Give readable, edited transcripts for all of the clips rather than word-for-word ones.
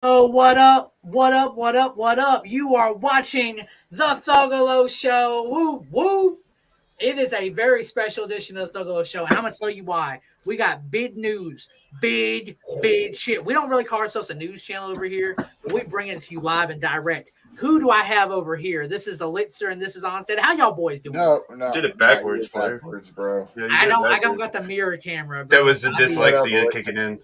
Oh, what up? What up? What up? What up? You are watching the Juggalos Show. Woo, woo. It is a very special edition of the Juggalos Show, and I'm going to tell you why. We got big news, big shit. We don't really call ourselves a news channel over here, but we bring it to you live and direct. Who do I have over here? This is ELIXIR, and this is ONSTED. How y'all boys doing? No. Did it backwards, bro. Yeah, I don't got the mirror camera. That was the dyslexia kicking in.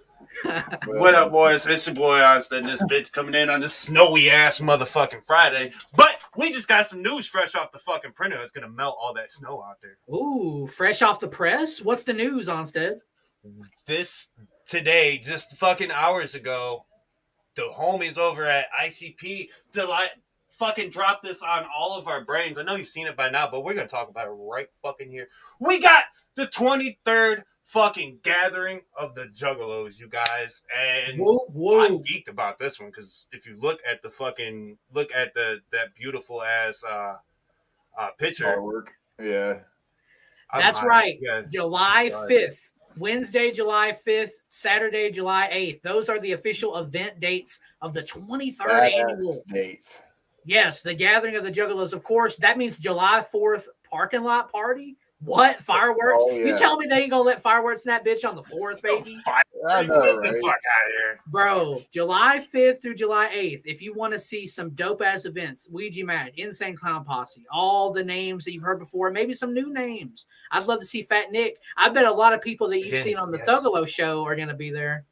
What up, boys? It's your boy ONSTED, and this bitch coming in on this snowy ass motherfucking Friday. But we just got some news fresh off the fucking printer that's gonna melt all that snow out there. Ooh, fresh off the press? What's the news, ONSTED? This today, just fucking hours ago, the homies over at ICP fucking drop this on all of our brains. I know you've seen it by now, but we're gonna talk about it right fucking here. We got the 23rd fucking gathering of the Juggalos, you guys, and I'm geeked about this one because if you look at that beautiful ass picture, Artwork. Yeah, that's right. Yeah. July 5th, Wednesday, July 5th, Saturday, July 8th. Those are the official event dates of the 23rd annual dates. Yes, the gathering of the Juggalos. Of course, that means July 4th parking lot party. What? Fireworks? Oh, yeah. You tell me they ain't gonna let fireworks in that bitch on the 4th, baby? Get the fuck out of here. Bro, July 5th through July 8th, if you want to see some dope-ass events, Ouija Mad, Insane Clown Posse, all the names that you've heard before, maybe some new names. I'd love to see Fat Nick. I bet a lot of people that you've seen on the Juggalo show are going to be there.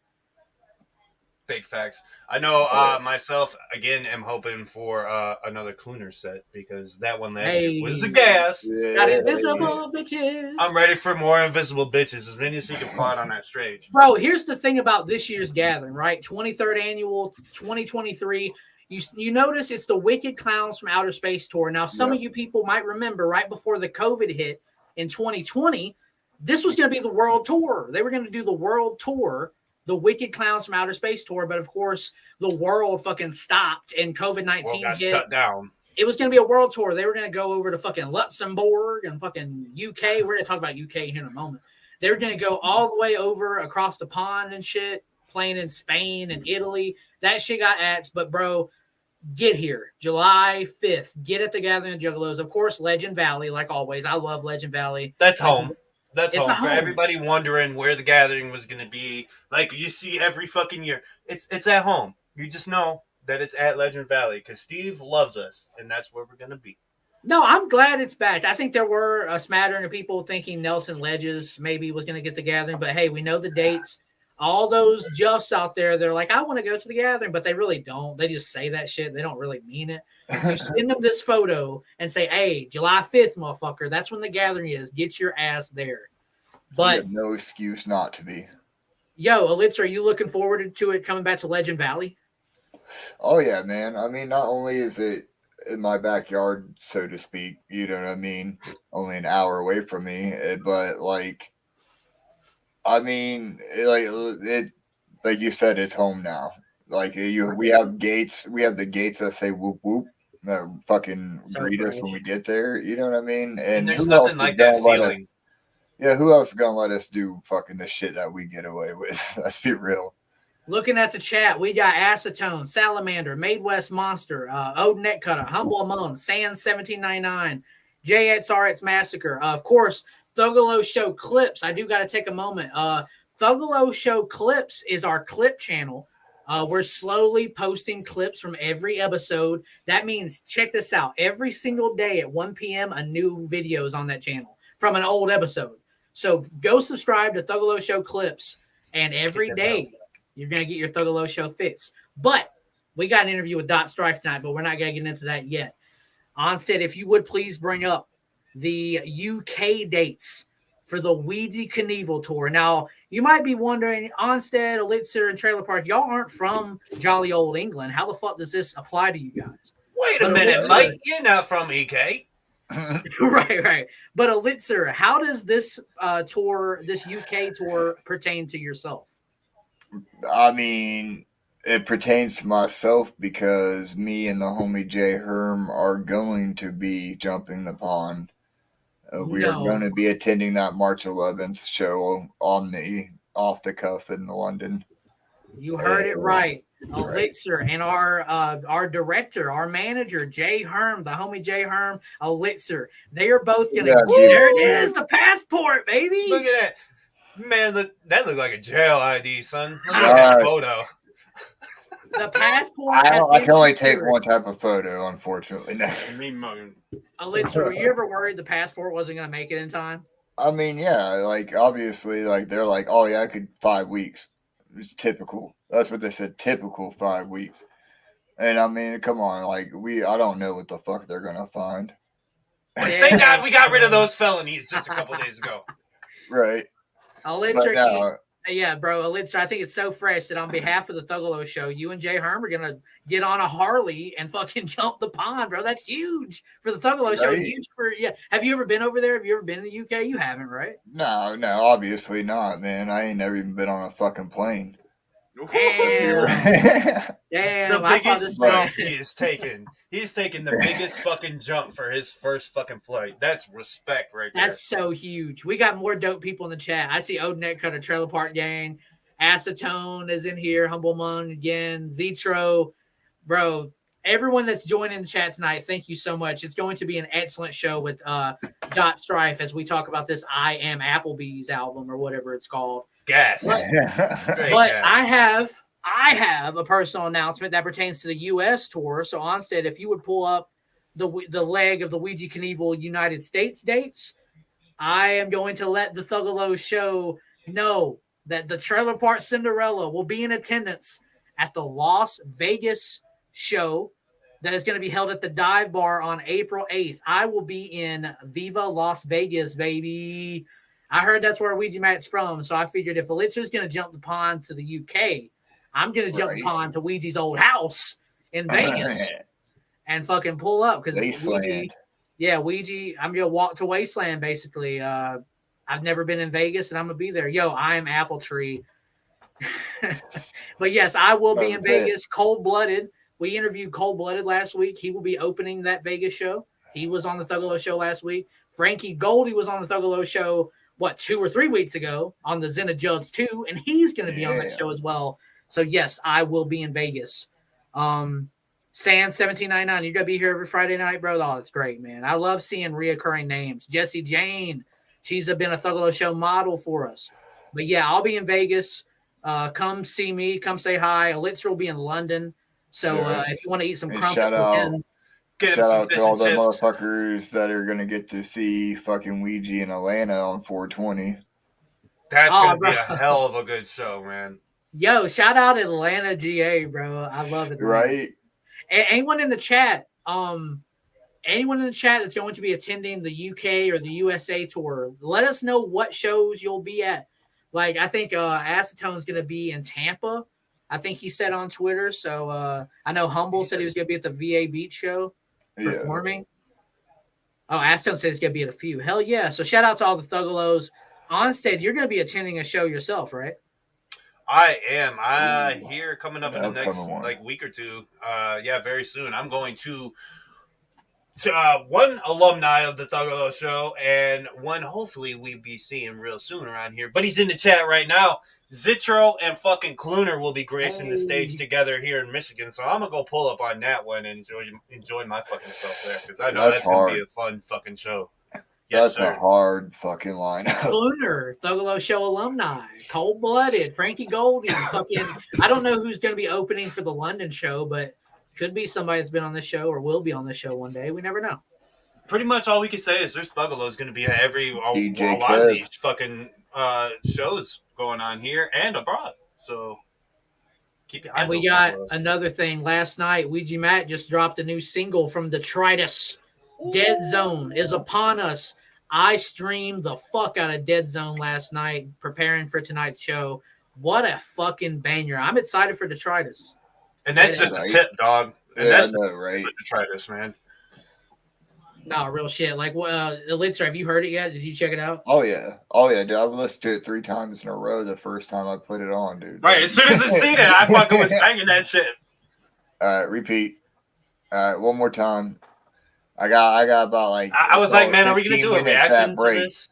Big facts. I know myself, again, am hoping for another Clooner set because that one last year was a gas. Got invisible bitches. I'm ready for more invisible bitches, as many as you can find on that stage. Bro, here's the thing about this year's gathering, right? 23rd annual, 2023. You notice it's the Wicked Clowns from Outer Space Tour. Now, some of you people might remember right before the COVID hit in 2020, this was going to be the world tour. They were going to do the world tour, the Wicked Clowns from Outer Space Tour, but of course the world fucking stopped and COVID-19 got hit. Shut down. It was going to be a world tour. They were going to go over to fucking Luxembourg and fucking UK. We're going to talk about UK here in a moment. They were going to go all the way over across the pond and shit, playing in Spain and Italy. That shit got axed, but bro, get here. July 5th. Get at the Gathering of Juggalos. Of course, Legend Valley, like always. I love Legend Valley. That's home. That's home. For everybody wondering where the gathering was going to be. Like you see every fucking year. It's at home. You just know that it's at Legend Valley because Steve loves us, and that's where we're going to be. No, I'm glad it's back. I think there were a smattering of people thinking Nelson Ledges maybe was going to get the gathering, but hey, we know the dates. All those Juffs out there, they're like, I want to go to the gathering, but they really don't. They just say that shit. They don't really mean it. You send them this photo and say, hey, July 5th, motherfucker, that's when the gathering is. Get your ass there. But you have no excuse not to be. Yo, ELIXIR, are you looking forward to it coming back to Legend Valley? Oh, yeah, man. I mean, not only is it in my backyard, so to speak, you know what I mean, only an hour away from me, but like, I mean, like you said, it's home now. Like we have gates, we have the gates that say whoop whoop, that fucking greet us when we get there. You know what I mean? And there's nothing like that feeling. Who else is gonna let us do fucking the shit that we get away with? Let's be real. Looking at the chat, we got Acetone, Salamander, Made West Monster, Ode Net Cutter, Humble Amon, Sand 1799, JXRX Massacre. Of course, Juggalo Show Clips. I do got to take a moment. Juggalo Show Clips is our clip channel. We're slowly posting clips from every episode. That means, check this out, every single day at 1 p.m., a new video is on that channel from an old episode. So go subscribe to Juggalo Show Clips, and every day you're going to get your Juggalo Show fix. But we got an interview with Strife tonight, but we're not going to get into that yet. ONSTED, if you would please bring up the UK dates for the Weezy Knievel tour. Now, you might be wondering, ONSTED, ELIXIR, and Trailer Park, y'all aren't from jolly old England. How the fuck does this apply to you guys? Wait a But minute, ELIXIR- Mike. You're not from EK. right. But ELIXIR, how does this tour, this UK tour, pertain to yourself? I mean, it pertains to myself because me and the homie HERM are going to be jumping the pond. We are going to be attending that March 11th show on the Off the Cuff in London. You heard it right. ELIXIR and our director, our manager, HERM, the homie HERM, ELIXIR. They are both gonna there it is, the passport, baby. Look at that. Man, that looked like a jail ID, son. Look at that photo. The passport. I can only take one type of photo, unfortunately. ELIXIR, were you ever worried the passport wasn't gonna make it in time? I mean, yeah, like obviously, like they're like, oh yeah, I could 5 weeks. It's typical. That's what they said. Typical 5 weeks. And I mean, come on, like I don't know what the fuck they're gonna find. Thank God we got rid of those felonies just a couple days ago. Right. ELIXIR, yeah, bro. ELIXIR, I think it's so fresh that on behalf of the Thuggalo show, you and HERM are gonna get on a Harley and fucking jump the pond, bro. That's huge for the Thuggalo show. Huge for Have you ever been over there? Have you ever been in the UK? You haven't, right? No, obviously not, man. I ain't never even been on a fucking plane. Damn. The biggest jump he is taking. He's taking the biggest fucking jump for his first fucking flight. That's respect right there. That's so huge. We got more dope people in the chat. I see Odenet Cutter, Trailer Park Gang, Acetone is in here, Humble Mon again, Zetro, bro. Everyone that's joining the chat tonight, thank you so much. It's going to be an excellent show with Strife as we talk about this I Am Applebee's album or whatever it's called. Gas. But gas. I have a personal announcement that pertains to the U.S. tour. So, ONSTED, if you would pull up the leg of the Ouija Knievel United States dates, I am going to let the Thuggalo show know that the Trailer Park Cinderella will be in attendance at the Las Vegas show that is going to be held at the Dive Bar on April 8th. I will be in Viva Las Vegas, baby. I heard that's where Ouija Matt's from, so I figured if ELIXIR's going to jump the pond to the UK, I'm going to jump the pond to Ouija's old house in Vegas and fucking pull up because Ouija, I'm going to walk to Wasteland, basically. I've never been in Vegas, and I'm going to be there. Yo, I am Apple Tree. But, yes, I will be in Vegas, Cold-Blooded. We interviewed Cold-Blooded last week. He will be opening that Vegas show. He was on the Thuggalo show last week. Frankie Goldie was on the Thuggalo show 2 or 3 weeks ago on the Zena Juds 2, and he's going to be on that show as well. So, yes, I will be in Vegas. San1799, you're going to be here every Friday night, bro? Oh, that's great, man. I love seeing reoccurring names. Jessie Jane, she's been a Thuggalo show model for us. But, yeah, I'll be in Vegas. Come see me. Come say hi. ELIXIR will be in London. So, if you want to eat some crumpets shout out to all the chips. motherfuckers that are going to get to see fucking Ouija in Atlanta on 420. That's going to be a hell of a good show, man. Yo, shout out Atlanta, GA, bro. I love it. Right? Anyone in the chat, that's going to be attending the UK or the USA tour, let us know what shows you'll be at. Like, I think Acetone's going to be in Tampa. I think he said on Twitter. So I know Humble said he was going to be at the VA Beach show performing. Oh, Acetone says he's going to be at a few. Hell yeah. So shout out to all the Thuggalos. ONSTED, you're going to be attending a show yourself, right? I am. Here coming up in the next week or two. Very soon. I'm going to one alumni of the Thuggalo show and one hopefully we'll be seeing real soon around here. But he's in the chat right now. Zitro and fucking Cluner will be gracing the stage together here in Michigan. So I'm going to go pull up on that one and enjoy my fucking self there because I know that's going to be a fun fucking show. Yes, that's a hard fucking line. Cluner, Thuggalo show alumni, Cold-Blooded, Frankie Goldie. Fucking, I don't know who's going to be opening for the London show, but could be somebody that's been on this show or will be on this show one day. We never know. Pretty much all we can say is there's Thuggalos going to be at a lot of these fucking shows going on here and abroad. So keep your eyes open. And we got another thing. Last night, Ouija Matt just dropped a new single from Detritus. Dead Zone is upon us. I streamed the fuck out of Dead Zone last night, preparing for tonight's show. What a fucking banger. I'm excited for Detritus. And that's just a tip, dog. And Yeah, I that's know, right? to try this, man. No, real shit. Like, ELIXIR, have you heard it yet? Did you check it out? Oh yeah, dude. I've listened to it 3 times in a row. The first time I put it on, dude. Right, as soon as I seen it, I fucking was banging that shit. All right, repeat. All right, one more time. I got about like. I was like, man, are we gonna 15 do a minutes reaction at to break. this?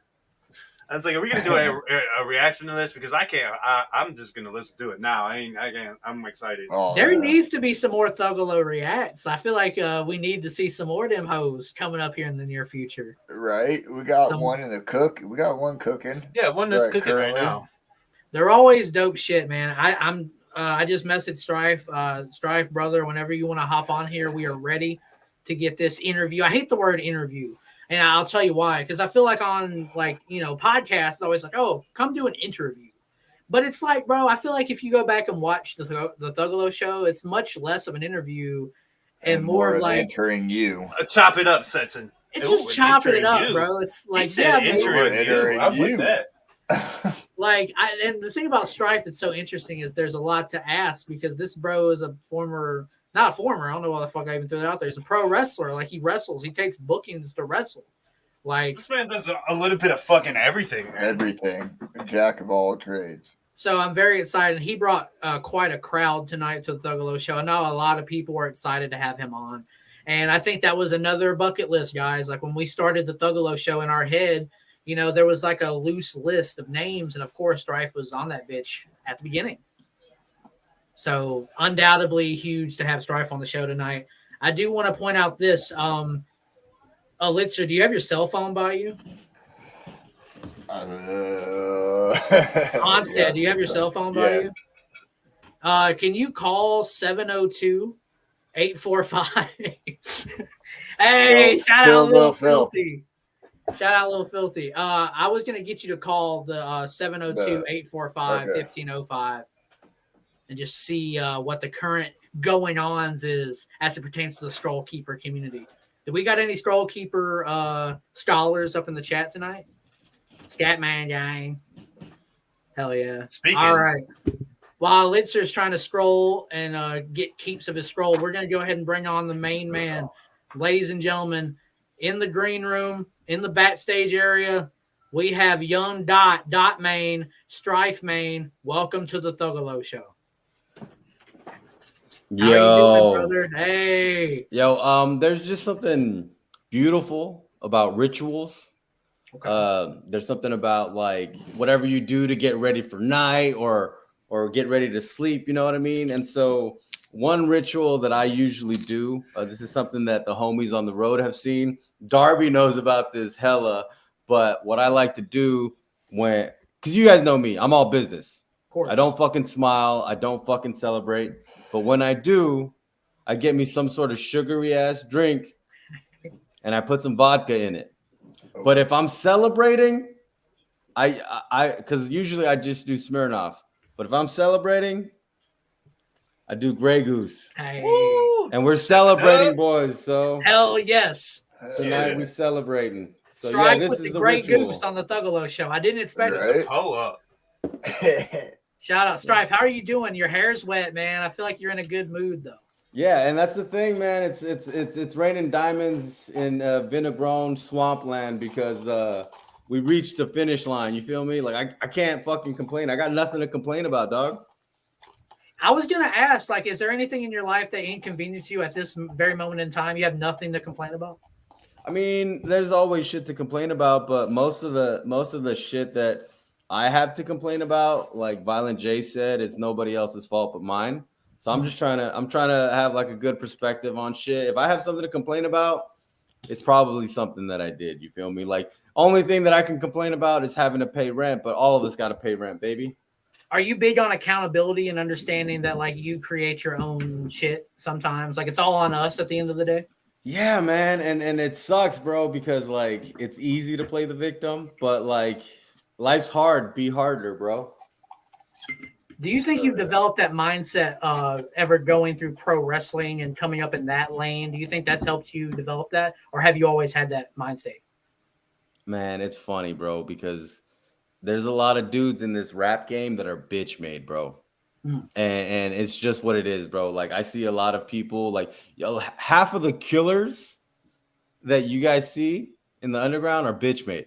I was like, are we gonna do a reaction to this? Because I can't. I'm just gonna listen to it now. I can't. I'm excited. Oh, There yeah. needs to be some more Thuggalo reacts. I feel like we need to see some more of them hoes coming up here in the near future. Right, we got one in the cook. We got one cooking. Yeah, one that's Right, cooking currently. right now. They're always dope shit, man. I just messaged Strife, Strife brother. Whenever you want to hop on here, we are ready to get this interview. I hate the word interview, and I'll tell you why. Because I feel like on podcasts, it's always like, oh, come do an interview. But it's like, bro, I feel like if you go back and watch the Thuggalo show, it's much less of an interview and more of like entering you. Chop it up, Setson. It's just chopping it up, you. bro. It's like, said yeah, entering you. I'm with that. Like, and the thing about Strife that's so interesting is there's a lot to ask because this bro is a former, not a former, I don't know why the fuck I even threw that out there. He's a pro wrestler. Like, he wrestles. He takes bookings to wrestle. Like, this man does a little bit of fucking everything, man. Everything. Jack of all trades. So I'm very excited. He brought quite a crowd tonight to the Thuggalo show. I know a lot of people were excited to have him on. And I think that was another bucket list, guys. Like, when we started the Thuggalo show in our head, there was like a loose list of names. And, of course, Strife was on that bitch at the beginning. So, undoubtedly huge to have Strife on the show tonight. I do want to point out this. ELIXIR, do you have your cell phone by you? ONSTED, yeah, do you have your cell phone by you? Can you call 702-845? Hey, shout out Lil Filthy. Shout out Lil Filthy. I was going to get you to call the 702-845-1505 and just see what the current going-ons is as it pertains to the Scroll Keeper community. Do we got any Scroll Keeper scholars up in the chat tonight? Scatman gang. Hell yeah. Speaking. All right. While ELIXIR is trying to scroll and get keeps of his scroll, we're going to go ahead and bring on the main man. Ladies and gentlemen, in the green room, in the backstage area, we have young Dot Main, Strife Main. Welcome to the Thuggalo show. How are you doing, brother? Hey. Yo, there's just something beautiful about rituals. Okay. There's something about like whatever you do to get ready for night or get ready to sleep, you know what I mean? And so one ritual that I usually do, this is something that the homies on the road have seen. Darby knows about this hella, but what I like to do because you guys know me, I'm all business. Of course. I don't fucking smile. I don't fucking celebrate. But when I do, I get me some sort of sugary ass drink and I put some vodka in it. But if I'm celebrating, because usually I just do Smirnoff. But if I'm celebrating, I do Grey Goose. Hey. And we're celebrating, boys. So hell yes. Tonight we're celebrating. So Strife this with is the a Grey ritual. Goose on the Thuggalo show. I didn't expect it. To pull up. Shout out, Strife. How are you doing? Your hair's wet, man. I feel like you're in a good mood, though. Yeah, and that's the thing, man. It's raining diamonds in Vinegron swampland because we reached the finish line. You feel me? Like I can't fucking complain. I got nothing to complain about, dog. I was gonna ask, like, is there anything in your life that inconveniences you at this very moment in time? You have nothing to complain about? I mean, there's always shit to complain about, but most of the shit that I have to complain about, like Violent J said, it's nobody else's fault but mine. So I'm trying to have like a good perspective on shit. If I have something to complain about, it's probably something that I did. You feel me? Like, only thing that I can complain about is having to pay rent, but all of us got to pay rent, baby. Are you big on accountability and understanding that like you create your own shit sometimes? Like, it's all on us at the end of the day? Yeah, man. And it sucks, bro, because like it's easy to play the victim, but like life's hard. Be harder, bro. Do you think you've developed that mindset ever going through pro wrestling and coming up in that lane? Do you think that's helped you develop that? Or have you always had that mind state? Man, it's funny, bro, because there's a lot of dudes in this rap game that are bitch made, bro. And it's just what it is, bro. Like I see a lot of people, like half of the killers that you guys see in the underground are bitch made,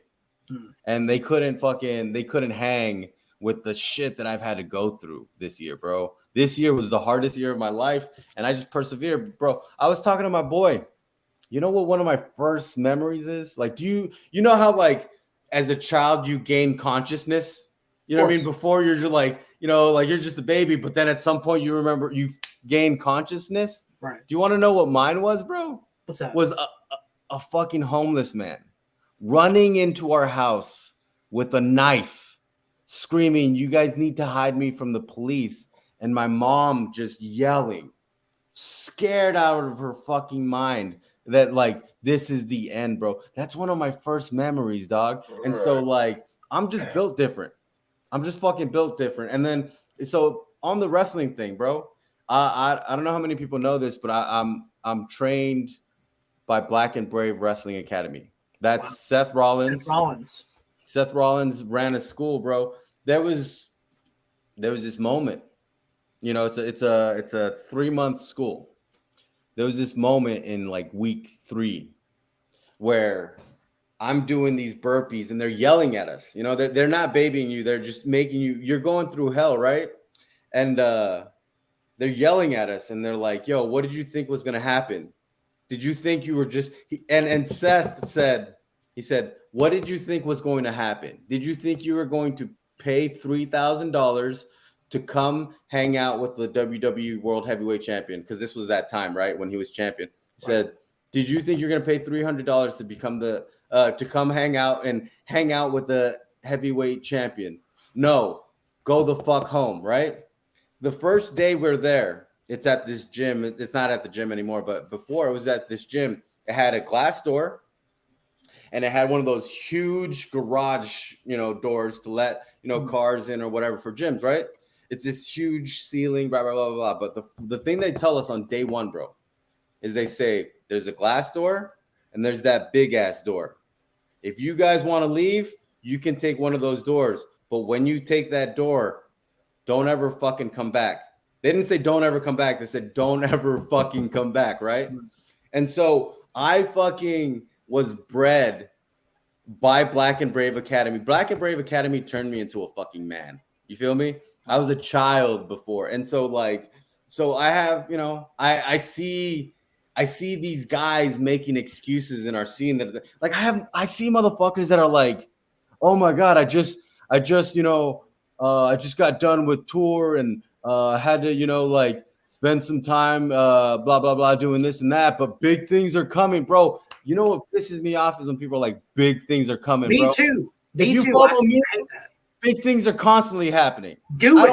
and they couldn't hang with the shit that I've had to go through this year, bro. This year was the hardest year of my life, and I just persevered, bro. I was talking to my boy. You know what one of my first memories is? Like, do you know how, like, as a child you gain consciousness? You know what I mean? Before you're just like, you know, like you're just a baby, but then at some point you remember you gain consciousness. Right. Do you want to know what mine was, bro? What's that? Was a fucking homeless man running into our house with a knife, screaming, "You guys need to hide me from the police." And my mom just yelling, scared out of her fucking mind that like this is the end, bro. That's one of my first memories, dog. And so like I'm just built different. I'm just fucking built different. And then so on the wrestling thing, bro, I don't know how many people know this, but I'm trained by Black and Brave Wrestling Academy. That's Seth Rollins. Seth Rollins ran a school, bro. There was this moment. You know, it's a 3-month school. There was this moment in like week 3 where I'm doing these burpees and they're yelling at us. You know, they're not babying you. They're just making you're going through hell, right? And they're yelling at us and they're like, "Yo, what did you think was going to happen? Did you think you were just..." And Seth said, "What did you think was going to happen? Did you think you were going to pay $3,000 to come hang out with the WWE World Heavyweight Champion?" Because this was that time, right, when he was champion. He said, "Did you think you're going to pay $300 to become to come hang out with the heavyweight champion? No, go the fuck home," right? The first day we're there, it's at this gym. It's not at the gym anymore, but before it was at this gym. It had a glass door, and it had one of those huge garage, doors to let cars in or whatever for gyms, right? It's this huge ceiling, blah blah blah blah. But the thing they tell us on day 1, bro, is they say there's a glass door and there's that big ass door. If you guys want to leave, you can take one of those doors. But when you take that door, don't ever fucking come back. They didn't say don't ever come back. They said don't ever fucking come back, right? And so I fucking was bred by Black and Brave Academy. Black and Brave Academy turned me into a fucking man. You feel me? I was a child before. And so I have, I see these guys making excuses in our scene that like I see motherfuckers that are like, "Oh my God, I just got done with tour and had to, spend some time, blah, blah, blah, doing this and that. But big things are coming, bro." You know what pisses me off is when people are like, "Big things are coming, bro." Me too. If you follow me, big things are constantly happening. Do it. I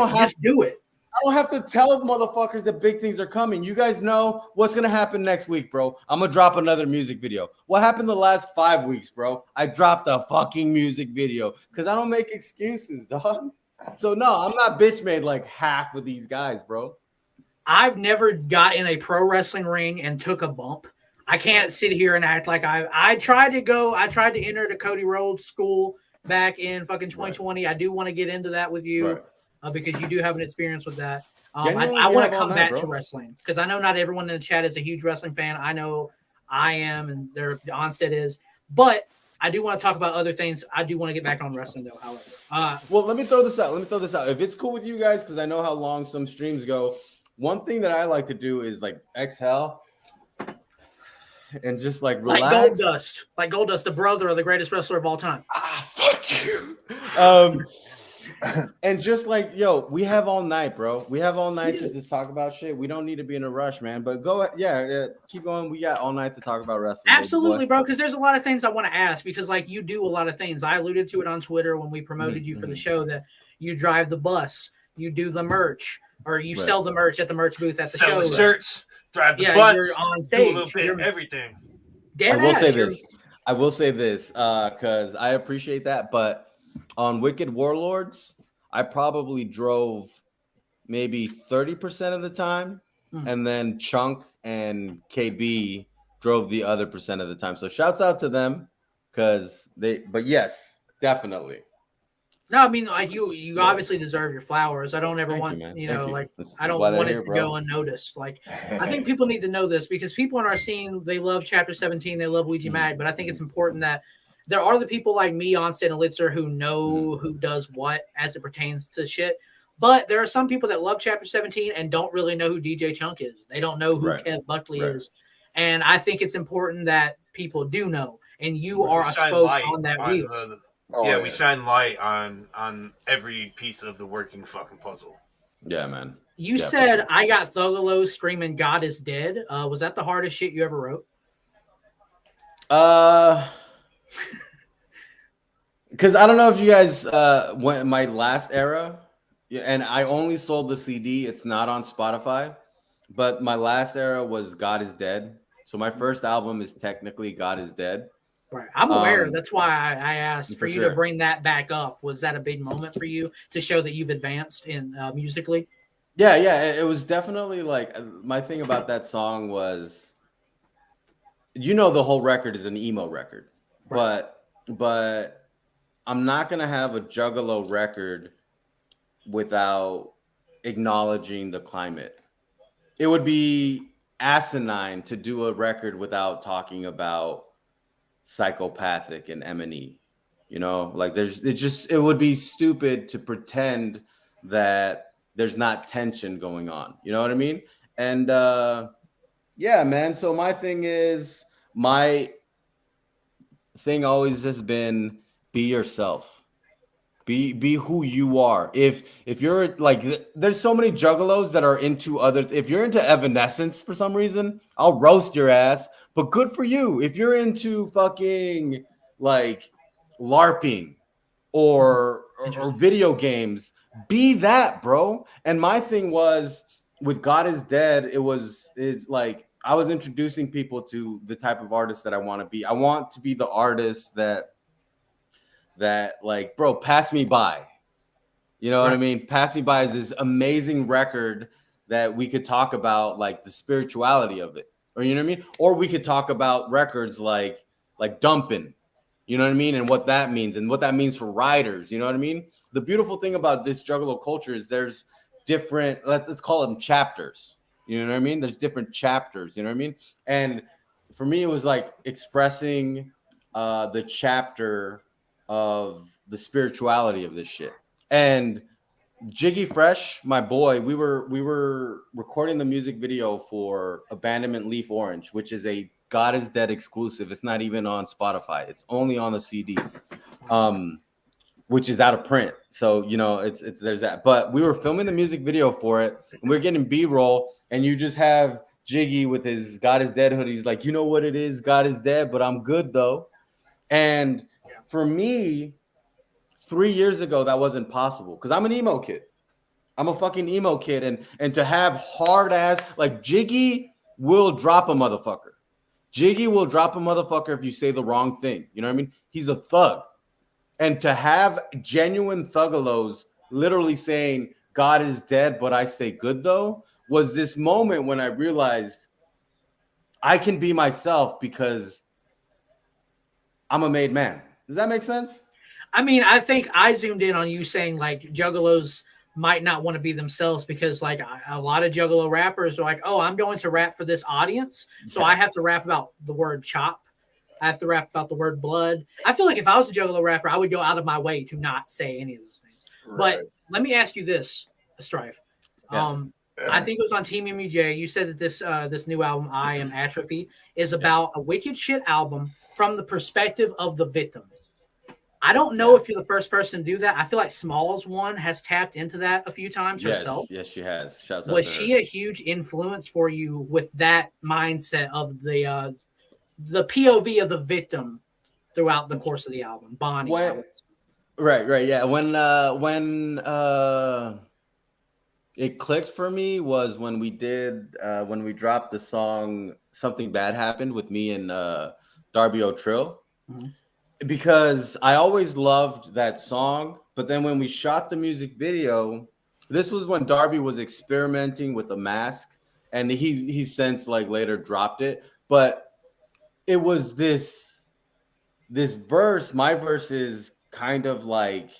don't have to tell motherfuckers that big things are coming. You guys know what's going to happen next week, bro. I'm going to drop another music video. What happened the last 5 weeks, bro? I dropped a fucking music video because I don't make excuses, dog. So, no, I'm not bitch made like half of these guys, bro. I've never got in a pro wrestling ring and took a bump. I can't sit here and act like I tried to enter the Cody Rhodes school back in fucking 2020. Right. I do want to get into that with you. Right. Because you do have an experience with that. I want to come back to wrestling because I know not everyone in the chat is a huge wrestling fan. I know I am, and ONSTED is. But I do want to talk about other things. I do want to get back on wrestling, though, however. Well, let me throw this out. If it's cool with you guys, because I know how long some streams go, one thing that I like to do is, like, exhale and just, like, relax. Like Goldust, the brother of the greatest wrestler of all time. Fuck you. And just like, yo, we have all night, bro. We have all night to just talk about shit. We don't need to be in a rush, man. But go, keep going. We got all night to talk about wrestling. Absolutely, bro. Because there's a lot of things I want to ask. Because like you do a lot of things. I alluded to it on Twitter when we promoted you for the show that you drive the bus, you do the merch, or you sell the merch at the merch booth at the show. Sell the shirts, drive the bus, you're on stage, do a little bit of everything. I will say this because I appreciate that, but on Wicked Warlords, I probably drove maybe 30% of the time, and then Chunk and KB drove the other % of the time. So shouts out to them but yes, definitely. No, I mean, like you obviously deserve your flowers. I don't ever Thank want, you, man. you Thank know, you. like That's I why don't they're want it here, to bro. go unnoticed. Like I think people need to know this because people in our scene, they love Chapter 17, they love Ouija Mag, but I think it's important that there are the people like me, ONSTED and ELIXIR, who know who does what as it pertains to shit. But there are some people that love Chapter 17 and don't really know who DJ Chunk is. They don't know who Right. Kev Buckley Right. is. And I think it's important that people do know. And you We are a shine spoke light on that on wheel. we shine light on every piece of the working fucking puzzle. Yeah, man. You Yeah, said sure. I got Thuggalos screaming "God is dead." Was that the hardest shit you ever wrote? Because I don't know if you guys went my last era, and I only sold the CD. It's not on Spotify, but my last era was God is Dead. So my first album is technically God is Dead. Right, I'm aware. That's why I asked for you to sure. bring that back up. Was that a big moment for you to show that you've advanced in musically? Yeah, it was definitely like my thing about that song was, the whole record is an emo record, Right. but I'm not gonna have a Juggalo record without acknowledging the climate. It would be asinine to do a record without talking about Psychopathic and M&E. Like it would be stupid to pretend that there's not tension going on. You know what I mean? And yeah, man. So my thing always has been be yourself. Be who you are. If you're like, there's so many juggalos that are into other. If you're into Evanescence for some reason, I'll roast your ass. But good for you. If you're into fucking like LARPing or video games, be that, bro. And my thing was with God is Dead. Is like I was introducing people to the type of artist that I want to be. I want to be the artist that like, bro, pass me by. You know what I mean? Pass Me By is this amazing record that we could talk about, like the spirituality of it, or you know what I mean? Or we could talk about records like Dumpin', you know what I mean, and what that means for riders. You know what I mean? The beautiful thing about this Juggalo culture is there's different. Let's call them chapters. You know what I mean? There's different chapters. You know what I mean? And for me, it was like expressing the chapter of the spirituality of this shit. And Jiggy Fresh, my boy, we were recording the music video for Abandonment Leaf Orange, which is a God is Dead exclusive. It's not even on Spotify. It's only on the CD, which is out of print. So it's there's that. But we were filming the music video for it, and we're getting B-roll, and you just have Jiggy with his God is Dead hoodie. He's like, you know what it is? God is dead, but I'm good though. And for me, 3 years ago, that wasn't possible because I'm an emo kid. I'm a fucking emo kid. And to have hard ass, like Jiggy will drop a motherfucker. Jiggy will drop a motherfucker if you say the wrong thing. You know what I mean? He's a thug. And to have genuine thuggalos literally saying, God is dead, but I say good though, was this moment when I realized I can be myself because I'm a made man. Does that make sense? I mean, I think I zoomed in on you saying like juggalos might not want to be themselves because like a lot of juggalo rappers are like, oh, I'm going to rap for this audience. So I have to rap about the word chop. I have to rap about the word blood. I feel like if I was a juggalo rapper, I would go out of my way to not say any of those things. Right. But let me ask you this, Strife. Yeah. I think it was on Team MUJ. You said that this new album, I Am Atrophy, is about a wicked shit album from the perspective of the victim. I don't know if you're the first person to do that. I feel like Smalls one has tapped into that a few times herself. Yes, she has. Shouts out Was to she her. a huge influence for you with that mindset of the POV of the victim throughout the course of the album? Bonnie. Right. Yeah. When it clicked for me was when we dropped the song Something Bad Happened with me and Darby O'Trill. Mm-hmm. Because I always loved that song, but then when we shot the music video, this was when Darby was experimenting with the mask, and he since like later dropped it. But it was this verse. My verse is kind of like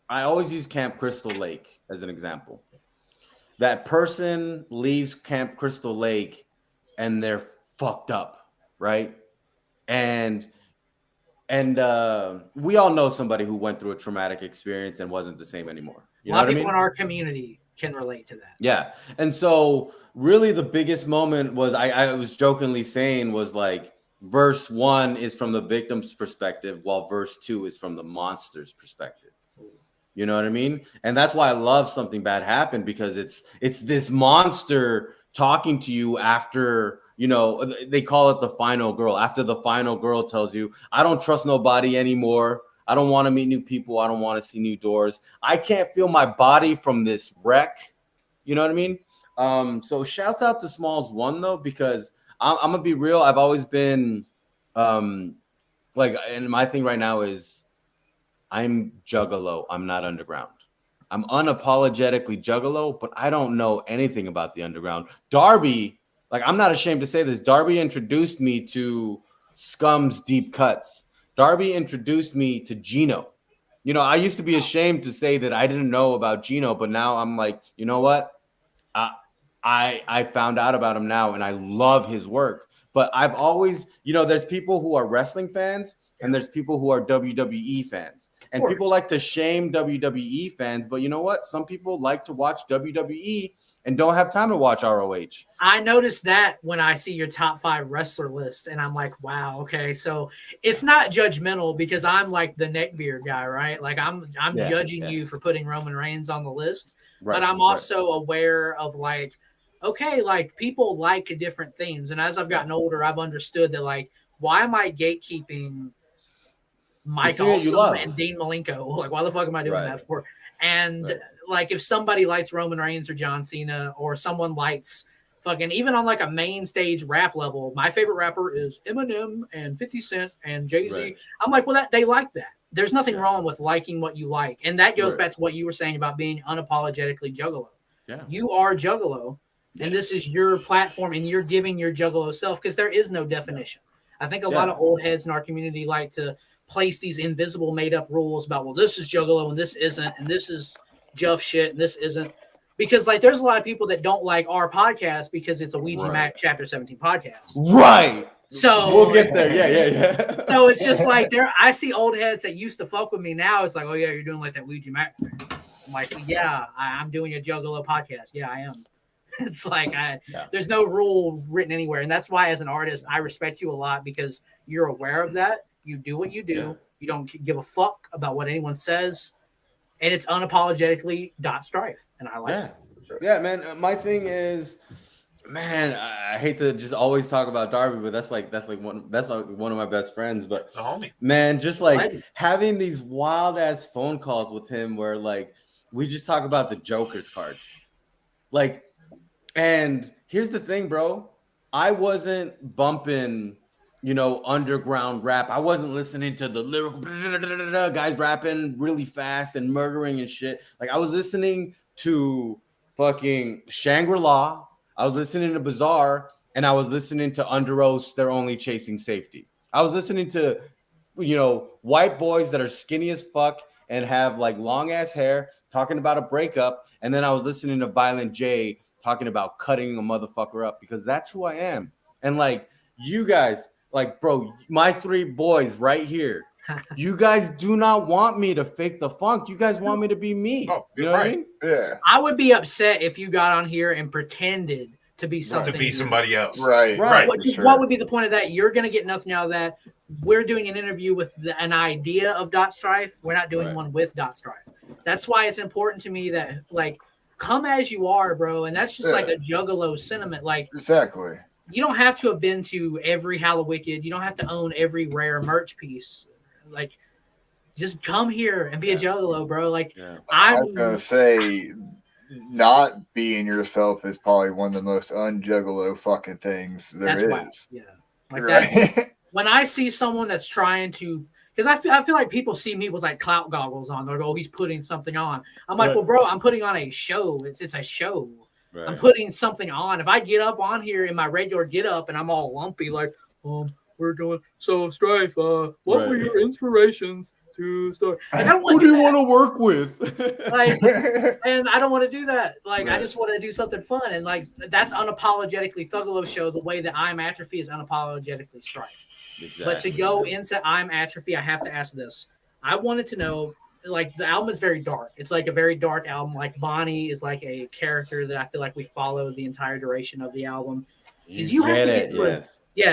I always use Camp Crystal Lake as an example. That person leaves Camp Crystal Lake and they're fucked up, right? And we all know somebody who went through a traumatic experience and wasn't the same anymore. You A know lot what of I people mean? in our community can relate to that. Yeah. And so really the biggest moment was I was jokingly saying was like verse 1 is from the victim's perspective while verse 2 is from the monster's perspective. You know what I mean? And that's why I love Something Bad Happened, because it's this monster talking to you after, you know, they call it the final girl. After the final girl tells you, I don't trust nobody anymore. I don't want to meet new people. I don't want to see new doors. I can't feel my body from this wreck. You know what I mean? So shouts out to Smalls 1 though, because I'm gonna be real. I've always been like, and my thing right now is I'm Juggalo. I'm not underground. I'm unapologetically Juggalo, but I don't know anything about the underground. Darby, like I'm not ashamed to say this, Darby introduced me to Scum's Deep Cuts. Darby introduced me to Gino. You know, I used to be ashamed to say that I didn't know about Gino, but now I'm like, you know what? I found out about him now and I love his work. But I've always, you know, there's people who are wrestling fans and there's people who are WWE fans. And people like to shame WWE fans, but you know what? Some people like to watch WWE and don't have time to watch ROH. I noticed that when I see your top 5 wrestler lists, and I'm like, wow, okay. So it's not judgmental because I'm like the neckbeard guy, right? Like I'm judging you for putting Roman Reigns on the list, but I'm also aware of like, okay, like people like different themes. And as I've gotten older, I've understood that like, why am I gatekeeping Mike Awesome and Dean Malenko? Like, why the fuck am I doing that for? And like, if somebody likes Roman Reigns or John Cena, or someone likes fucking, even on like a main stage rap level, my favorite rapper is Eminem and 50 Cent and Jay-Z. I'm like, well, that they like that. There's nothing wrong with liking what you like. And that goes back to what you were saying about being unapologetically Juggalo. Yeah. You are Juggalo, and this is your platform, and you're giving your Juggalo self, because there is no definition. I think a lot of old heads in our community like to place these invisible made-up rules about, well, this is Juggalo and this isn't, and this is Juff shit and this isn't. Because like there's a lot of people that don't like our podcast because it's a Ouija Mac Chapter 17 podcast. Right. So we'll get there. Yeah. So it's just like I see old heads that used to fuck with me now. It's like, oh yeah, you're doing like that Ouija Mac thing. I'm like, yeah, I'm doing a Juggalo podcast. Yeah, I am. It's like there's no rule written anywhere. And that's why as an artist, I respect you a lot, because you're aware of that. You do what you do. Yeah. You don't give a fuck about what anyone says. And it's unapologetically .strife. And I like it. Yeah, man. My thing is, man, I hate to just always talk about Darby, but that's like one of my best friends. But man, just like having these wild ass phone calls with him where like we just talk about the Joker's cards. Like, and here's the thing, bro. I wasn't bumping, you know, underground rap. I wasn't listening to the lyrical guys rapping really fast and murdering and shit. Like I was listening to fucking Shangri-La. I was listening to Bizarre, and I was listening to Under Oath, They're Only Chasing Safety. I was listening to, you know, white boys that are skinny as fuck and have like long ass hair talking about a breakup. And then I was listening to Violent J talking about cutting a motherfucker up, because that's who I am. And like you guys, like, bro, my 3 boys right here, you guys do not want me to fake the funk. You guys want me to be me. Oh, you know what I mean? Yeah. I would be upset if you got on here and pretended to be something. To be somebody else. Right. What would be the point of that? You're going to get nothing out of that. We're doing an interview with an idea of .strife. We're not doing one with .strife. That's why it's important to me that, like, come as you are, bro. And that's just like a Juggalo sentiment. Like, exactly. You don't have to have been to every Hallowicked. You don't have to own every rare merch piece. Like, just come here and be a Juggalo, bro. Like, I was gonna say, not being yourself is probably one of the most un-Juggalo fucking things there is. Wild. Yeah, like that's when I see someone that's trying to, because I feel like people see me with like clout goggles on. They're like, oh, he's putting something on. I'm like, well, bro, I'm putting on a show. It's a show. Right. I'm putting something on. If I get up on here in my regular get up and I'm all lumpy, like, we're doing so Strife. What were your inspirations true story. Like, I don't Who want do to you do want that. to work with? Like, and I don't want to do that. Like, I Right. just want to do something fun. And like, that's unapologetically Thuggalo show the way that I'm Atrophy is unapologetically Strife. Exactly. But to go into I'm Atrophy, I have to ask this. I wanted to know, like, the album is very dark. It's like a very dark album. Like, Bonnie is like a character that I feel like we follow the entire duration of the album. Did you have to get to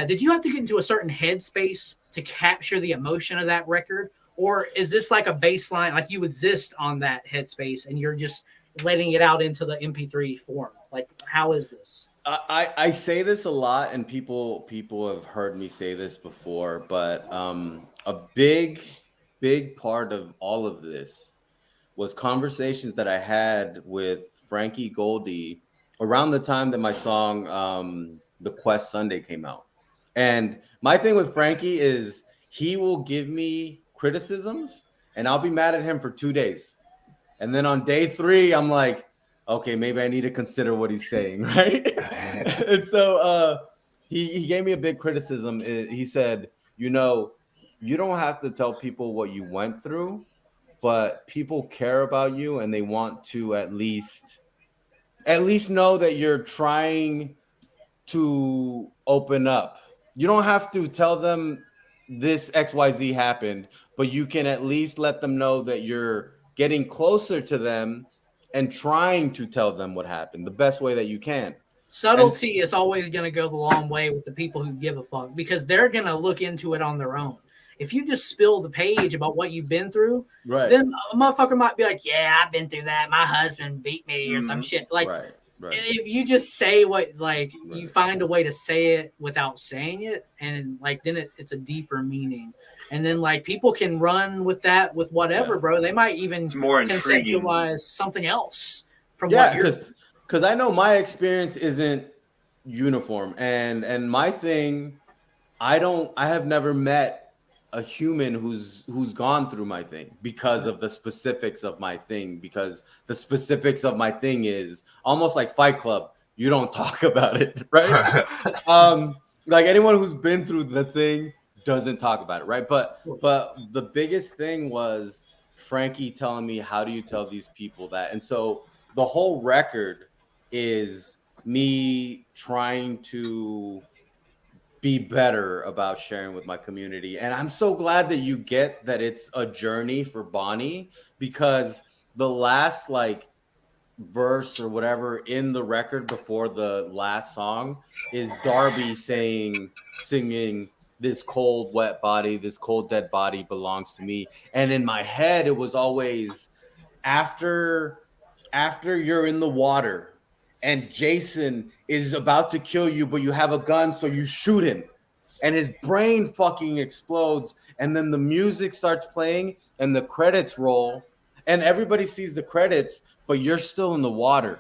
did you have to get into a certain headspace to capture the emotion of that record? Or is this like a baseline, like you exist on that headspace and you're just letting it out into the MP3 form? Like, how is this? I say this a lot, and people have heard me say this before, but a big part of all of this was conversations that I had with Frankie Goldie around the time that my song The Quest Sunday came out. And my thing with Frankie is he will give me criticisms and I'll be mad at him for 2 days. And then on day 3, I'm like, okay, maybe I need to consider what he's saying, right? And so he gave me a big criticism. He said, you know, you don't have to tell people what you went through, but people care about you and they want to at least know that you're trying to open up. You don't have to tell them this XYZ happened, but you can at least let them know that you're getting closer to them and trying to tell them what happened the best way that you can. Subtlety is always going to go the long way with the people who give a fuck, because they're going to look into it on their own. If you just spill the page about what you've been through, then a motherfucker might be like, yeah, I've been through that. My husband beat me or some shit. Like, if you just say what, like, you find a way to say it without saying it, and like, then it's a deeper meaning. And then like people can run with that with whatever, bro. They might even conceptualize something else from what you're saying. Because I know my experience isn't uniform, and my thing, I have never met a human who's gone through my thing because of the specifics of my thing. Because the specifics of my thing is almost like Fight Club. You don't talk about it, right? Like anyone who's been through the thing doesn't talk about it, right? But the biggest thing was Frankie telling me, how do you tell these people that? And so the whole record is me trying to be better about sharing with my community. And I'm so glad that you get that it's a journey for Bonnie, because the last like verse or whatever in the record before the last song is Darby singing, this cold, wet body, this cold, dead body belongs to me. And in my head, it was always after you're in the water and Jason is about to kill you, but you have a gun, so you shoot him. And his brain fucking explodes. And then the music starts playing and the credits roll. And everybody sees the credits, but you're still in the water.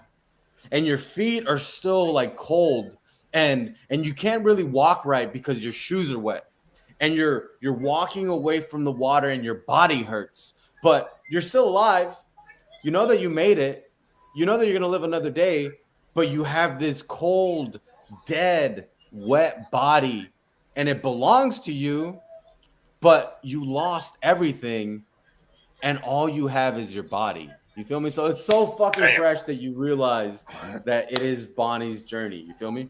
And your feet are still like cold. And you can't really walk right because your shoes are wet. And you're walking away from the water and your body hurts. But you're still alive. You know that you made it. You know that you're going to live another day. But you have this cold, dead, wet body, and it belongs to you, but you lost everything, and all you have is your body. You feel me? So it's so fucking fresh that you realize that it is Bonnie's journey. You feel me?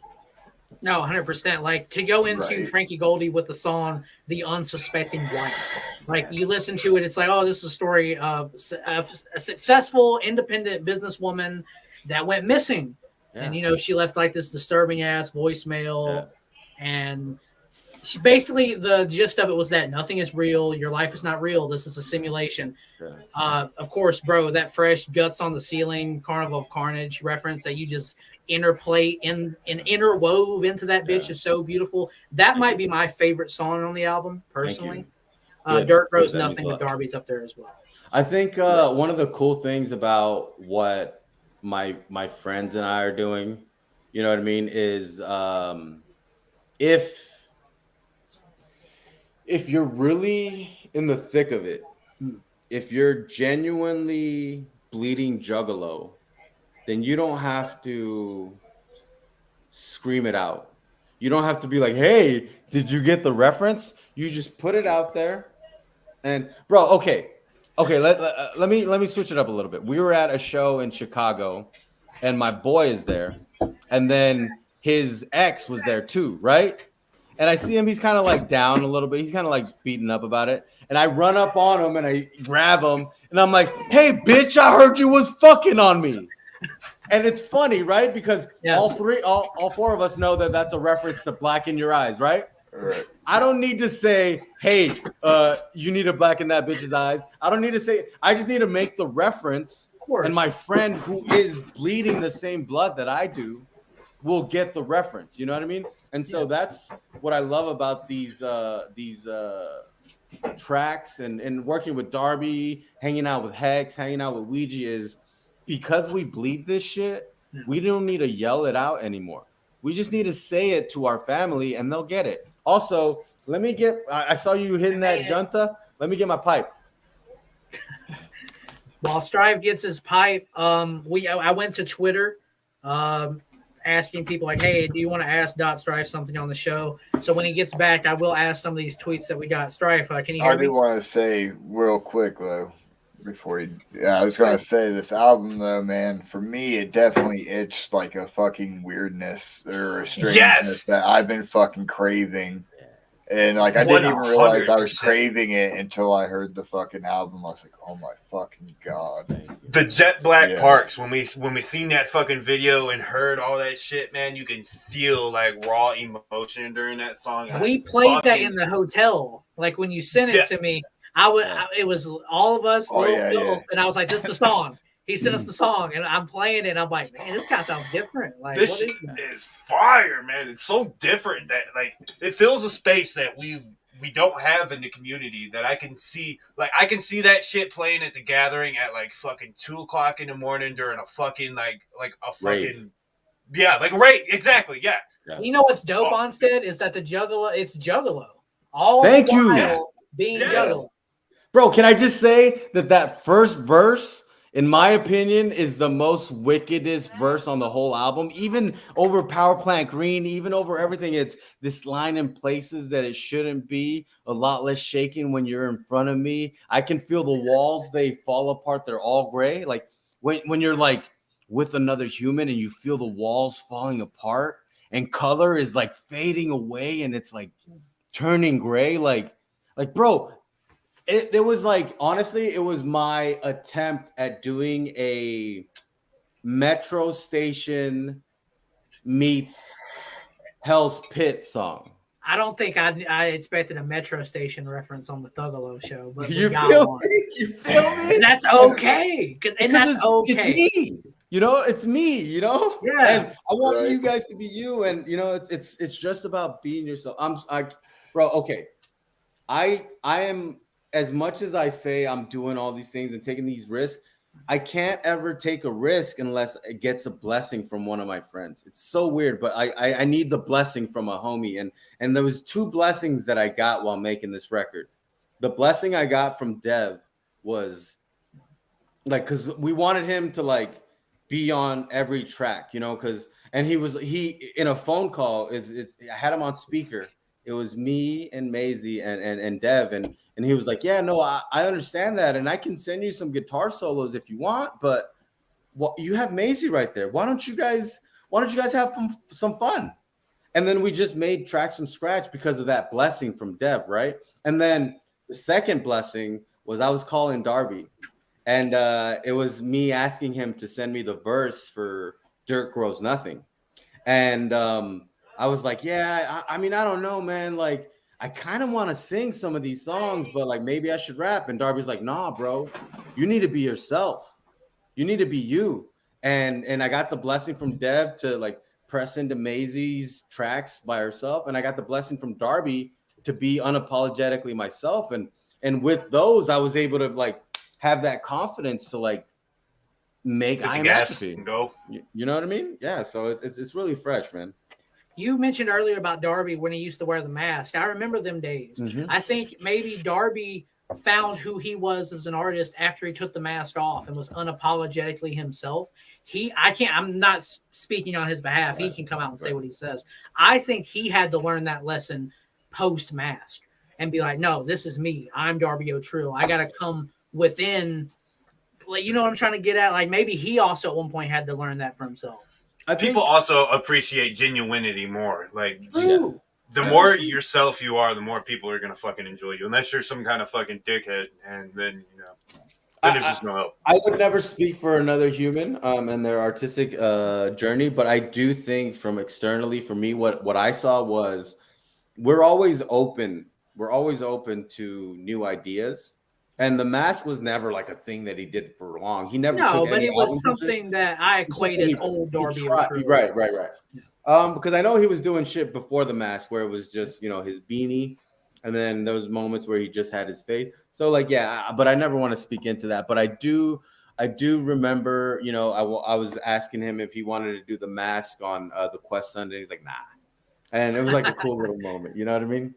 No, 100%. Like, to go into Frankie Goldie with the song "The Unsuspecting Wife," like you listen to it, it's like, oh, this is a story of a successful, independent businesswoman that went missing. And, you know, she left like this disturbing ass voicemail. And she basically, the gist of it was that nothing is real. Your life is not real. This is a simulation. Of course, bro, that fresh guts on the ceiling, Carnival of Carnage reference that you just interplay and interwove into that bitch is so beautiful. That might be my favorite song on the album, personally. Dirt Grows Nothing with Darby's up there as well. I think one of the cool things about what my friends and I are doing, you know what I mean, is if you're really in the thick of it, if you're genuinely bleeding Juggalo, then you don't have to scream it out. You don't have to be like, hey, did you get the reference? You just put it out there And bro, okay, let me switch it up a little bit. We were at a show in Chicago, and my boy is there, and then his ex was there too, right? And I see him, he's kind of like down a little bit. He's kind of like beaten up about it. And I run up on him and I grab him and I'm like, hey, bitch, I heard you was fucking on me. And it's funny, right? Because all four of us know that that's a reference to Black in Your Eyes, right? Right. I don't need to say, hey, you need to blacken that bitch's eyes. I don't need to say, I just need to make the reference. And my friend who is bleeding the same blood that I do will get the reference. You know what I mean? And so that's what I love about these tracks and working with Darby, hanging out with Hex, hanging out with Ouija is because we bleed this shit, we don't need to yell it out anymore. We just need to say it to our family and they'll get it. Also, let me get, I saw you hitting that junta. Let me get my pipe. While Strife gets his pipe, I went to Twitter asking people like, hey, do you want to ask Strife something on the show? So when he gets back, I will ask some of these tweets that we got. Strife, can you hear me? I do want to say real quick, though, before you, I was going to say this album, though, man, for me, it definitely itched like a fucking weirdness or a strangeness that I've been fucking craving. And like I didn't even realize I was craving it until I heard the fucking album. I was like, "Oh my fucking god!" The Jet Black Parks. When we seen that fucking video and heard all that shit, man, you can feel like raw emotion during that song. We played that in the hotel. Like when you sent it to me, it was all of us, and I was like, "This is the song." He sent us the song, and I'm playing it, and I'm like, man, this guy sounds different. Like, this what shit is that? is fire, man. It's so different that, like, it fills a space that we don't have in the community that I can see. Like, I can see that shit playing at the gathering at, like, fucking 2 o'clock in the morning during a fucking, like a fucking, exactly, yeah. You know what's dope, ONSTED, is that the Juggalo, it's Juggalo. All Thank you. Being Juggalo. Bro, can I just say that first verse, in my opinion, is the most wickedest verse on the whole album, even over Power Plant Green, even over everything. It's this line in places that it shouldn't be, a lot less shaking when you're in front of me. I can feel the walls, they fall apart. They're all gray. Like when you're like with another human and you feel the walls falling apart and color is like fading away and it's like turning gray. Like bro, it was like, honestly, it was my attempt at doing a Metro Station meets Hell's Pit song. I don't think I expected a Metro Station reference on the Thuggalo show, but you feel me? That's okay, that's okay. It's me. You know, it's me. You know, yeah. And I want you guys to be you, and you know, it's just about being yourself. Bro. Okay, I am. As much as I say I'm doing all these things and taking these risks, I can't ever take a risk unless it gets a blessing from one of my friends. It's so weird, but I need the blessing from a homie. And there was 2 blessings that I got while making this record. The blessing I got from Dev was like, because we wanted him to like be on every track, you know, and he in a phone call, I had him on speaker. It was me and Maisie and Dev, and he was like, yeah, no, I understand that. And I can send you some guitar solos if you want, but you have Maisie right there. Why don't you guys have some fun? And then we just made tracks from scratch because of that blessing from Dev, right? And then the second blessing was I was calling Darby, and it was me asking him to send me the verse for Dirt Grows Nothing. And I was like, yeah, I mean, I don't know, man. Like, I kind of want to sing some of these songs, but like maybe I should rap. And Darby's like, nah, bro, you need to be yourself. You need to be you. And I got the blessing from Dev to like press into Maisie's tracks by herself. And I got the blessing from Darby to be unapologetically myself. And with those, I was able to like have that confidence to like make I Am Masterpiece. You know what I mean? Yeah. So it's really fresh, man. You mentioned earlier about Darby when he used to wear the mask. I remember them days. Mm-hmm. I think maybe Darby found who he was as an artist after he took the mask off and was unapologetically himself. I'm not speaking on his behalf. Right. He can come out and say what he says. I think he had to learn that lesson post-mask. and be like, no, this is me. I'm Darby O'Trill. I got to come within. Like, you know what I'm trying to get at? Like, maybe he also at one point had to learn that for himself. People also appreciate genuinity more. Like, True. the more yourself you are, the more people are gonna fucking enjoy you. Unless you're some kind of fucking dickhead, and then then there's just no help. I would never speak for another human and their artistic journey, but I do think from externally, for me, what I saw was we're always open. We're always open to new ideas. And the mask was never like a thing that he did for long. He never took but any it was album something that I equated old Darby O'Trill. Right. Because I know he was doing shit before the mask where it was just, his beanie. And then there was moments where he just had his face. So like, yeah, but I never want to speak into that. But I do remember, I was asking him if he wanted to do the mask on the Quest Sunday. He's like, nah. And it was like a cool little moment. You know what I mean?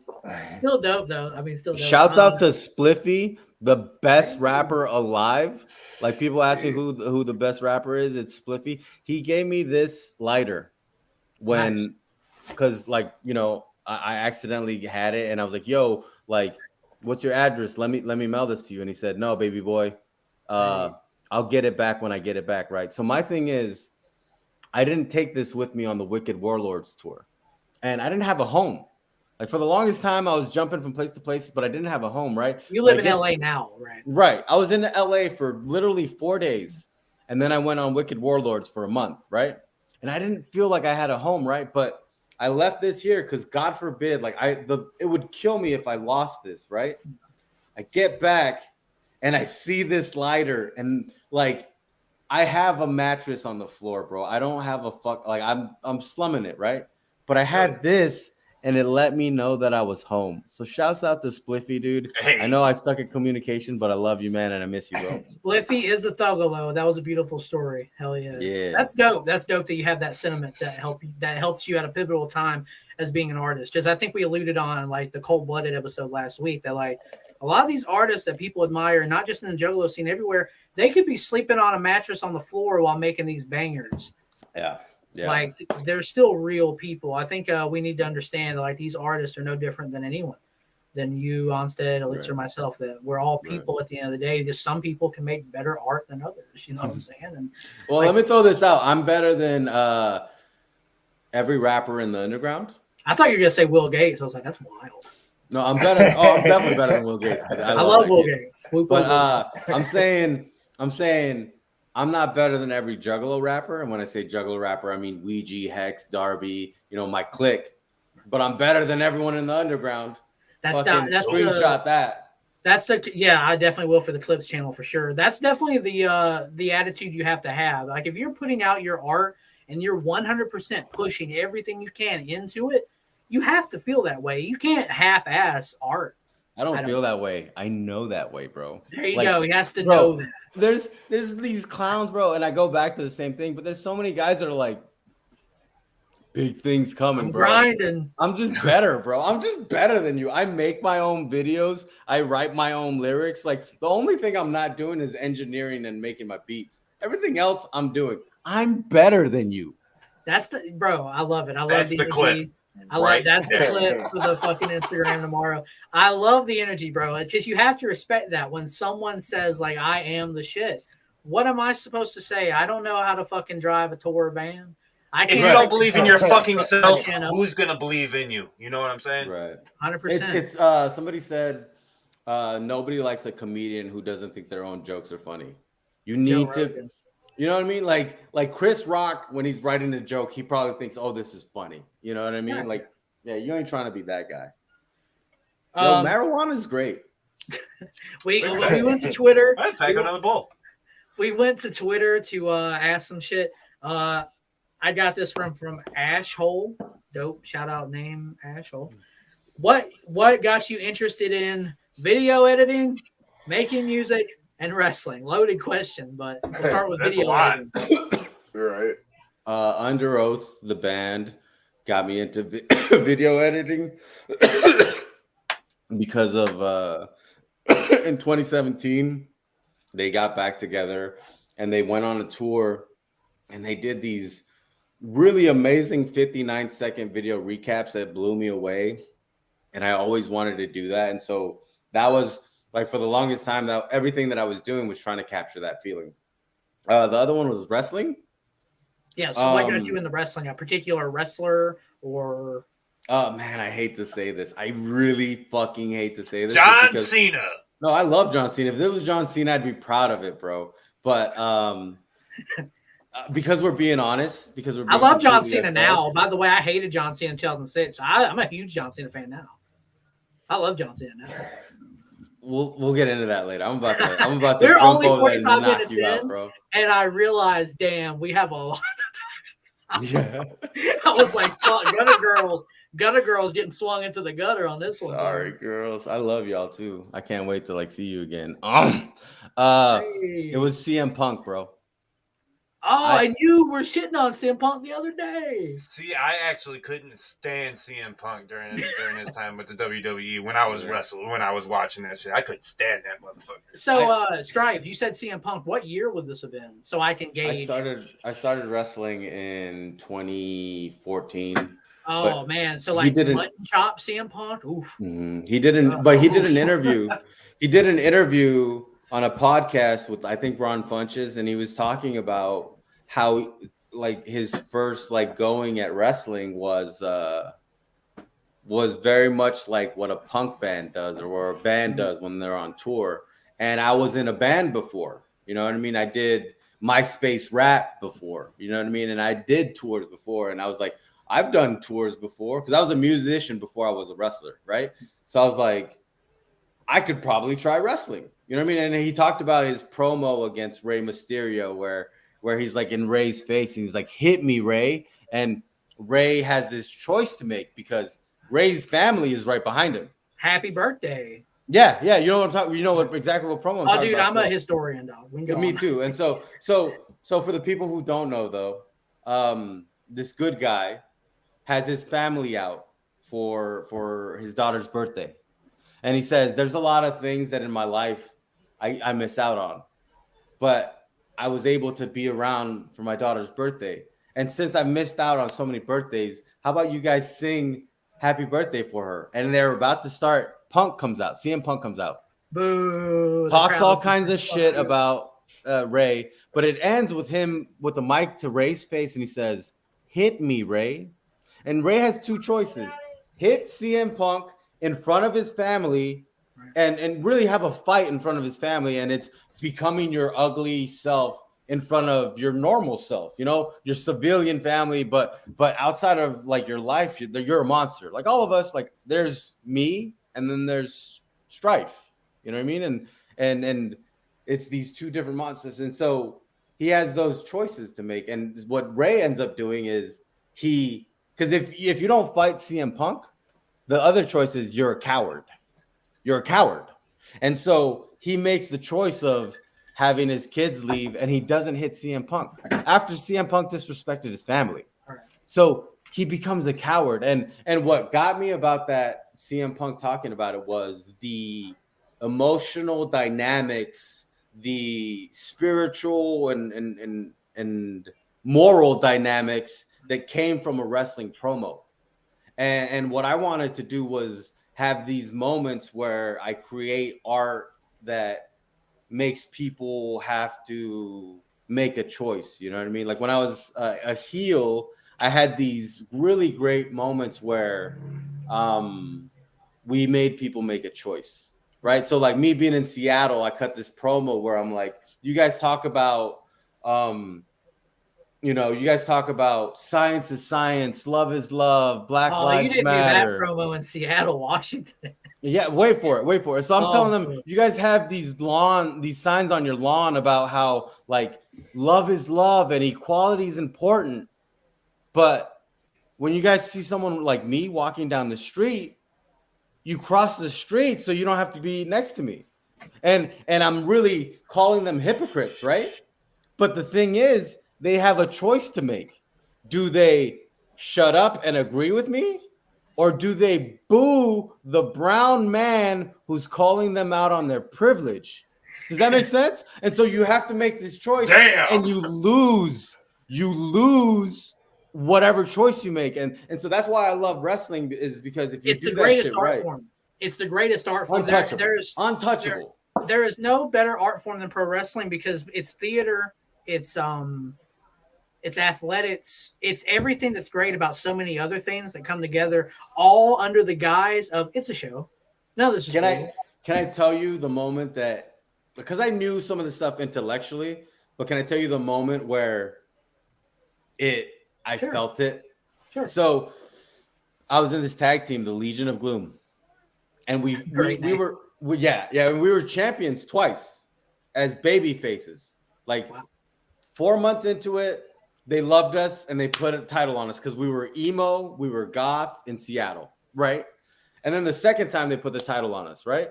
Still dope, though. I mean, still dope. Shouts out to Spliffy, the best rapper alive. Like, people ask me who the best rapper is. It's Spliffy. He gave me this lighter when, because like, I accidentally had it, and I was like, yo, like, what's your address? Let me mail this to you. And he said, no, baby boy, I'll get it back when I get it back. Right. So my thing is, I didn't take this with me on the Wicked Warlords tour, and I didn't have a home. Like, for the longest time, I was jumping from place to place, but I didn't have a home, right? You live in LA now, right? Right. I was in LA for literally 4 days, and then I went on Wicked Warlords for a month, right? And I didn't feel like I had a home, right? But I left this here because, God forbid, like it would kill me if I lost this, right? I get back, and I see this lighter, and like, I have a mattress on the floor, bro. I don't have I'm slumming it, right? But I had this, and it let me know that I was home. So shouts out to Spliffy, dude. Hey. I know I suck at communication, but I love you, man, and I miss you, bro. Spliffy is a thuggalo. That was a beautiful story. Hell yeah. Yeah. That's dope. That's dope that you have that sentiment that helps you at a pivotal time as being an artist. Just I think we alluded on like the Cold-Blooded episode last week that like a lot of these artists that people admire, not just in the Juggalo scene, everywhere, they could be sleeping on a mattress on the floor while making these bangers. Yeah. Yeah. Like, they're still real people. I think we need to understand that, like, these artists are no different than anyone, than you, ONSTED, ELIXIR, myself, that we're all people at the end of the day. Just some people can make better art than others. You know what I'm saying? And well, let me throw this out. I'm better than every rapper in the underground. I thought you were going to say Will Gates. I was like, that's wild. No, I'm better. I'm definitely better than Will Gates. I love Will Gates. But I'm saying I'm not better than every Juggalo rapper. And when I say Juggalo rapper, I mean Ouija, Hex, Darby, my clique. But I'm better than everyone in the underground. That's screenshot that. That's I definitely will for the Clips channel for sure. That's definitely the attitude you have to have. Like, if you're putting out your art and you're 100% pushing everything you can into it, you have to feel that way. You can't half-ass art. I don't feel that way. I know that way, bro. There you go. He has to know that. There's these clowns, bro, and I go back to the same thing, but there's so many guys that are like, big things coming, bro. Grinding. I'm just better, bro. I'm just better than you. I make my own videos. I write my own lyrics. Like, the only thing I'm not doing is engineering and making my beats. Everything else I'm doing. I'm better than you. That's bro. I love it. I love the clip. That's the clip for the fucking Instagram tomorrow. I love the energy, bro. Because you have to respect that when someone says, like, I am the shit. What am I supposed to say? I don't know how to fucking drive a tour van. If you don't believe in your fucking self, who's gonna believe in you? You know what I'm saying? Right. 100%. It's somebody said nobody likes a comedian who doesn't think their own jokes are funny. You need to. You know what I mean? Like Chris Rock, when he's writing a joke, he probably thinks, "Oh, this is funny." You know what I mean? Yeah. Like, yeah, you ain't trying to be that guy. Marijuana is great. we went to Twitter. I'd take another bowl. We went to Twitter to ask some shit. I got this from Ashhole. Dope. Shout out name Ashhole. What got you interested in video editing, making music, and wrestling? Loaded question, but we'll start with video editing. Right. Under Oath, the band, got me into video editing because of in 2017 they got back together and they went on a tour and they did these really amazing 59-second video recaps that blew me away. and I always wanted to do that. And so that was like for the longest time that everything that I was doing was trying to capture that feeling. The other one was wrestling. Yeah. So what got you in the wrestling? A particular wrestler or? Oh man, I hate to say this. I really fucking hate to say this. John Cena. No, I love John Cena. If it was John Cena, I'd be proud of it, bro. But because we're being honest, I love John Cena now. By the way, I hated John Cena in 2006. I'm a huge John Cena fan now. I love John Cena now. We'll get into that later. I'm about to. We're only 45 minutes in, out, bro. And I realized, damn, we have a lot of time. Yeah. I was like, fuck, Gutter Girls getting swung into the gutter on this one. Sorry, girls. I love y'all too. I can't wait to like see you again. Hey. It was CM Punk, bro. Oh, and you were shitting on CM Punk the other day. See, I actually couldn't stand CM Punk during his time with the WWE when I was wrestling, when I was watching that shit. I couldn't stand that motherfucker. So, Strife, you said CM Punk. What year would this have been? So I can gauge. I started wrestling in 2014. Oh man, so like mutton chop CM Punk. Oof. He didn't, but he did an interview. He did an interview on a podcast with I think Ron Funches, and he was talking about how like his first like going at wrestling was very much like what a punk band does or what a band does when they're on tour. And I was in a band before, you know what I mean? I did MySpace rap before, you know what I mean? And I did tours before, and I was like, I've done tours before because I was a musician before I was a wrestler, right? So I was like, I could probably try wrestling. You know what I mean? And he talked about his promo against Rey Mysterio where he's like in Rey's face and he's like, hit me, Rey. And Rey has this choice to make because Rey's family is right behind him. Happy birthday. Yeah. You know what I'm talking. You know exactly what promo I'm talking about. I'm a historian, though. Me too. And so for the people who don't know, though, this good guy has his family out for his daughter's birthday. And he says, there's a lot of things that in my life I miss out on, but I was able to be around for my daughter's birthday. And since I missed out on so many birthdays, how about you guys sing happy birthday for her? And they're about to start. CM Punk comes out. Boo. Talks all kinds of shit about Rey, but it ends with him with the mic to Rey's face. And he says, hit me, Rey. And Rey has two choices. Hit CM Punk in front of his family and really have a fight in front of his family. And it's becoming your ugly self in front of your normal self, you know, your civilian family. But outside of like your life, you're a monster. Like all of us, like there's me and then there's Strife, you know what I mean? And it's these two different monsters. And so he has those choices to make. And what Rey ends up doing is because if you don't fight CM Punk, the other choice is you're a coward. You're a coward. And so he makes the choice of having his kids leave, and he doesn't hit CM Punk after CM Punk disrespected his family. So he becomes a coward. And what got me about that CM Punk talking about it was the emotional dynamics, the spiritual and moral dynamics that came from a wrestling promo. And what I wanted to do was have these moments where I create art that makes people have to make a choice. You know what I mean? Like when I was a heel, I had these really great moments where we made people make a choice, right? So like me being in Seattle, I cut this promo where I'm like, you guys talk about science is science, love is love, Black Lives you didn't Matter. do that promo in Seattle, Washington. Yeah, wait for it. So I'm telling them, you guys have these signs on your lawn about how like love is love and equality is important. But when you guys see someone like me walking down the street, you cross the street so you don't have to be next to me. And I'm really calling them hypocrites, right? But the thing is, they have a choice to make. Do they shut up and agree with me? Or do they boo the brown man who's calling them out on their privilege? Does that make sense? And so you have to make this choice. Damn. And you lose whatever choice you make. And so that's why I love wrestling, is because if you It's do the that greatest shit art right, form. It's the greatest art form. untouchable. There is no better art form than pro wrestling because it's theater, it's athletics, it's everything that's great about so many other things that come together, all under the guise of it's a show. No, this is Can I tell you the moment that, because I knew some of the stuff intellectually, but can I tell you the moment where I felt it? Sure. So I was in this tag team, the Legion of Gloom, and we were champions twice as baby faces. Like 4 months into it, they loved us and they put a title on us because we were emo, we were goth in Seattle, right? And then the second time they put the title on us, right?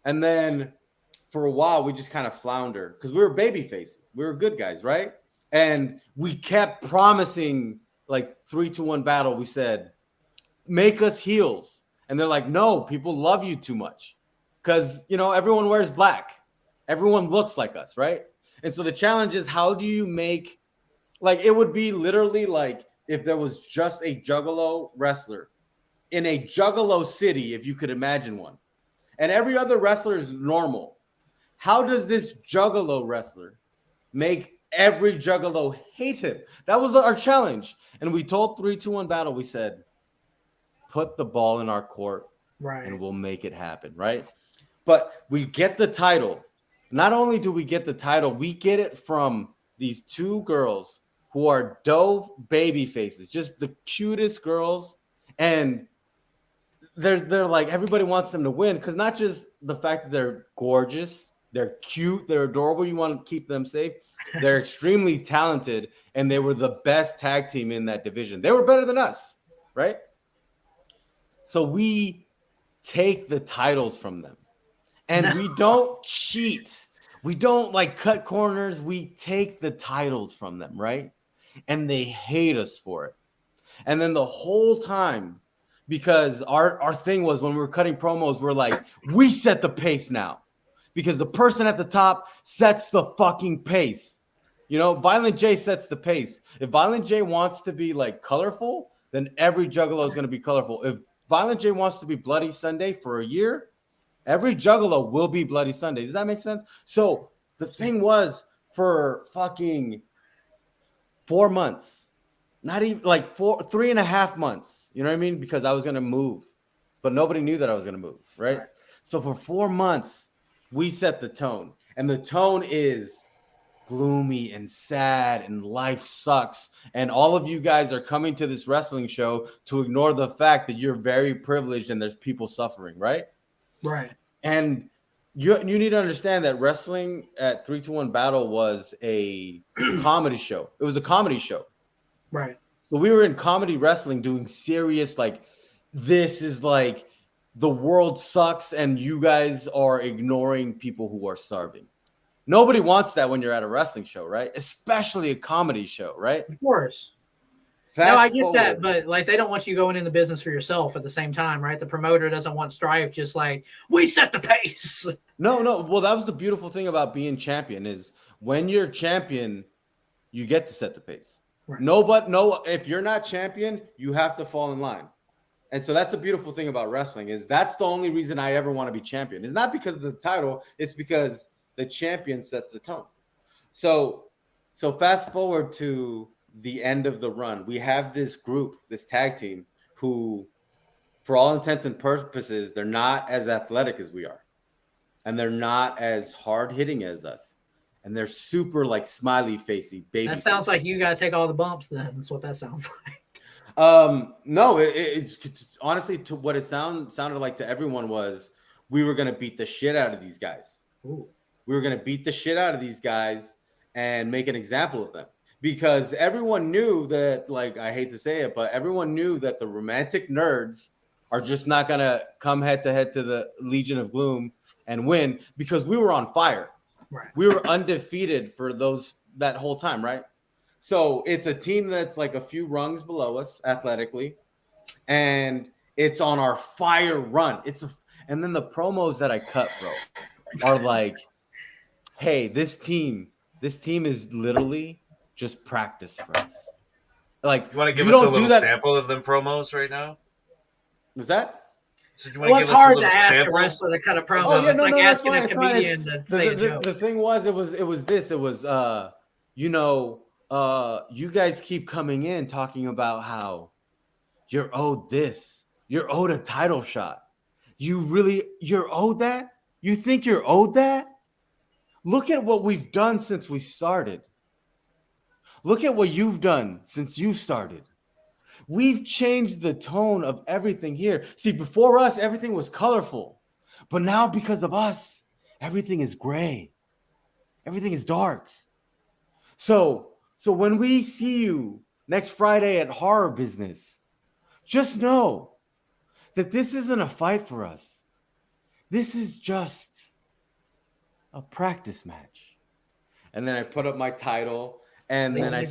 And then for a while we just kind of flounder because we were baby faces, we were good guys, right? And we kept promising, like 3, 2, 1 battle. We said, make us heels. And they're like, no, people love you too much because, you know, everyone wears black. Everyone looks like us, right? And so the challenge is, how do you make, like, it would be literally like if there was just a Juggalo wrestler in a Juggalo city, if you could imagine one, and every other wrestler is normal. How does this Juggalo wrestler make every Juggalo hate him? That was our challenge. And we told 3, 2, 1 battle, we said, put the ball in our court, right, and we'll make it happen, right? But we get the title. Not only do we get the title, we get it from these 2 girls who are dope baby faces, just the cutest girls. And they're like, everybody wants them to win because not just the fact that they're gorgeous, they're cute, they're adorable, you want to keep them safe. They're extremely talented, and they were the best tag team in that division. They were better than us, right? So we take the titles from them, and we don't cheat. We don't like cut corners. We take the titles from them, right? And they hate us for it. And then the whole time, because our thing was when we were cutting promos, we're like, we set the pace now because the person at the top sets the fucking pace. You know, Violent J sets the pace. If Violent J wants to be like colorful, then every Juggalo is going to be colorful. If Violent J wants to be Bloody Sunday for a year, every Juggalo will be Bloody Sunday. Does that make sense? So the thing was, for fucking 4 months, not even like 3.5 months, you know what I mean? Because I was going to move, but nobody knew that I was going to move, right? So for 4 months, we set the tone, and the tone is gloomy and sad, and life sucks. And all of you guys are coming to this wrestling show to ignore the fact that you're very privileged and there's people suffering, right? Right. And you need to understand that wrestling at 3, 2, 1 battle was a comedy show. It was a comedy show. Right. So we were in comedy wrestling doing serious, like, this is like the world sucks and you guys are ignoring people who are starving. Nobody wants that when you're at a wrestling show, right? Especially a comedy show, right? Of course. No, I get that, but like they don't want you going in the business for yourself at the same time, right? The promoter doesn't want Strife just like, we set the pace. No. Well, that was the beautiful thing about being champion is when you're champion, you get to set the pace. Right. If you're not champion, you have to fall in line. And so that's the beautiful thing about wrestling is that's the only reason I ever want to be champion. It's not because of the title, it's because the champion sets the tone. So fast forward to the end of the run. We have this group, this tag team, who, for all intents and purposes, they're not as athletic as we are. And they're not as hard-hitting as us. And they're super, like, smiley-facey baby. That sounds like you got to take all the bumps then. That's what that sounds like. No, it's honestly, to what it sounded like to everyone was we were going to beat the shit out of these guys. Ooh. We were going to beat the shit out of these guys and make an example of them. Because everyone knew that, like, I hate to say it, but everyone knew that the romantic nerds are just not going to come head-to-head to the Legion of Gloom and win because we were on fire. Right. We were undefeated for that whole time, right? So it's a team that's like a few rungs below us athletically, and it's on our fire run. And then the promos that I cut, bro, are like, hey, this team is literally just practice for us. Like, You want to give you us a don't do little that. sample of them promos right now? Was that? So you Well, want to it's give us a hard to little ask sample? a wrestler to cut a promo. Oh yeah, it's no, like no, that's asking fine. a It's fine. comedian to say a joke. The thing was, it was this. It was, you guys keep coming in talking about how you're owed this. You're owed a title shot. You're owed that? You think you're owed that? Look at what we've done since we started. Look at what you've done since you started. We've changed the tone of everything here. See, before us, everything was colorful. But now, because of us, everything is gray. Everything is dark. So when we see you next Friday at Horror Business, just know that this isn't a fight for us. This is just a practice match. And then I put up my title, and then I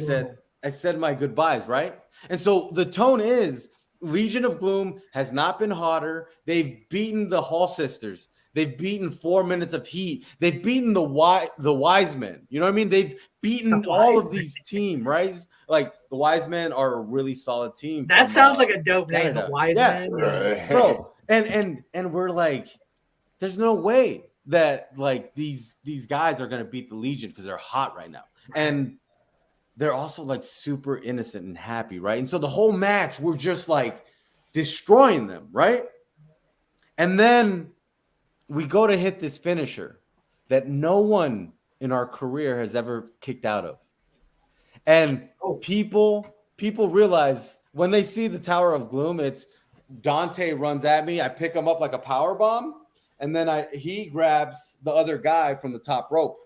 said my goodbyes, right? And so the tone is Legion of Gloom has not been hotter. They've beaten the Hall Sisters. They've beaten 4 Minutes of Heat. They've beaten the Wise Men. You know what I mean? They've beaten all of these teams, right? Like the Wise Men are a really solid team. That sounds like a dope name, Canada. the Wise Men. Right. Bro. And we're like, there's no way that like these guys are gonna beat the Legion because they're hot right now. And they're also like super innocent and happy, right? And so the whole match, we're just like destroying them, right? And then we go to hit this finisher that no one in our career has ever kicked out of. And people realize when they see the Tower of Gloom, it's Dante runs at me, I pick him up like a power bomb, and then he grabs the other guy from the top rope.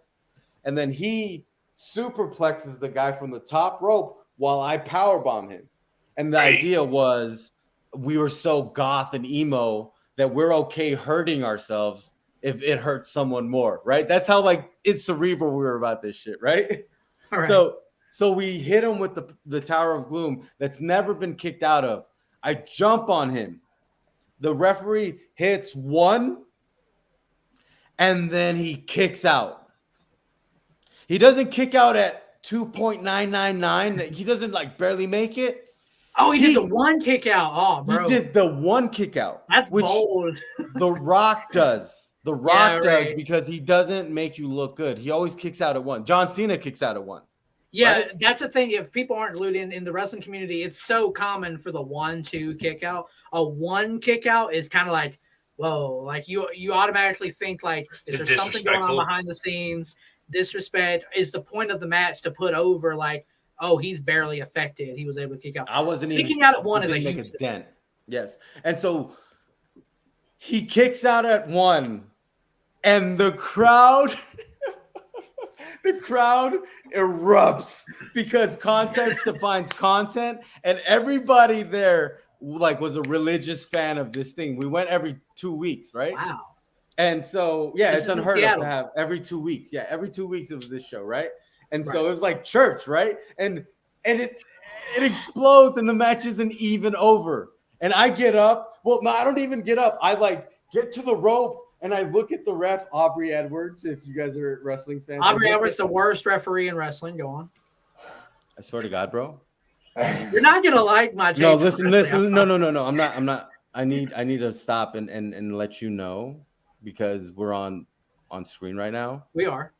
And then he superplexes the guy from the top rope while I powerbomb him. And the idea was we were so goth and emo that we're okay hurting ourselves if it hurts someone more, right? That's how like it's cerebral we were about this shit, right? All right. So we hit him with the Tower of Gloom that's never been kicked out of. I jump on him. The referee hits 1, and then he kicks out. He doesn't kick out at 2.999. He doesn't like barely make it. Oh, he did the 1 kick out. Oh, bro. He did the 1 kick out. That's bold. The Rock does. The Rock does right. because he doesn't make you look good. He always kicks out at 1. John Cena kicks out at 1. Yeah, right? That's the thing. If people aren't glued in the wrestling community, it's so common for the 1-2 kick out. A 1 kick out is kind of like, whoa, like you automatically think like, is there something going on behind the scenes? Disrespect is the point of the match to put over like, oh, he's barely affected. He was able to kick out. I wasn't even kicking out at 1 is a huge huge dent. Yes. And so he kicks out at 1, and the crowd erupts because context defines content, and everybody there like was a religious fan of this thing. We went every 2 weeks, right? Wow. And so, yeah, This it's is in unheard of Seattle. to have every 2 weeks. Yeah, every 2 weeks it was this show, right? And so it was like church, right? And it explodes, and the match isn't even over. And I get up. Well, no, I don't even get up. I like get to the rope, and I look at the ref, Aubrey Edwards. If you guys are wrestling fans, Aubrey Edwards, the worst referee in wrestling. Go on. I swear to God, bro. You're not gonna like my taste. No, listen. No. I'm not. I need to stop and let you know, because we're on screen right now. We are.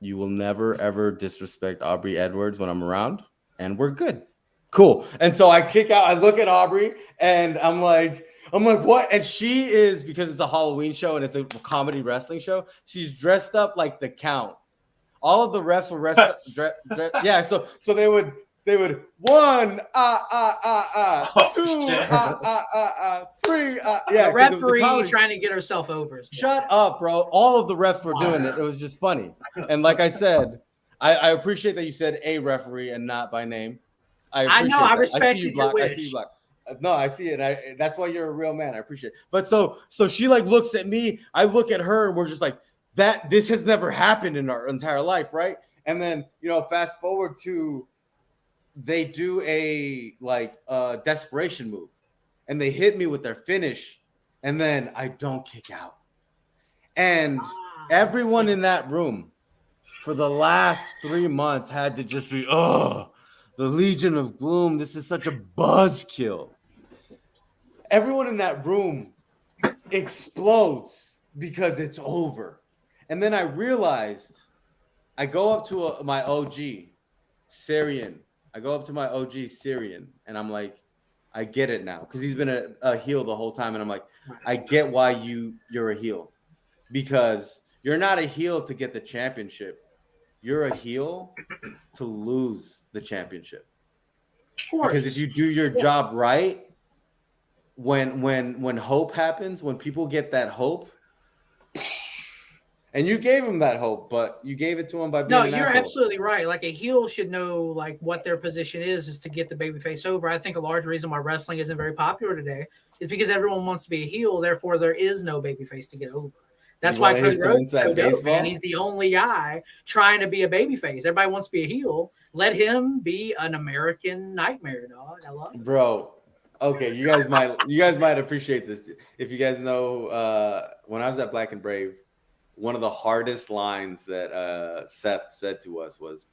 You will never ever disrespect Aubrey Edwards when I'm around, and we're good. Cool. And so I kick out. I look at Aubrey, and I'm like, what? And she is, because it's a Halloween show and it's a comedy wrestling show, she's dressed up like the Count. All of the refs were yeah. So they would 1 2 3 yeah. The referee trying to get herself over. Shut up, bro. All of the refs were doing it. It was just funny. And like I said, I appreciate that you said a referee and not by name. I know. I respect you. I see you, Black. No, I see it. That's why you're a real man. I appreciate it. But so she like looks at me. I look at her, and we're just like, this has never happened in our entire life, right? And then, fast forward to, they do a desperation move, and they hit me with their finish, and then I don't kick out. And everyone in that room for the last 3 months had to just be, the Legion of Gloom. This is such a buzzkill. Everyone in that room explodes because it's over. And then I realized I go up to my OG, Syrian. I go up to my OG, Syrian, and I'm like, I get it now. Because he's been a heel the whole time. And I'm like, I get why you're a heel. Because you're not a heel to get the championship. You're a heel to lose the championship. Because if you do your job right, when hope happens, when people get that hope, and you gave him that hope, but you gave it to him by being an you're asshole. Absolutely right. Like a heel should know like what their position is to get the babyface over. I think a large reason why wrestling isn't very popular today is because everyone wants to be a heel. Therefore, there is no babyface to get over. That's why Cody Rhodes is so dope, man. He's the only guy trying to be a babyface. Everybody wants to be a heel. Let him be an American nightmare, dog. I love it. Bro. Okay, you guys might appreciate this. If you guys know, when I was at Black and Brave, one of the hardest lines that Seth said to us was,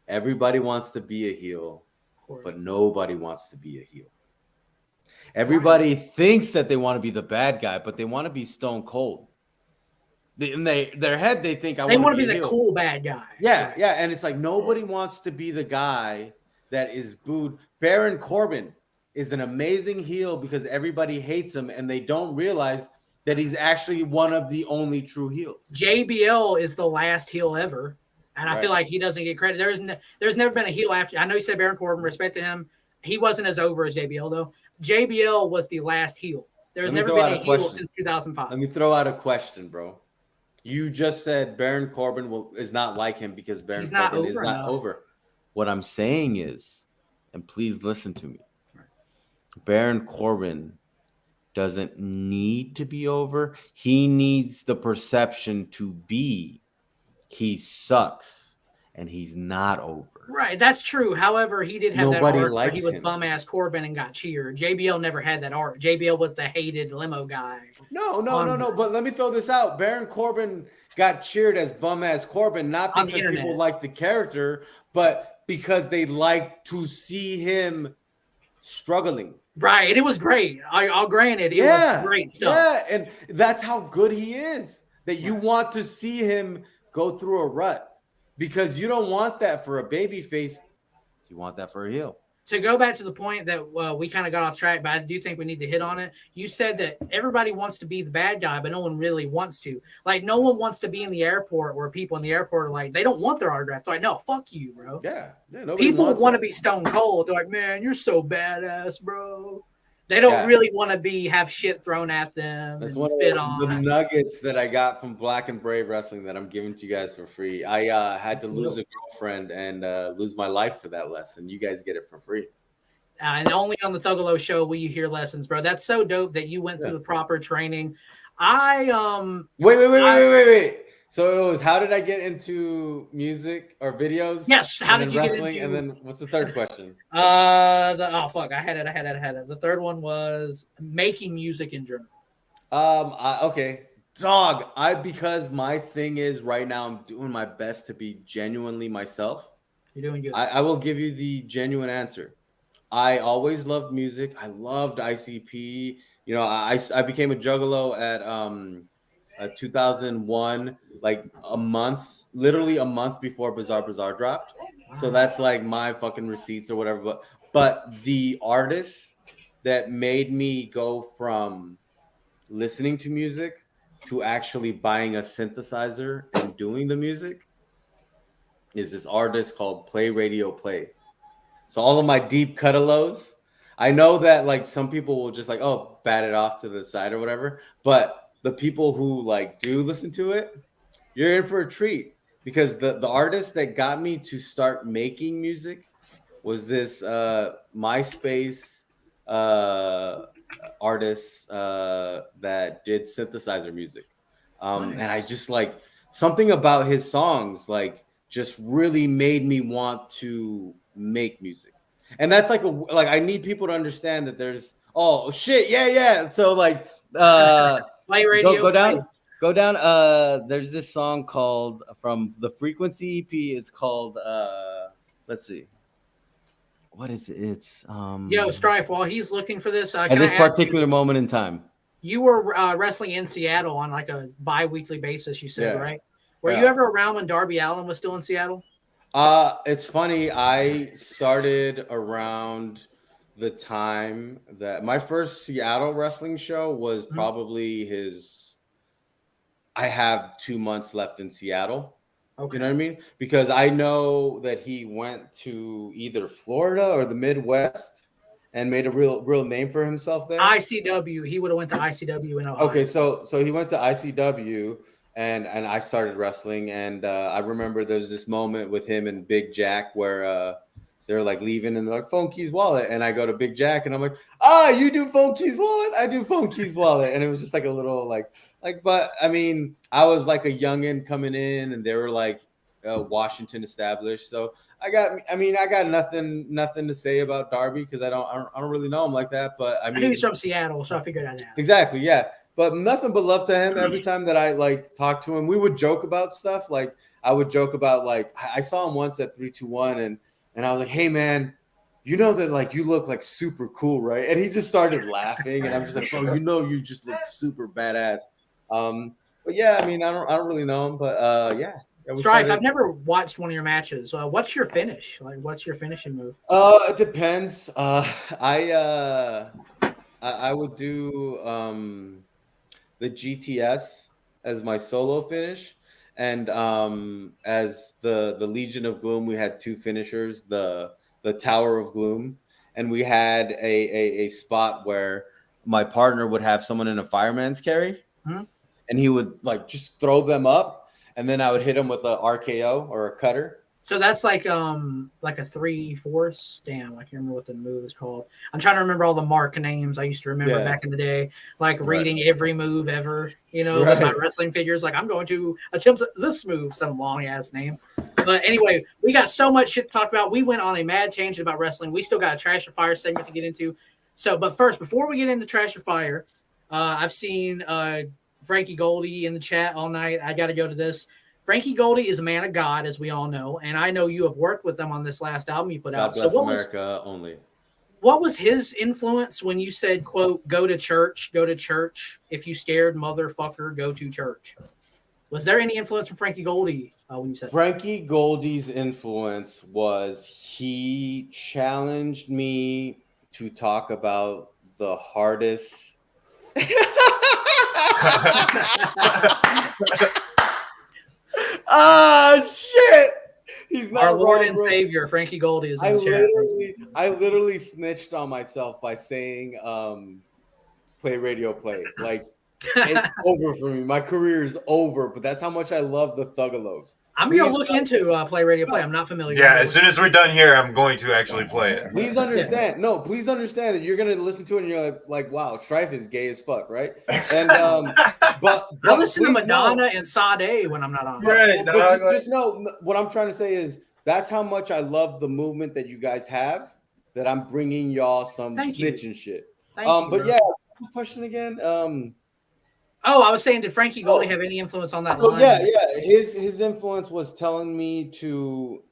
everybody wants to be a heel, but nobody wants to be a heel. Everybody thinks that they want to be the bad guy, but they want to be Stone Cold. In their head, they think they want to be the heel. cool bad guy. Yeah, yeah. And it's like nobody wants to be the guy that is booed. Baron Corbin is an amazing heel because everybody hates him and they don't realize that he's actually one of the only true heels. JBL is the last heel ever, and I feel like he doesn't get credit. There's never been a heel after. I know you said Baron Corbin, respect to him. He wasn't as over as JBL though. JBL was the last heel. There's never been a heel since 2005. Let me throw out a question, bro. You just said Baron Corbin is not like him because Baron Corbin is not over. What I'm saying is, and please listen to me, Baron Corbin doesn't need to be over. He needs the perception to be he sucks and he's not over. Right, that's true. However, he did have that arc where he was bum-ass Corbin and got cheered. JBL never had that arc. JBL was the hated limo guy. No. But let me throw this out. Baron Corbin got cheered as bum-ass Corbin, not because people like the character, but because they like to see him struggling. Right, and it was great. I'll grant it. It was great stuff. Yeah, and that's how good he is. That you want to see him go through a rut. Because you don't want that for a baby face. You want that for a heel. To go back to the point that we kind of got off track, but I do think we need to hit on it. You said that everybody wants to be the bad guy, but no one really wants to. Like, no one wants to be in the airport where people in the airport are like, they don't want their autograph. They're like, no, fuck you, bro. Yeah. People want to be Stone Cold. They're like, man, you're so badass, bro. They don't really want to have shit thrown at them. That's one of the nuggets that I got from Black and Brave Wrestling that I'm giving to you guys for free. I had to lose a girlfriend and lose my life for that lesson. You guys get it for free. And only on the Thuggalo show will you hear lessons, bro. That's so dope that you went through the proper training. Wait. So it was, how did I get into music or videos? Yes. How did you get into? And then what's the third question? I had it. The third one was making music in general. Okay. Dog. Because my thing is right now I'm doing my best to be genuinely myself. You're doing good. I will give you the genuine answer. I always loved music. I loved ICP. You know, I became a Juggalo at 2001, like literally a month before Bizarre dropped. So that's like my fucking receipts or whatever. But the artist that made me go from listening to music to actually buying a synthesizer and doing the music is this artist called Play Radio Play. So all of my deep cutalos, I know that like some people will just like, oh, bat it off to the side or whatever. But the people who like do listen to it, you're in for a treat, because the artist that got me to start making music was this MySpace artist that did synthesizer music. And I just like something about his songs, like just really made me want to make music. And that's like I need people to understand that there's so like Play Radio go down there's this song called from the Frequency EP. It's called let's see, what is it? It's Yo, Strife, while he's looking for this, at can this I ask particular moment in time. you were wrestling in Seattle on like a bi-weekly basis, you said, Yeah. right? Were Yeah. you ever around when Darby Allin was still in Seattle? It's funny. I started around the time that my first Seattle wrestling show was probably his. I have 2 months left in Seattle. Okay. You know what I mean? Because I know that he went to either Florida or the Midwest and made a real name for himself there. ICW. He would have went to ICW in Ohio. Okay, so he went to ICW and I started wrestling, and I remember there's this moment with him and Big Jack where they're like leaving and they're like Phone Keys Wallet, and I go to Big Jack and I'm like, you do Phone Keys Wallet, I do Phone Keys Wallet, and it was just like a little like, but I mean, I was like a youngin coming in, and they were like Washington established, so I got nothing to say about Darby because I don't really know him like that, but I mean, I knew he's from Seattle, so I figured I'd ask. Exactly, yeah. But nothing but love to him. Every time that I like talk to him, we would joke about stuff. Like I would joke about like I saw him once at 321 and I was like, "Hey man, you know that like you look like super cool, right?" And he just started laughing and I'm just like, "Bro, you know you just look super badass." But yeah, I mean, I don't really know him, but yeah. Strife, I've never watched one of your matches. What's your finish? Like, what's your finishing move? It depends. I would do the GTS as my solo finish, and as the Legion of Gloom, we had two finishers, the Tower of Gloom, and we had a spot where my partner would have someone in a fireman's carry, and he would like just throw them up, and then I would hit him with a RKO or a cutter. So that's like a 3-4. Damn, I can't remember what the move is called. I'm trying to remember all the mark names I used to remember back in the day, like reading every move ever, you know, with my wrestling figures. Like, I'm going to attempt this move, some long ass name. But anyway, we got so much shit to talk about. We went on a mad tangent about wrestling. We still got a Trash or Fire segment to get into. So, but first, before we get into Trash or Fire, I've seen Frankie Goldie in the chat all night. I got to go to this. Frankie Goldie is a man of God, as we all know, and I know you have worked with him on this last album you put out. God bless America only. What was his influence when you said, quote, go to church, if you scared, motherfucker, go to church? Was there any influence from Frankie Goldie when you said Frankie Goldie's influence was he challenged me to talk about the hardest shit. He's not our Lord wrong, and bro. Savior, Frankie Goldie is in the chat. I literally snitched on myself by saying play radio play. Like it's over for me. My career is over, but that's how much I love the Thuggalos. I'm going to look into play radio play. I'm not familiar with it. As soon as we're done here, I'm going to actually play it. Please understand. No, please understand that you're going to listen to it and you're like, wow, Strife is gay as fuck, right? And but I listen to Madonna and Sade when I'm not on. Right, but just know what I'm trying to say is that's how much I love the movement that you guys have, that I'm bringing y'all some snitching shit. But yeah, question again. I was saying, did Frankie Goldie have any influence on that line? Yeah. His influence was telling me to,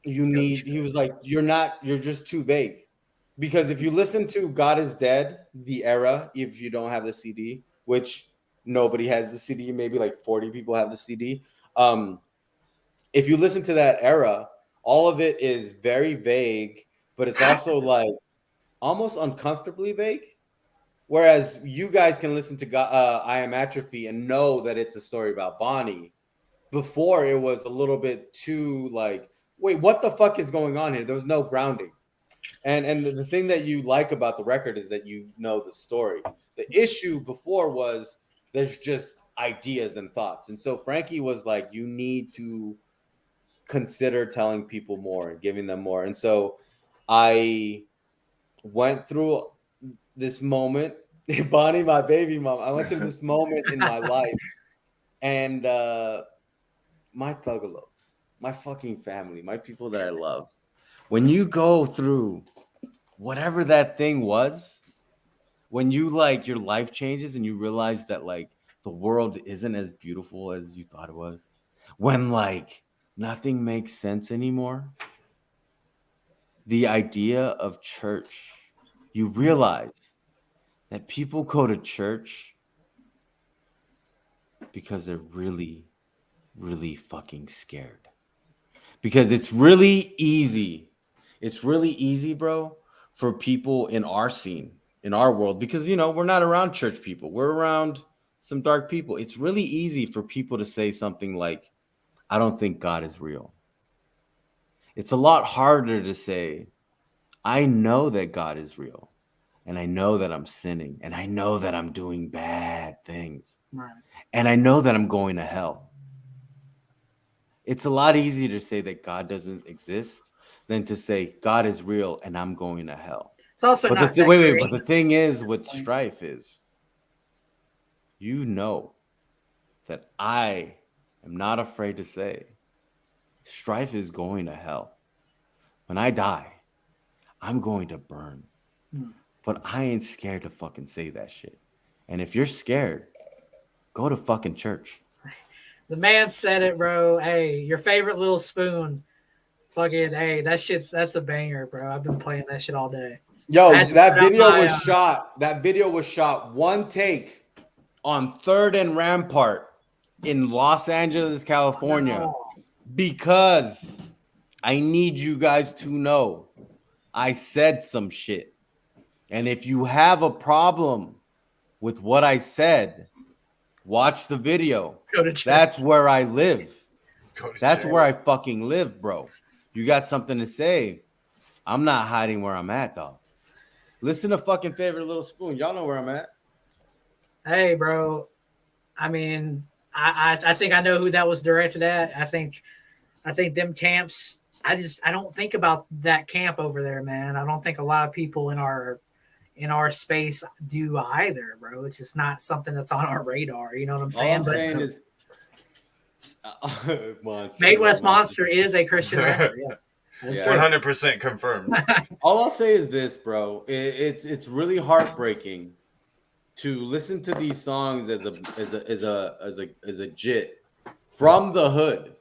he was like, you're just too vague. Because if you listen to God is Dead, the era, if you don't have the CD, which nobody has the CD, maybe like 40 people have the CD. If you listen to that era, all of it is very vague, but it's also like almost uncomfortably vague. Whereas you guys can listen to I Am Atrophy and know that it's a story about Bonnie. Before it was a little bit too like, wait, what the fuck is going on here? There was no grounding. And the thing that you like about the record is that you know the story. The issue before was there's just ideas and thoughts. And so Frankie was like, you need to consider telling people more and giving them more. And so I went through this moment, Bonnie, my baby mom. I went through this moment in my life, and my Thuggalos, my fucking family, my people that I love. When you go through whatever that thing was, when you like your life changes and you realize that like the world isn't as beautiful as you thought it was, when like nothing makes sense anymore, the idea of church. You realize that people go to church because they're really, really fucking scared. Because it's really easy. It's really easy, bro, for people in our scene, in our world, because, you know, we're not around church people. We're around some dark people. It's really easy for people to say something like, I don't think God is real. It's a lot harder to say, I know that God is real, and I know that I'm sinning, and I know that I'm doing bad things, Right. and I know that I'm going to hell. It's a lot easier to say that God doesn't exist than to say God is real and I'm going to hell. It's also But not but the thing is with Strife is, you know that I am not afraid to say Strife is going to hell. When I die, I'm going to burn. But I ain't scared to fucking say that shit. And if you're scared, go to fucking church. The man said it, bro. Hey, your favorite little spoon. Fucking, hey, that's a banger, bro. I've been playing that shit all day. Yo, that video was shot. That video was shot one take on 3rd and Rampart in Los Angeles, California. Because I need you guys to know I said some shit. And if you have a problem with what I said, watch the video. Go to church. That's where I live. That's where I fucking live, bro. You got something to say? I'm not hiding where I'm at, dog. Listen to fucking Favorite Little Spoon. Y'all know where I'm at. Hey, bro. I mean, I think I know who that was directed at. I think them camps. I don't think about that camp over there, man. I don't think a lot of people in our space do either, bro. It's just not something that's on our radar. You know what I'm saying? All I'm saying is, Midwest Monster is a Christian rapper. Yes. That's 100% confirmed. All I'll say is this, bro. It's really heartbreaking to listen to these songs as a jit from the hood,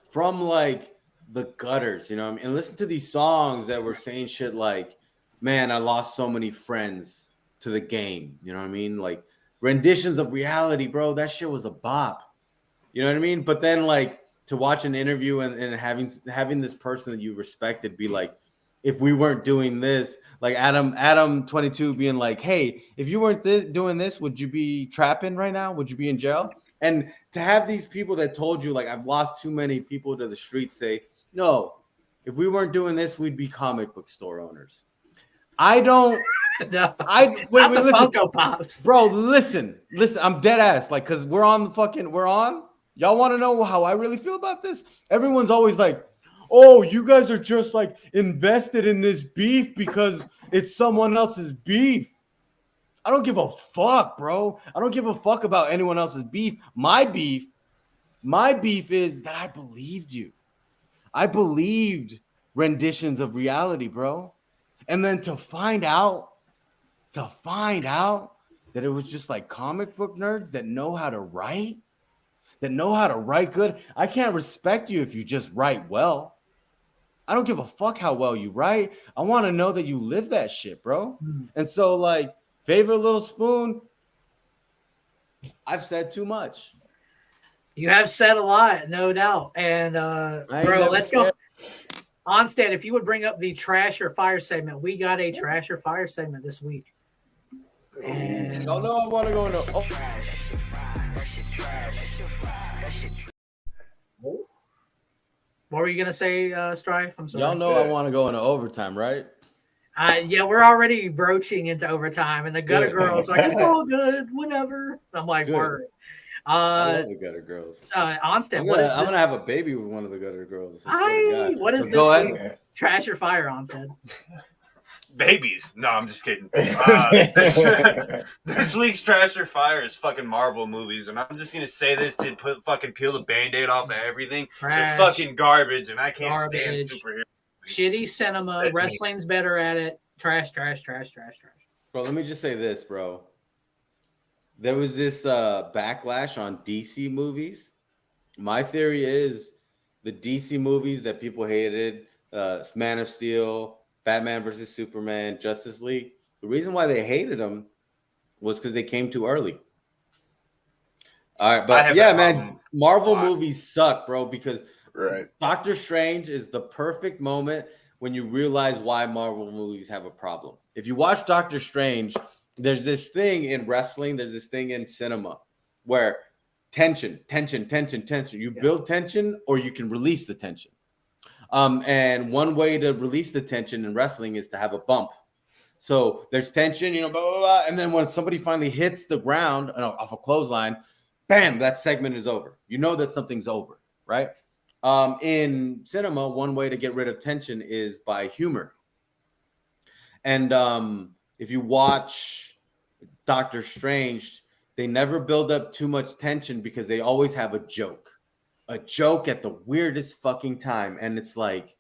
from like the gutters, you know what I mean? And listen to these songs that were saying shit like, man, I lost so many friends to the game, you know what I mean? Like renditions of reality, bro. That shit was a bop. You know what I mean? But then like to watch an interview and having this person that you respected be like, if we weren't doing this, like Adam 22 being like, hey, if you weren't doing this, would you be trapping right now? Would you be in jail? And to have these people that told you, like, I've lost too many people to the streets say, no, if we weren't doing this, we'd be comic book store owners. I don't. No, wait, listen, Funko Pops, bro. Listen. I'm dead ass. Like, cause we're on. Y'all want to know how I really feel about this? Everyone's always like, oh, you guys are just like invested in this beef because it's someone else's beef. I don't give a fuck, bro. I don't give a fuck about anyone else's beef. My beef is that I believed you. I believed renditions of reality, bro. And then to find out that it was just like comic book nerds that know how to write good. I can't respect you if you just write well. I don't give a fuck how well you write. I want to know that you live that shit, bro. And so, like, Favorite Little Spoon, I've said too much. You have said a lot, no doubt. And bro, let's go. ONSTED, if you would bring up the trash or fire segment, we got a trash or fire segment this week. And y'all know I want to go into. What were you gonna say, Strife? I'm sorry. Y'all know I want to go into overtime, right? Yeah, we're already broaching into overtime, and the gutter girls like, it's all good, whatever. I'm like, word. I love the gutter girls. ONSTED, I'm gonna have a baby with one of the gutter girls. What is this week's trash or fire, ONSTED? Babies. No, I'm just kidding. This week's trash or fire is fucking Marvel movies, and I'm just gonna say this to fucking peel the Band-Aid off of everything. Trash. They're fucking garbage, and I can't stand superheroes. Shitty cinema. That's wrestling's better at it. Trash. Bro, let me just say this, bro. There was this backlash on DC movies. My theory is the DC movies that people hated, Man of Steel, Batman versus Superman, Justice League. The reason why they hated them was because they came too early. All right, but yeah, man, Marvel movies suck, bro, because Doctor Strange is the perfect moment when you realize why Marvel movies have a problem. If you watch Doctor Strange, there's this thing in wrestling, there's this thing in cinema where tension. You build tension or you can release the tension. And one way to release the tension in wrestling is to have a bump. So there's tension, blah, blah, blah. And then when somebody finally hits the ground off a clothesline, bam, that segment is over. You know that something's over, right? In cinema, one way to get rid of tension is by humor. And if you watch Doctor Strange, they never build up too much tension because they always have a joke at the weirdest fucking time. And it's like,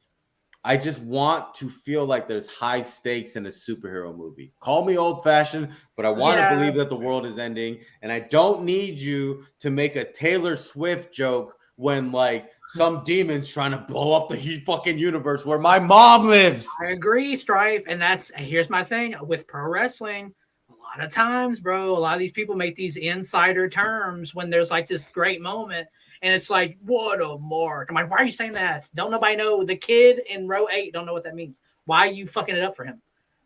I just want to feel like there's high stakes in a superhero movie. Call me old fashioned, but I want to believe that the world is ending. And I don't need you to make a Taylor Swift joke when like some demon's trying to blow up the fucking universe where my mom lives. I agree, Strife. And here's my thing with pro wrestling. A lot of times, bro, a lot of these people make these insider terms when there's like this great moment. And it's like, what a mark. I'm like, why are you saying that? Don't nobody know? The kid in row 8 don't know what that means. Why are you fucking it up for him?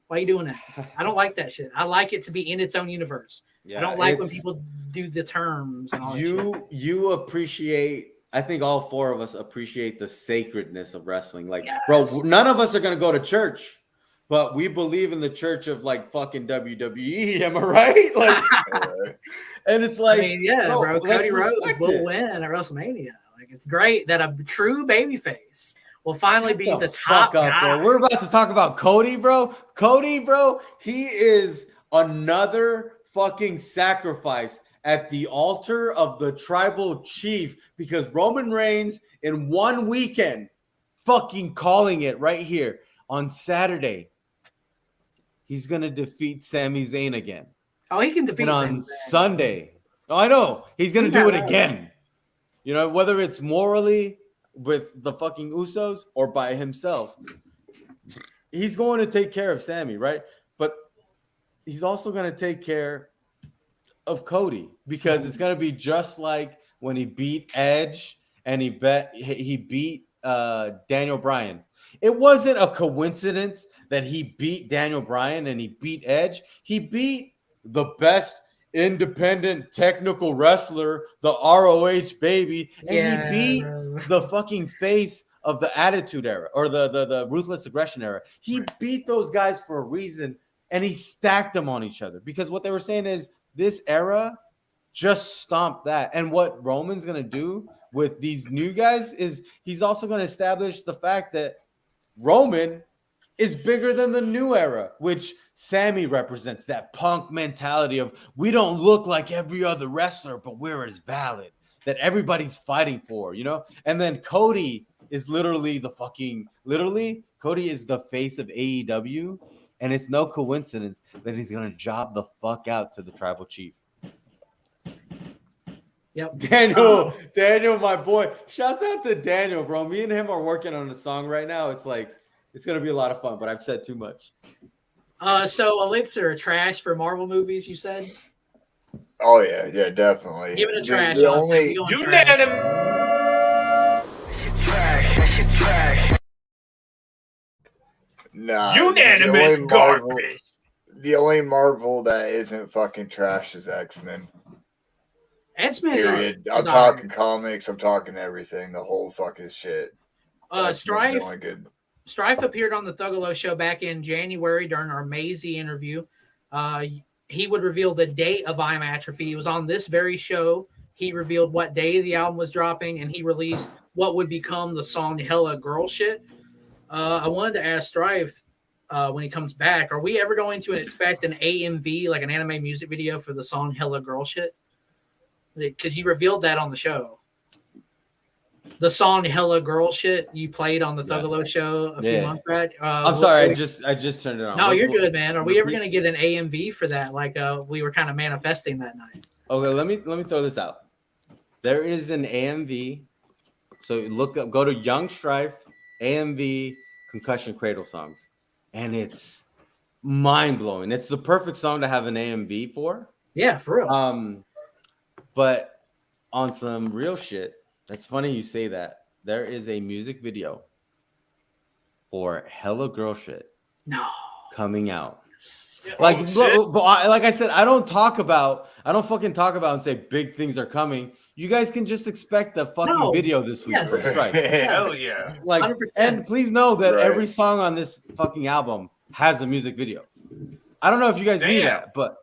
Why are you doing that? I don't like that shit. I like it to be in its own universe. Yeah, I don't like when people do the terms. And all you appreciate, I think all 4 of us appreciate the sacredness of wrestling. Like, bro, none of us are going to go to church. But we believe in the church of like fucking WWE, am I right? Like, and it's like, bro, Cody Rhodes will win at WrestleMania. Like, it's great that a true babyface will finally be the top guy. Bro. We're about to talk about Cody, bro. Cody, bro, he is another fucking sacrifice at the altar of the tribal chief because Roman Reigns in one weekend, fucking calling it right here on Saturday. He's going to defeat Sami Zayn again. Oh, he can defeat on Sunday. Oh, I know. He's going to do it again. Whether it's morally with the fucking Usos or by himself. He's going to take care of Sami, right? But he's also going to take care of Cody because it's going to be just like when he beat Edge and he beat Daniel Bryan. It wasn't a coincidence that he beat Daniel Bryan and he beat Edge. He beat the best independent technical wrestler, the ROH baby, and he beat the fucking face of the Attitude Era or the Ruthless Aggression Era. He beat those guys for a reason, and he stacked them on each other because what they were saying is this era just stomped that. And what Roman's going to do with these new guys is he's also going to establish the fact that Roman is bigger than the new era, which Sami represents, that punk mentality of we don't look like every other wrestler, but we're as valid, that everybody's fighting for, And then Cody is Cody is the face of AEW, and it's no coincidence that he's going to job the fuck out to the tribal chief. Yep. Daniel, my boy. Shouts out to Daniel, bro. Me and him are working on a song right now. It's like, it's going to be a lot of fun, but I've said too much. So ELIXIR, trash for Marvel movies, you said? Oh, yeah, definitely. Give it a trash. Unanimous. Nah. Unanimous garbage. The only Marvel that isn't fucking trash is X-Men. X-Men Period. I'm talking comics. I'm talking everything. The whole fucking shit. Strife appeared on the Juggalos show back in January during our Maisie interview. He would reveal the date of I Am Atrophy. He was on this very show. He revealed what day the album was dropping, and he released what would become the song Hella Girl Shit. I wanted to ask Strife when he comes back, are we ever going to expect an AMV, like an anime music video for the song Hella Girl Shit? Because he revealed that on the show. The song Hella Girl Shit you played on the Juggalos show a few months back. I'm sorry, I just turned it on. No, you're good, man. Are we ever going to get an AMV for that? Like we were kind of manifesting that night. Okay, let me throw this out. There is an AMV. So go to Young Strife AMV Concussion Cradle songs. and it's mind-blowing. It's the perfect song to have an AMV for. Yeah, for real. But on some real shit, that's funny you say that. There is a music video for Hella Girl Shit coming out. Like, like I said, I don't fucking talk about and say big things are coming. You guys can just expect a fucking video this week. Yes. Right. Hell yeah. Like, 100%. and please know that every song on this fucking album has a music video. I don't know if you guys knew that, but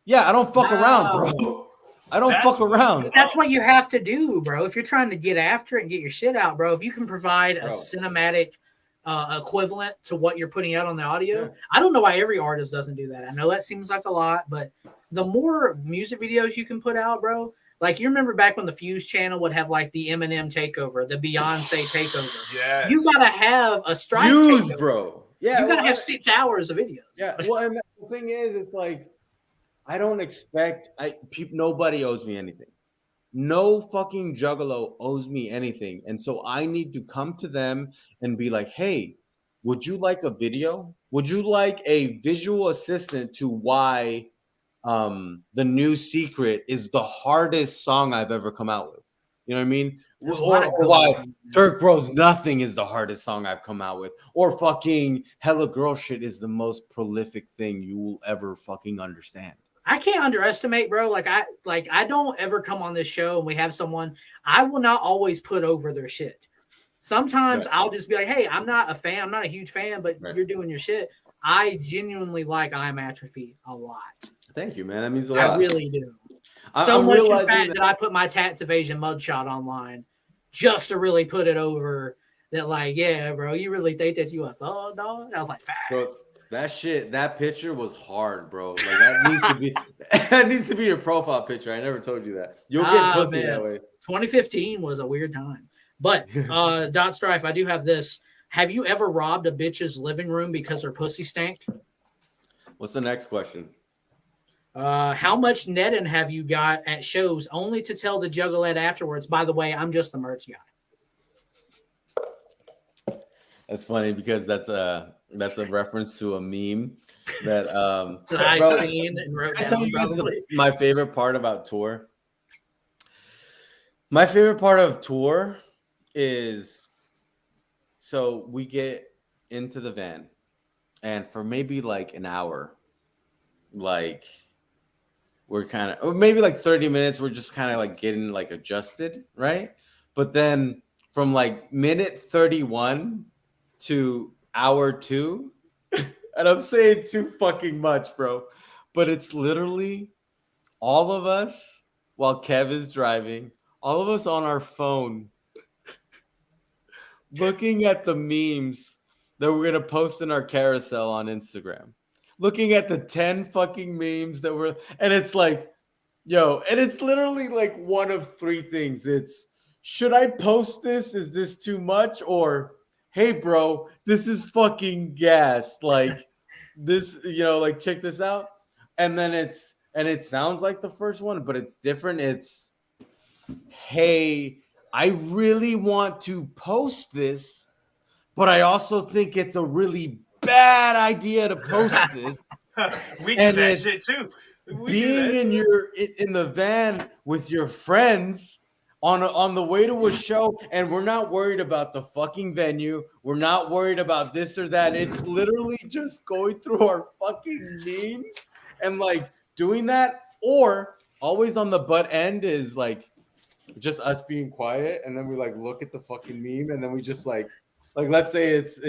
yeah, I don't fuck around, bro. I don't fuck around. That's what you have to do, bro. If you're trying to get after it and get your shit out, bro, if you can provide a cinematic equivalent to what you're putting out on the audio, I don't know why every artist doesn't do that. I know that seems like a lot, but the more music videos you can put out, bro, like you remember back when the Fuse channel would have like the Eminem takeover, the Beyonce takeover. Yeah. You gotta have a Strife Fuse, takeover. bro. Yeah. You gotta have 6 hours of video. Yeah. Well, and the thing is, it's like, I don't expect nobody owes me anything. No fucking juggalo owes me anything. And so I need to come to them and be like, hey, would you like a video? Would you like a visual assistant to why The New Secret is the hardest song I've ever come out with? You know what I mean? Or why Turk Bros Nothing is the hardest song I've come out with. Or fucking Hella Girl Shit is the most prolific thing you will ever fucking understand. I can't underestimate, bro. Like I don't ever come on this show and we have someone. I will not always put over their shit. Sometimes I'll just be like, "Hey, I'm not a fan. I'm not a huge fan, but you're doing your shit." I genuinely like I'm Atrophy a lot. Thank you, man. That means a lot. I really do. I'm much in fact that I put my Tats Evasion mugshot online just to really put it over. That like, yeah, bro, you really think that you a thug, dog? I was like, facts. Bro, that picture was hard, bro. Like that needs to be your profile picture. I never told you that. You'll get pussy that way. 2015 was a weird time. But Dot Strife, I do have this. Have you ever robbed a bitch's living room because her pussy stank? What's the next question? How much netting have you got at shows only to tell the juggalette afterwards? By the way, I'm just the merch guy. That's funny because that's a reference to a meme that I seen and wrote down. I tell you guys my favorite part about tour. My favorite part of tour is so we get into the van and for maybe like an hour, like we're kind of, or maybe like 30 minutes, we're just kind of like getting like adjusted, right? But then from like minute 31 to hour 2, and I'm saying too fucking much, bro, but it's literally all of us while Kev is driving, all of us on our phone looking at the memes that we're gonna post in our carousel on Instagram, looking at the 10 fucking memes that were, and it's like, yo, and it's literally like one of 3 things. It's, should I post this? Is this too much? Or, hey, bro, this is fucking gas. Like this, you know, like check this out. And then it sounds like the first one, but it's different. It's, hey, I really want to post this, but I also think it's a really bad idea to post this. We do that shit too. Being in the van with your friends on the way to a show, and we're not worried about the fucking venue. We're not worried about this or that. It's literally just going through our fucking memes and like doing that. Or always on the butt end is like just us being quiet, and then we like look at the fucking meme, and then we just like let's say it's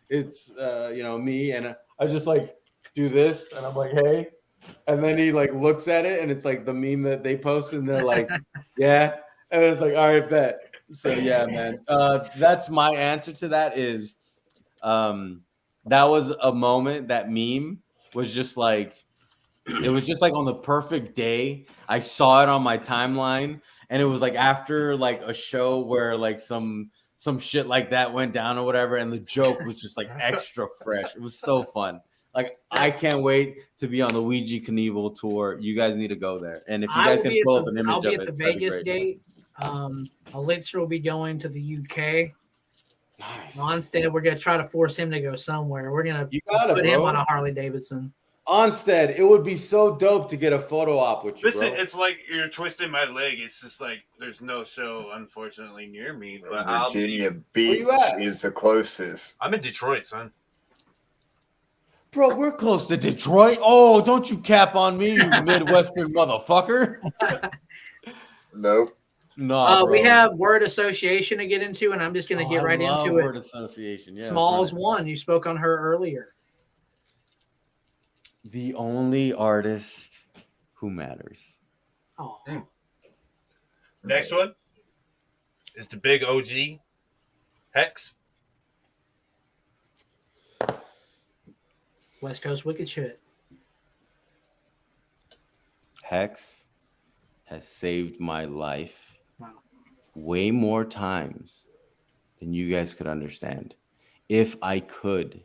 you know, me, and I just like do this, and I'm like, hey, and then he like looks at it, and it's like the meme that they posted, and they're like, yeah, and it's like, all right, bet. So yeah, man, that's my answer to that. Is that was a moment, that meme was just like, it was just like on the perfect day. I saw it on my timeline, and it was like after like a show where like some shit like that went down or whatever, and the joke was just like extra fresh. It was so fun. Like, I can't wait to be on the Ouija Knievel tour. You guys need to go there. And if you guys can pull up an image of it, I'll be at the Vegas date. ELIXIR will be going to the UK. Nice. ONSTED, we're gonna try to force him to go somewhere. We're gonna You got it, put him on bro. a Harley Davidson. ONSTED, it would be so dope to get a photo op with you, Listen, bro. it's like you're twisting my leg. It's just like there's no show, unfortunately, near me. But I'll Virginia Where Beach you at? is the closest. I'm in Detroit, son. Bro, we're close to Detroit. Oh, don't you cap on me, you Midwestern motherfucker. Nope. No, bro. We have word association to get into, and I'm just gonna get right into word it. association. Yeah, Smalls right. one. You spoke on her earlier. The only artist who matters. Oh, Next one is the big OG, Hex. West Coast wicked shit. Hex has saved my life Wow. way more times than you guys could understand. If I could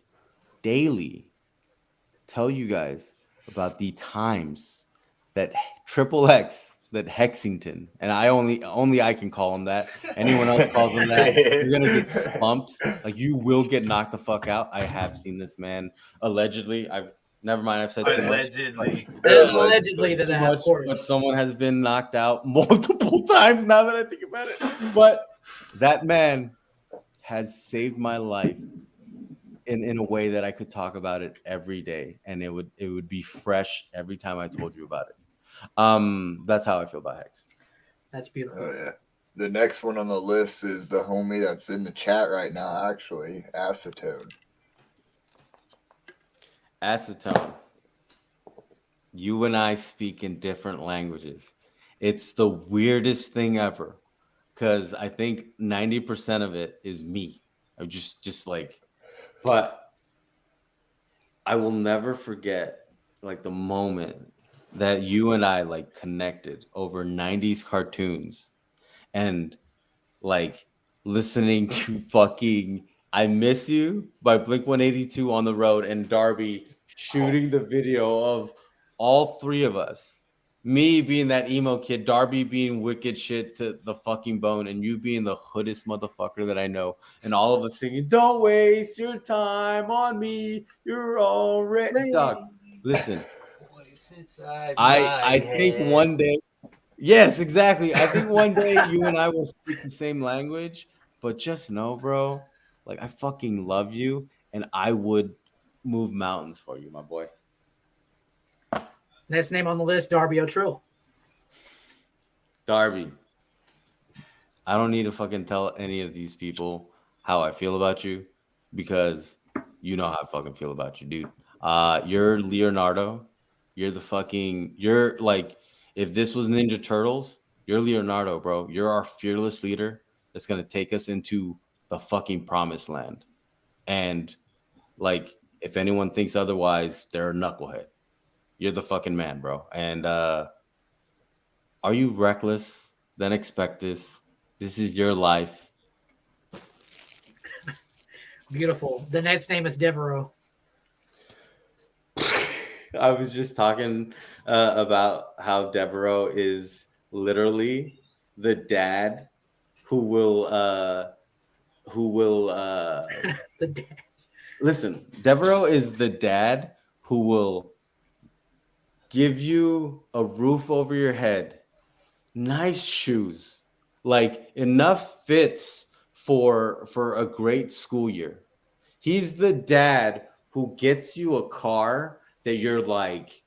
daily tell you guys about the times that Triple X, that Hexington, and I only I can call him that. Anyone else calls him that, you're gonna get slumped. Like you will get knocked the fuck out. I have seen this man allegedly. Never mind. I've said too much. Allegedly. There's allegedly to Too that, much, of course. but someone has been knocked out multiple times. Now that I think about it, but that man has saved my life in a way that I could talk about it every day, and it would be fresh every time I told you about it. That's how I feel about Hex. That's beautiful. Oh yeah. The next one on the list is the homie that's in the chat right now, actually, Acetone. Acetone. You and I speak in different languages. It's the weirdest thing ever, because I think 90% of it is me. I'm just like, but I will never forget like the moment that you and I like connected over 90s cartoons and like listening to fucking I Miss You by Blink 182 on the road and Darby shooting the video of all three of us. Me being that emo kid, Darby being wicked shit to the fucking bone, and you being the hoodest motherfucker that I know, and all of us singing, "Don't waste your time on me, you're already dog." Listen, I think one day, yes, exactly. I think one day you and I will speak the same language, but just know, bro, like I fucking love you, and I would move mountains for you, my boy. Next name on the list, Darby O'Trill. Darby, I don't need to fucking tell any of these people how I feel about you because you know how I fucking feel about you, dude. You're Leonardo. You're like, if this was Ninja Turtles, you're Leonardo, bro. You're our fearless leader that's gonna take us into the fucking promised land. And like, if anyone thinks otherwise, they're a knucklehead. You're the fucking man, bro. And are you reckless? Then expect this. This is your life. Beautiful. The next name is Devereaux. I was just talking about how Devereaux is literally the dad who will The dad. listen. Devereaux is the dad who will give you a roof over your head, nice shoes, like enough fits for a great school year. He's the dad who gets you a car that you're like,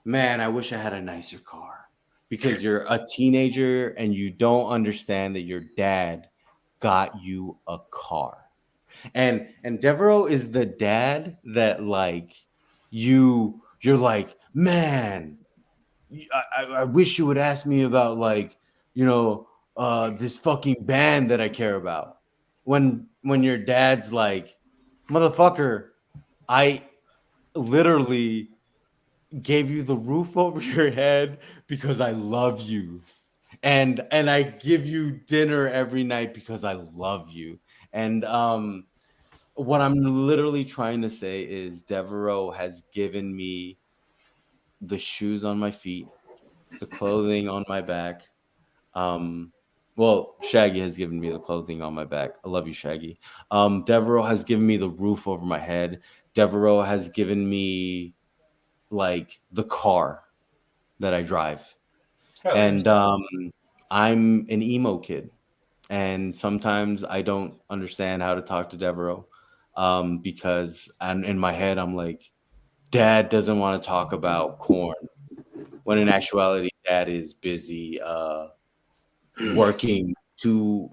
man, I wish I had a nicer car, because you're a teenager and you don't understand that your dad got you a car. And Devereaux is the dad that like you're like, man, I wish you would ask me about like, this fucking band that I care about. When your dad's like, motherfucker, I literally gave you the roof over your head because I love you. And I give you dinner every night because I love you. And what I'm literally trying to say is Devereaux has given me the shoes on my feet, the clothing on my back, Well, Shaggy has given me the clothing on my back. I love you, Shaggy. Devereaux has given me the roof over my head. Devereaux has given me like the car that I drive. And I'm an emo kid. And sometimes I don't understand how to talk to Devereaux because in my head, I'm like, Dad doesn't want to talk about corn. When in actuality, Dad is busy working too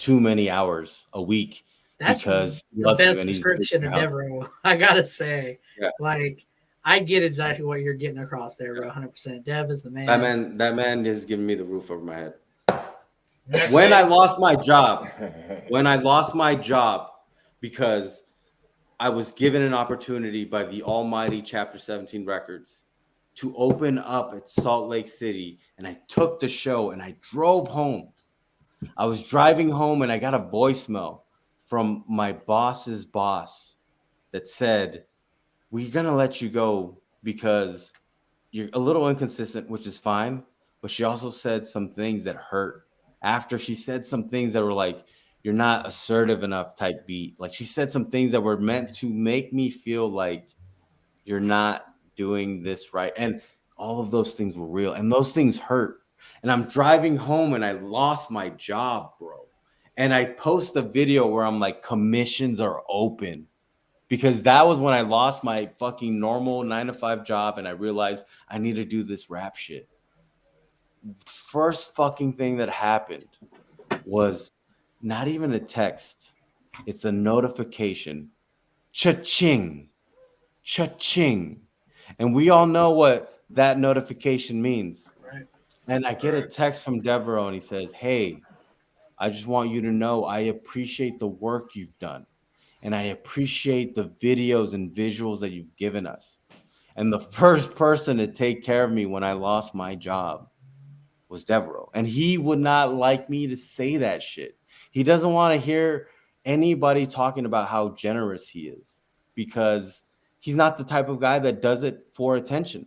many hours a week That's because he the loves you best and he's description of Devereaux. I gotta say, Yeah. like, I get exactly what you're getting across there, bro. 100%. Dev is the man. That man has given me the roof over my head. Next When day- I lost my job, because I was given an opportunity by the almighty Chapter 17 Records to open up at Salt Lake City, and I took the show and I drove home. I was driving home and I got a voicemail from my boss's boss that said, "We're going to let you go because you're a little inconsistent, which is fine." But she also said some things that hurt. After she said some things that were like, "You're not assertive enough" type beat. Like she said some things that were meant to make me feel like you're not doing this right. And all of those things were real. And those things hurt. And I'm driving home and I lost my job, bro. And I post a video where I'm like, commissions are open. Because that was when I lost my fucking normal 9-to-5 job and I realized I need to do this rap shit. First fucking thing that happened was not even a text. It's a notification. Cha-ching. Cha-ching. And we all know what that notification means. Right. And I get a text from Devereaux and he says, "Hey, I just want you to know I appreciate the work you've done. And I appreciate the videos and visuals that you've given us." And the first person to take care of me when I lost my job was Devereaux. And he would not like me to say that shit. He doesn't want to hear anybody talking about how generous he is because he's not the type of guy that does it for attention.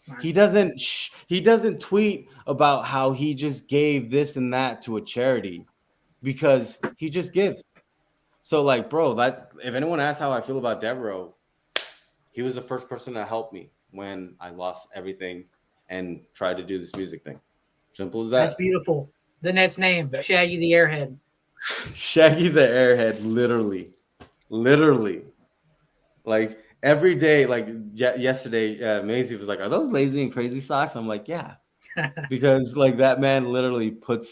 Right. He doesn't tweet about how he just gave this and that to a charity because he just gives. So like, bro, that if anyone asks how I feel about Devereaux, he was the first person to help me when I lost everything and tried to do this music thing. Simple as that. That's beautiful. The net's name, Shaggy the Airhead. Shaggy the Airhead, literally. Like every day, like yesterday, Maisie was like, "Are those lazy and crazy socks?" I'm like, "Yeah," because like that man literally put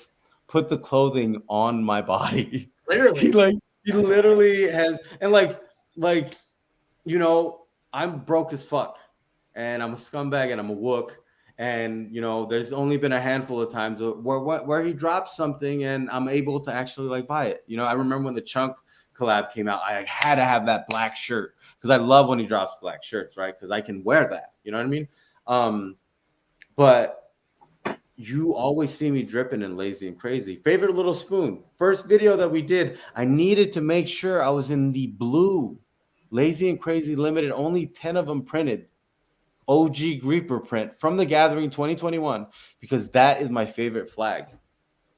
the clothing on my body. Literally. he literally has, and like you know, I'm broke as fuck, and I'm a scumbag, and I'm a wook. And you know, there's only been a handful of times where he drops something, and I'm able to actually like buy it. You know, I remember when the Chunk collab came out, I had to have that black shirt because I love when he drops black shirts, right? Because I can wear that. You know what I mean? But you always see me dripping and lazy and crazy. Favorite Little Spoon. First video that we did, I needed to make sure I was in the blue. Lazy and Crazy limited, only 10 of them printed. OG Greeper print from the Gathering 2021 because that is my favorite flag.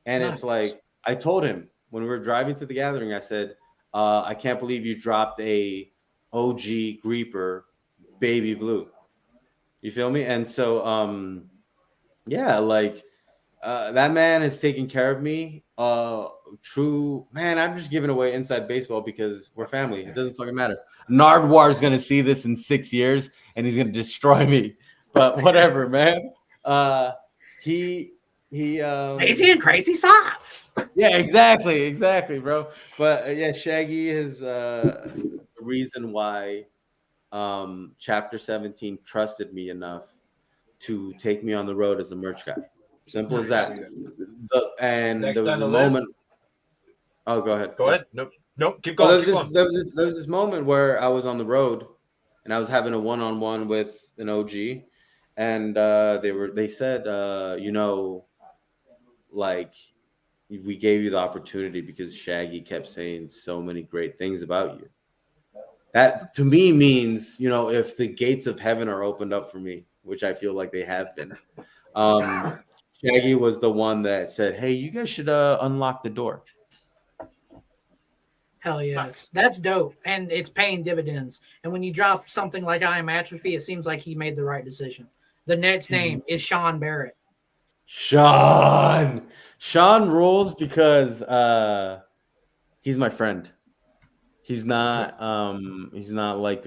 And Nice. It's like I told him when we were driving to the Gathering, I said, I can't believe you dropped a OG Greeper baby blue. You feel me? And so yeah, like that man is taking care of me. True, man, I'm just giving away inside baseball because we're family. It doesn't fucking matter. Nardwar is gonna see this in 6 years and he's gonna destroy me. But whatever, man. He Lazy and crazy socks. yeah, exactly, bro. But yeah, Shaggy is the reason why Chapter 17 trusted me enough to take me on the road as a merch guy. Simple as that. Next There was on a the list. moment. Oh, go ahead. Go ahead. Nope. Keep Well, going. there was this moment where I was on the road and I was having a one-on-one with an OG, and they said, you know, like we gave you the opportunity because Shaggy kept saying so many great things about you. That to me means, you know, if the gates of heaven are opened up for me, which I feel like they have been, Shaggy was the one that said, "Hey, you guys should unlock the door." Hell yeah. Nice. That's dope. And it's paying dividends. And when you drop something like I Am Atrophy, it seems like he made the right decision. The Nets name is Sean Barrett. Sean rules because he's my friend. He's not like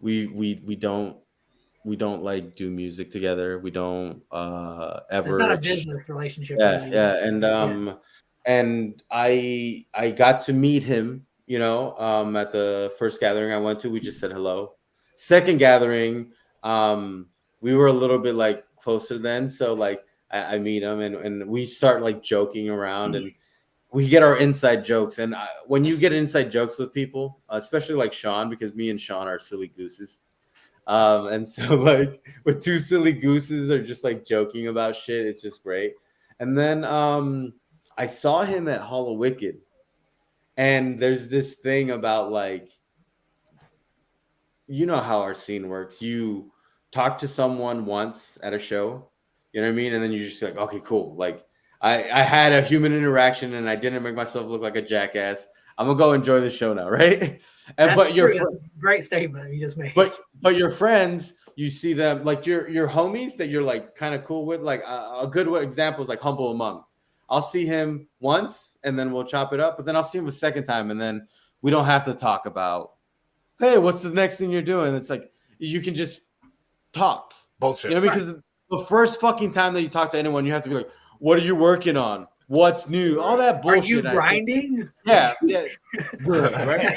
we don't like do music together. We don't ever. It's not a business relationship. Yeah. And I got to meet him, at the first gathering I went to. We just said hello. Second gathering, we were a little bit like closer then. So like I meet him and we start like joking around and we get our inside jokes. And when you get inside jokes with people, especially like Sean, because me and Sean are silly gooses. And so like with two silly gooses are just like joking about shit. It's just great. And then I saw him at Hall of Wicked, and there's this thing about like, you know how our scene works. You talk to someone once at a show, you know what I mean? And then you're just like, okay, cool. Like I had a human interaction and I didn't make myself look like a jackass. I'm gonna go enjoy the show now, right? And That's true. That's a great statement you just made. But your friends, you see them like your homies that you're like kind of cool with. Like a good example is like Humble Among. I'll see him once and then we'll chop it up, but then I'll see him a second time and then we don't have to talk about, hey, what's the next thing you're doing? It's like you can just talk. Bullshit. Because the first fucking time that you talk to anyone, you have to be like, what are you working on? What's new? All that bullshit. Are you grinding? Yeah. Good, right?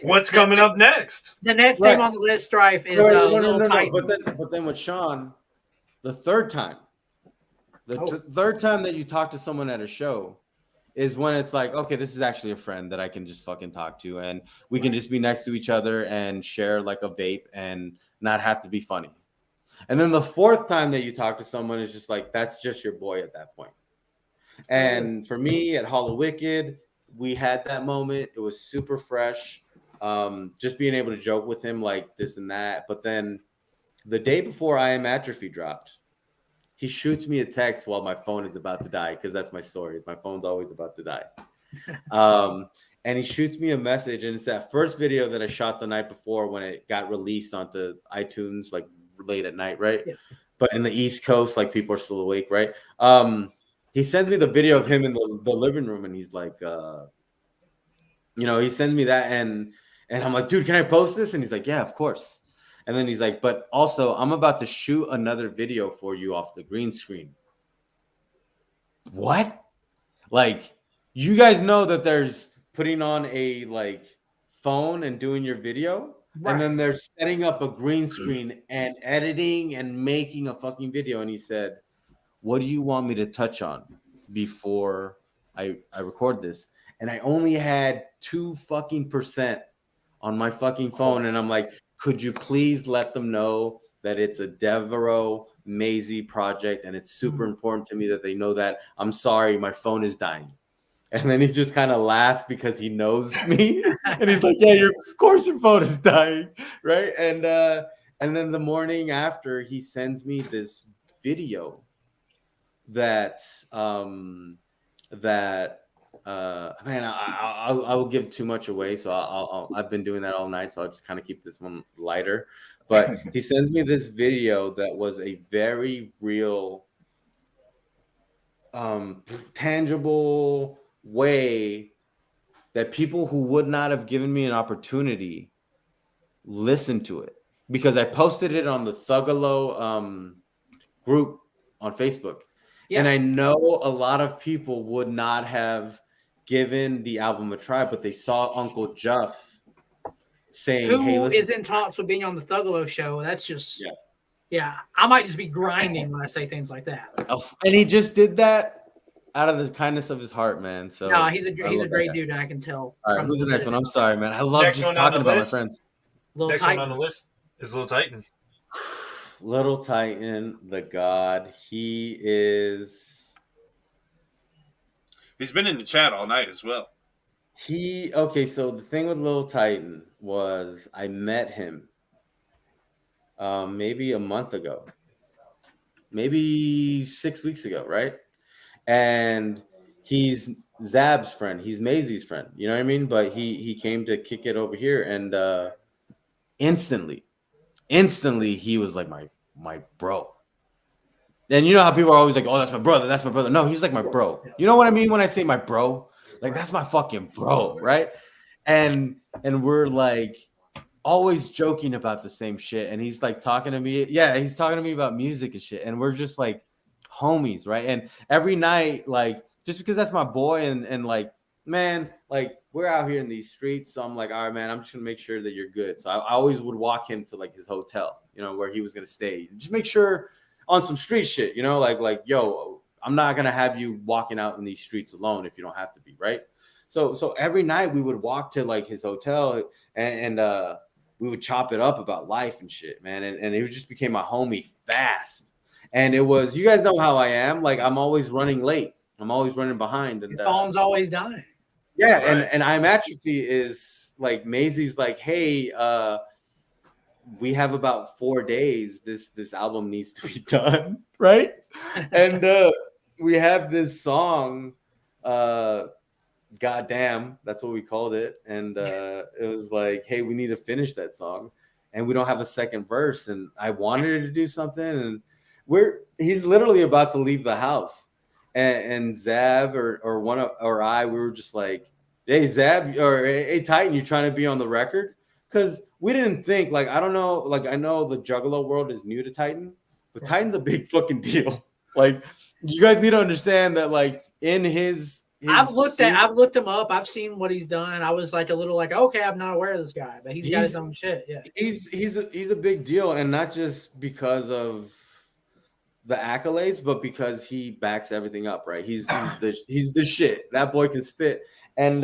What's coming up next? The next name on the list, Strife, is Lil Titan. But then with Sean, the third time that you talk to someone at a show is when it's like, okay, this is actually a friend that I can just fucking talk to, and we can just be next to each other and share like a vape and not have to be funny. And then the fourth time that you talk to someone is just like, that's just your boy at that point. And for me at Hall of Wicked, we had that moment. It was super fresh. Just being able to joke with him like this and that. But then the day before I Am Atrophy dropped, he shoots me a text while my phone is about to die, because that's my story. My phone's always about to die. And he shoots me a message, and it's that first video that I shot the night before when it got released onto iTunes, like late at night, right? Yeah. But in the East Coast, like people are still awake, right? He sends me the video of him in the living room, and he's like, he sends me that, and I'm like, dude, can I post this? And he's like, yeah, of course. And then he's like, but also I'm about to shoot another video for you off the green screen. What? Like, you guys know that there's putting on a like phone and doing your video, right, and then they're setting up a green screen and editing and making a fucking video. And he said, what do you want me to touch on before I record this? And I only had 2% on my fucking phone. And I'm like, could you please let them know that it's a Devereaux Maisie project and it's super important to me that they know that. I'm sorry, my phone is dying. And then he just kind of laughs because he knows me. And he's like, yeah, of course your phone is dying, right? And then the morning after, he sends me this video that man, I will give too much away, so I've been doing that all night, so I'll just kind of keep this one lighter. But he sends me this video that was a very real, tangible way that people who would not have given me an opportunity listened to it, because I posted it on the Thuggalo group on Facebook. Yeah. And I know a lot of people would not have given the album a try, but they saw Uncle Jeff saying, who is in talks with being on the Thuggalo show. That's just, yeah, I might just be grinding when I say things like that. And he just did that out of the kindness of his heart, man. So no, he's a great dude, and I can tell. All right, who's the next one? I'm sorry, man. I love just talking about my friends. Next one on the list is Lil Titan. Little Titan, the God. He's been in the chat all night as well. So the thing with Little Titan was I met him maybe a month ago. maybe 6 weeks ago, right? And he's Zab's friend. He's Maisie's friend. You know what I mean? But he came to kick it over here, and instantly he was like my bro. And you know how people are always like, oh, that's my brother, that's my brother. No, he's like my bro. You know what I mean when I say my bro? Like, that's my fucking bro, right? And we're like always joking about the same shit. And he's like talking to me. Yeah, he's talking to me about music and shit. And we're just like homies, right? And every night, like, just because that's my boy, and like, man, like, we're out here in these streets. So I'm like, all right, man, I'm just gonna make sure that you're good. So I always would walk him to like his hotel, you know, where he was gonna stay. Just make sure on some street shit, you know, like, yo, I'm not gonna have you walking out in these streets alone if you don't have to be, right? So every night we would walk to like his hotel, and we would chop it up about life and shit, man. And it just became my homie fast. And it was, you guys know how I am. Like, I'm always running late. I'm always running behind. And Your phone's always dying. Yeah, Right. and I'm atrophy is like, Maisie's like, hey, we have about 4 days. This album needs to be done, right? And we have this song, Goddamn, that's what we called it. And it was like, hey, we need to finish that song, and we don't have a second verse. And I wanted her to do something, and he's literally about to leave the house, and Zab or I, we were just like, hey, Zab, or hey, Titan, you trying to be on the record? Because we didn't think, like, I don't know, like, I know the Juggalo world is new to Titan, but Titan's a big fucking deal. Like, you guys need to understand that, like, in his I've looked him up. I've seen what he's done. I was like a little like, okay, I'm not aware of this guy, but he's got his own shit. Yeah, he's a big deal, and not just because of the accolades, but because he backs everything up, right? He's the shit. That boy can spit. And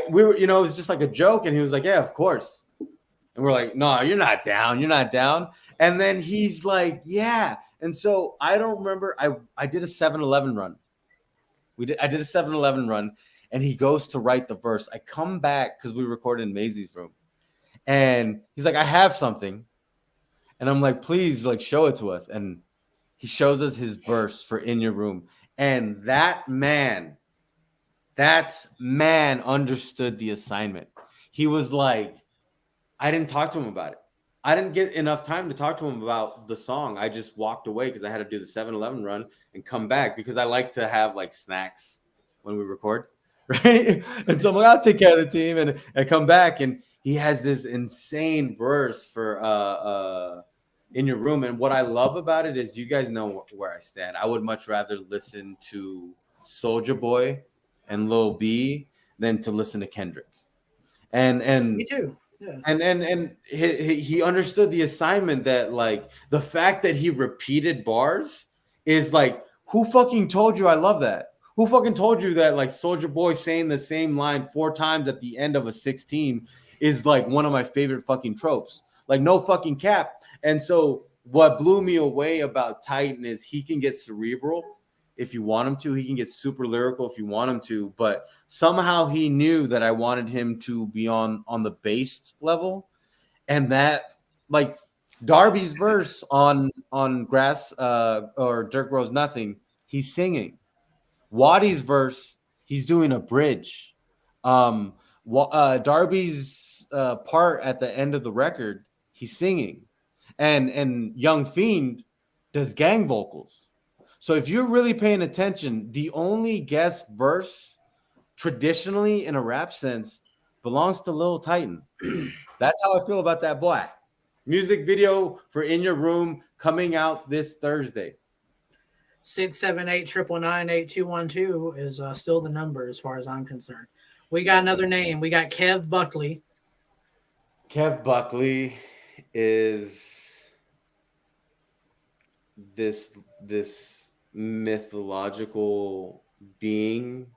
we were, you know, it was just like a joke, and he was like, yeah, of course. And we're like, no, you're not down. You're not down. And then he's like, yeah. And so I don't remember. I did a 7-Eleven run. I did a 7-Eleven run, and he goes to write the verse. I come back because we recorded in Maisie's room, and he's like, I have something. And I'm like, please, like, show it to us. And he shows us his verse for In Your Room. And that man understood the assignment. He was like, I didn't talk to him about it. I didn't get enough time to talk to him about the song. I just walked away because I had to do the 7-Eleven run and come back, because I like to have like snacks when we record, right? And so I'm like, I'll take care of the team, and I come back, and he has this insane verse for In Your Room. And what I love about it is, you guys know where I stand. I would much rather listen to Soulja Boy and Lil B than to listen to Kendrick. And me too. Yeah. And he understood the assignment, that like the fact that he repeated bars is like, who fucking told you I love that? Who fucking told you that like Soulja Boy saying the same line 4 times at the end of a 16 is like one of my favorite fucking tropes? Like, no fucking cap. And so what blew me away about Titan is he can get cerebral if you want him to. He can get super lyrical if you want him to. But somehow he knew that I wanted him to be on the bass level. And that, like, Darby's verse on Grass or Dirt Grows Nothing, he's singing. Waddy's verse, he's doing a bridge. Darby's part at the end of the record, he's singing. And Young Fiend does gang vocals. So if you're really paying attention, the only guest verse traditionally in a rap sense belongs to Lil Titan. That's how I feel about that boy. Music video for In Your Room coming out this Thursday. 678-999-8212 is still the number as far as I'm concerned. We got another name. We got Kev Buckley. Kev Buckley is this mythological being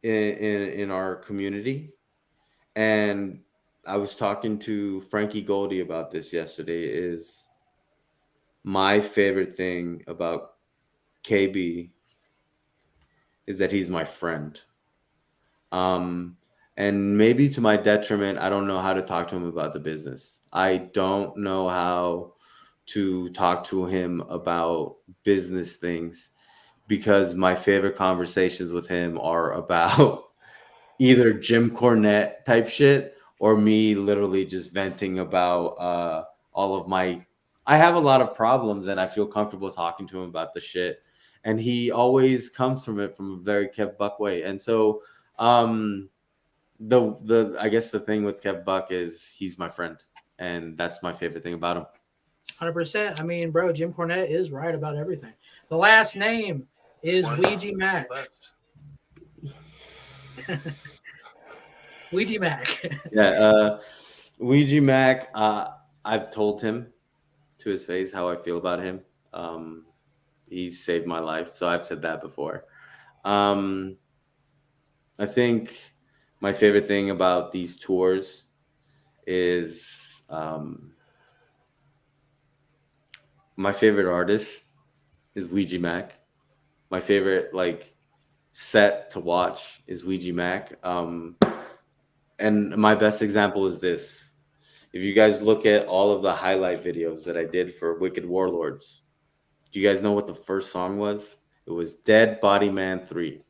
in our community. And I was talking to Frankie Goldie about this yesterday. Is my favorite thing about KB is that he's my friend. And maybe to my detriment, I don't know how to talk to him about the business. I don't know how to talk to him about business things, because my favorite conversations with him are about either Jim Cornette type shit or me literally just venting about all of my. I have a lot of problems, and I feel comfortable talking to him about the shit, and he always comes from it from a very Kev Buck way. And so the I guess the thing with Kev Buck is he's my friend, and that's my favorite thing about him. 100%. I mean, bro, Jim Cornette is right about everything. The last name is Ouija Mac. Ouija Mac. Yeah, Ouija Mac. I've told him to his face how I feel about him. He saved my life, so I've said that before. I think my favorite thing about these tours is my favorite artist is Ouija Mac. My favorite set to watch is Ouija Mac. And my best example is this. If you guys look at all of the highlight videos that I did for Wicked Warlords, do you guys know what the first song was? It was Dead Body Man 3.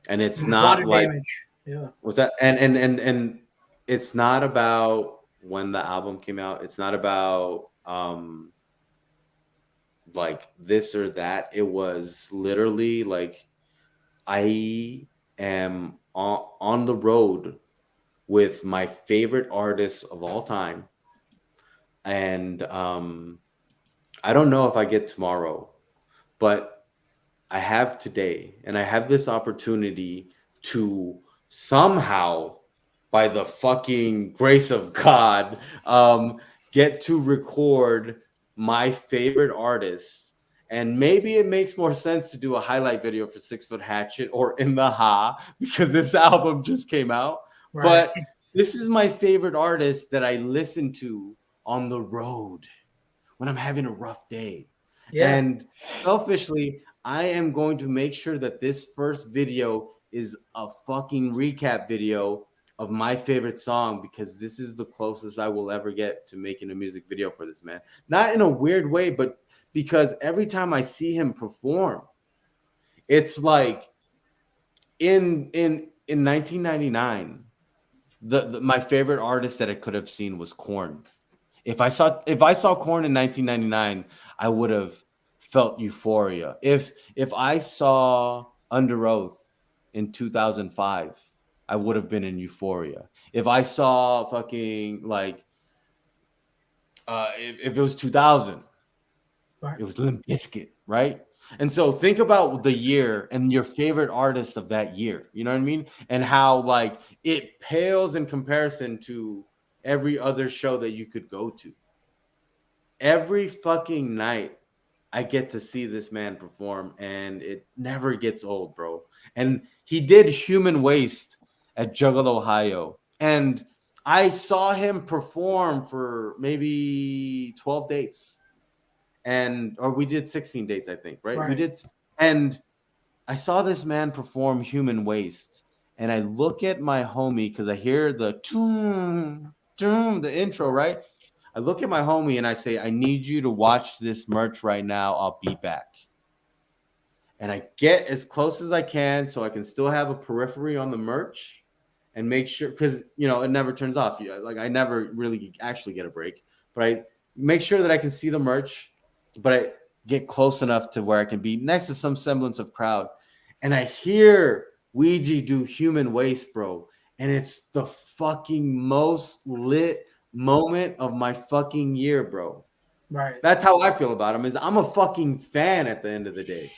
And it's not like damage. Yeah. What's that? And it's not about when the album came out. It's not about like this or that. It was literally like I am on the road with my favorite artists of all time. And I don't know if I get tomorrow, but I have today, and I have this opportunity to somehow, by the fucking grace of God, get to record my favorite artists. And maybe it makes more sense to do a highlight video for 6 Foot Hatchet or In the Ha, because this album just came out. Right. But this is my favorite artist that I listen to on the road when I'm having a rough day. Yeah. And selfishly, I am going to make sure that this first video is a fucking recap video of my favorite song, because this is the closest I will ever get to making a music video for this man. Not in a weird way, but because every time I see him perform, it's like in 1999, my favorite artist that I could have seen was Korn. If I saw Korn in 1999, I would have felt euphoria. If I saw Under Oath in 2005, I would have been in euphoria. If I saw fucking if it was 2000, right, it was Limp Bizkit, right? And so think about the year and your favorite artist of that year. You know what I mean? And how it pales in comparison to every other show that you could go to. Every fucking night, I get to see this man perform, and it never gets old, bro. And he did Human Waste at Juggalo, Ohio. And I saw him perform for maybe 12 dates. Or we did 16 dates, I think, right? We did. And I saw this man perform Human Waste. And I look at my homie, because I hear the intro, right? I look at my homie and I say, I need you to watch this merch right now. I'll be back. And I get as close as I can so I can still have a periphery on the merch and make sure, because, it never turns off. I never really actually get a break, but I make sure that I can see the merch, but I get close enough to where I can be next to some semblance of crowd. And I hear Ouija do Human Waste, bro. And it's the fucking most lit moment of my fucking year, bro. Right. That's how I feel about him. Is I'm a fucking fan at the end of the day.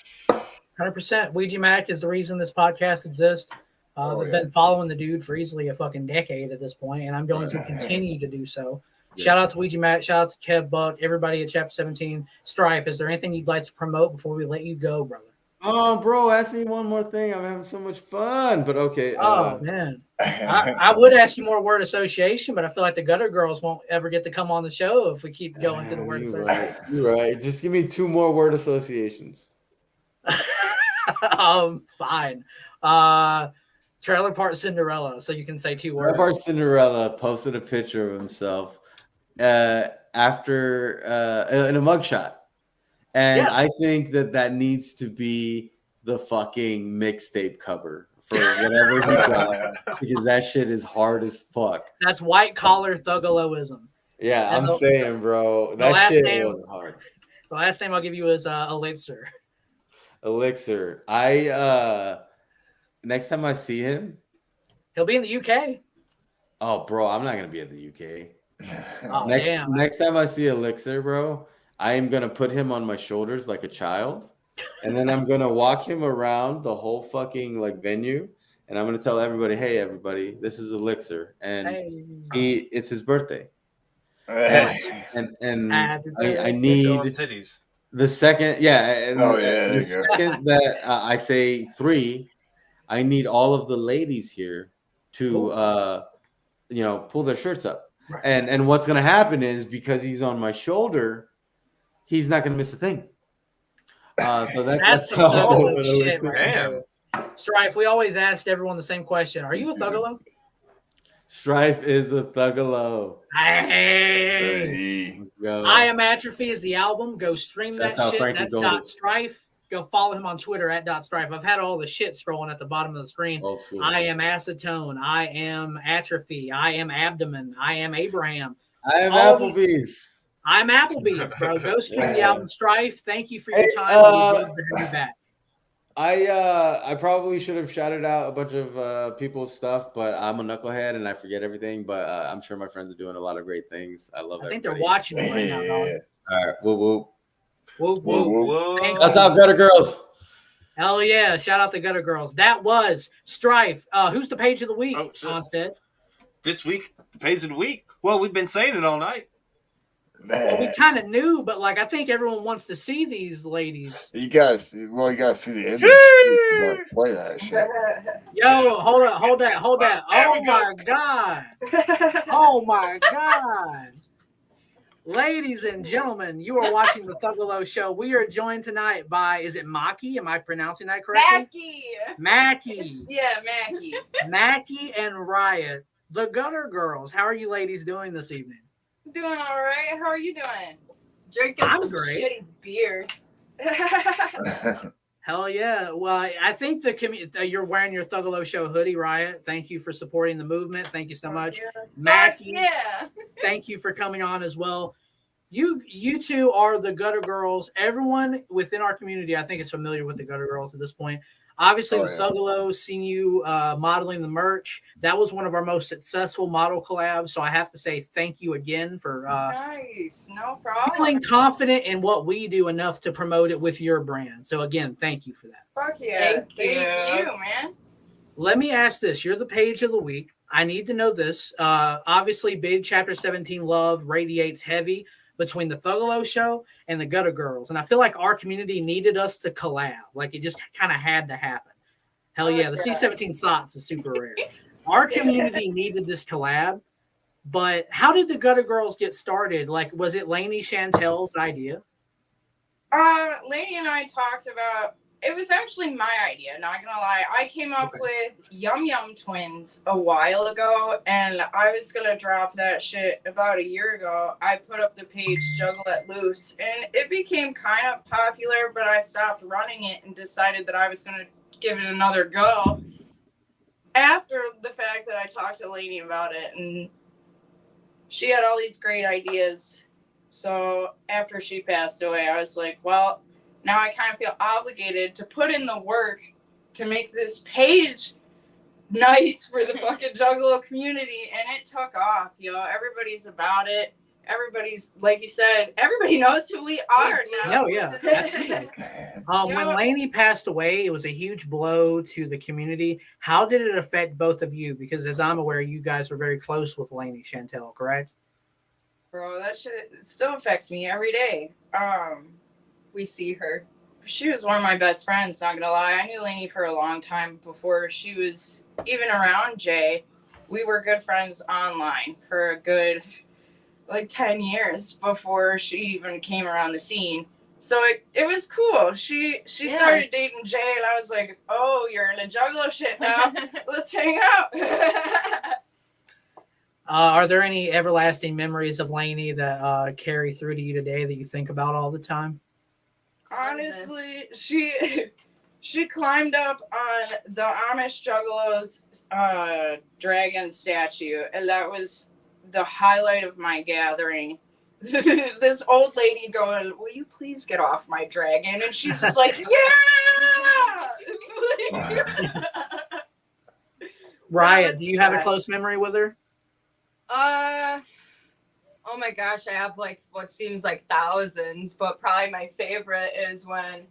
100%. Ouija Mac is the reason this podcast exists. I've been following the dude for easily a fucking decade at this point, and I'm going to continue to do so. Yeah. Shout out to Ouija Mac. Shout out to Kev Buck. Everybody at Chapter 17. Strife, is there anything you'd like to promote before we let you go, brother? Oh, bro, ask me one more thing. I'm having so much fun, but okay. Oh, man. I would ask you more word association, but I feel like the Gutter Girls won't ever get to come on the show if we keep going to the word association. You're right. Just give me 2 more word associations. Fine. Trailer Park Cinderella, so you can say 2 words. Trailer Park Cinderella posted a picture of himself after in a mugshot, and Yes. I think that needs to be the fucking mixtape cover for whatever he does, because that shit is hard as fuck. That's white collar Thuggaloism. Yeah, And I'm saying, bro, that last shit name- was hard. The last name I'll give you is ELIXIR. ELIXIR. Next time I see him, He'll be in the UK. oh, bro, I'm not gonna be in the UK. Oh, damn. Next time I see ELIXIR, bro, I am gonna put him on my shoulders like a child, and then I'm gonna walk him around the whole fucking like venue, and I'm gonna tell everybody, "Hey, everybody, this is ELIXIR, and it's his birthday." And I need titties. the second, and there the you go. second that I say 3, I need all of the ladies here to pull their shirts up. Right. And what's gonna happen is, because he's on my shoulder, he's not gonna miss a thing. So that's some how Thuggalo shit right Damn. there. Strife, we always asked everyone the same question. Are you a Thuggalo? Strife is a Thuggalo. Hey. Go. I Am Atrophy is the album. Go stream That's that how shit. Frankie That's Gold is. .strife. Go follow him on Twitter at .strife. I've had all the shit scrolling at the bottom of the screen. Old school. I am Acetone. I am Atrophy. I am Abdomen. I am Abraham. I am all Applebee's. I'm Applebee's, bro. Go stream the Yeah. album Strife. Thank you for your Hey, time. We'd love to have you back. I probably should have shouted out a bunch of people's stuff, but I'm a knucklehead and I forget everything. But I'm sure my friends are doing a lot of great things. I love. I think everybody. they're watching you right now, dog. All right, whoop whoop. Whoop, Whoop, whoop. Whoa. Thank That's you. how Gutter Girls. Hell yeah. Shout out the Gutter Girls. That was Strife. Who's the page of the week, Oh, shit. Onstead? This week, pays of the week. Well, we've been saying it all night. Well, we kind of knew, but I think everyone wants to see these ladies. You guys see the image. You gotta play that shit. Yo, hold that. There Oh we go. my God. Oh my God. Ladies and gentlemen, you are watching the Thuggalo Show. We are joined tonight by, is it Maki? Am I pronouncing that correctly? Mackie. Mackie. Yeah, Mackie. Mackie and Riot, the Gutter Girls. How are you ladies doing this evening? Doing all right. How are you doing? Drinking I'm some great. shitty beer. Hell yeah. Well, I think you're wearing your Thuggalo Show hoodie, Riot. Thank you for supporting the movement. Thank you so much. Mackie, Yeah. thank you for coming on as well. You two are the Gutter Girls. Everyone within our community, I think, is familiar with the Gutter Girls at this point. Obviously, Oh, the yeah. Thuggalo, seen you modeling the merch. That was one of our most successful model collabs. So I have to say thank you again for Nice. No problem. feeling confident in what we do enough to promote it with your brand. So again, thank you for that. Fuck yeah. Thank you. Man. Let me ask this. You're the page of the week. I need to know this. Obviously, big Chapter 17 love radiates heavy between the Thuggalo Show and the Gutter Girls. And I feel like our community needed us to collab. Like, it just kind of had to happen. Hell yeah, the C17 Sots is super rare. Our community needed this collab. But how did the Gutter Girls get started? Like, was it Lainey Chantel's idea? Lady and I talked about, it was actually my idea, not gonna lie. I came up with Yum Yum Twins a while ago, and I was gonna drop that shit about a year ago. I put up the page Juggle Let Loose, and it became kind of popular, but I stopped running it and decided that I was gonna give it another go. After the fact that I talked to Lainey about it, and she had all these great ideas. So after she passed away, I was like, well, now I kind of feel obligated to put in the work to make this page nice for the fucking Juggalo community. And it took off, everybody's about it. Everybody's, like you said, everybody knows who we are now. Oh, yeah. Absolutely. When Lainey passed away, it was a huge blow to the community. How did it affect both of you? Because as I'm aware, you guys were very close with Lainey Chantel, correct? Bro, that shit still affects me every day. We see her. She was one of my best friends, not gonna lie. I knew Lainey for a long time before she was even around Jay. We were good friends online for a good 10 years before she even came around the scene. So it was cool. She started dating Jay, and I was like, oh, you're in a Juggalo shit now. Let's hang out. Are there any everlasting memories of Lainey that carry through to you today that you think about all the time? Honestly, she climbed up on the Amish Juggalos dragon statue, and that was the highlight of my gathering. This old lady going, "Will you please get off my dragon?" And she's just like, "Yeah!" Riot, do you have a close memory with her? Oh my gosh, I have like what seems like thousands, but probably my favorite is when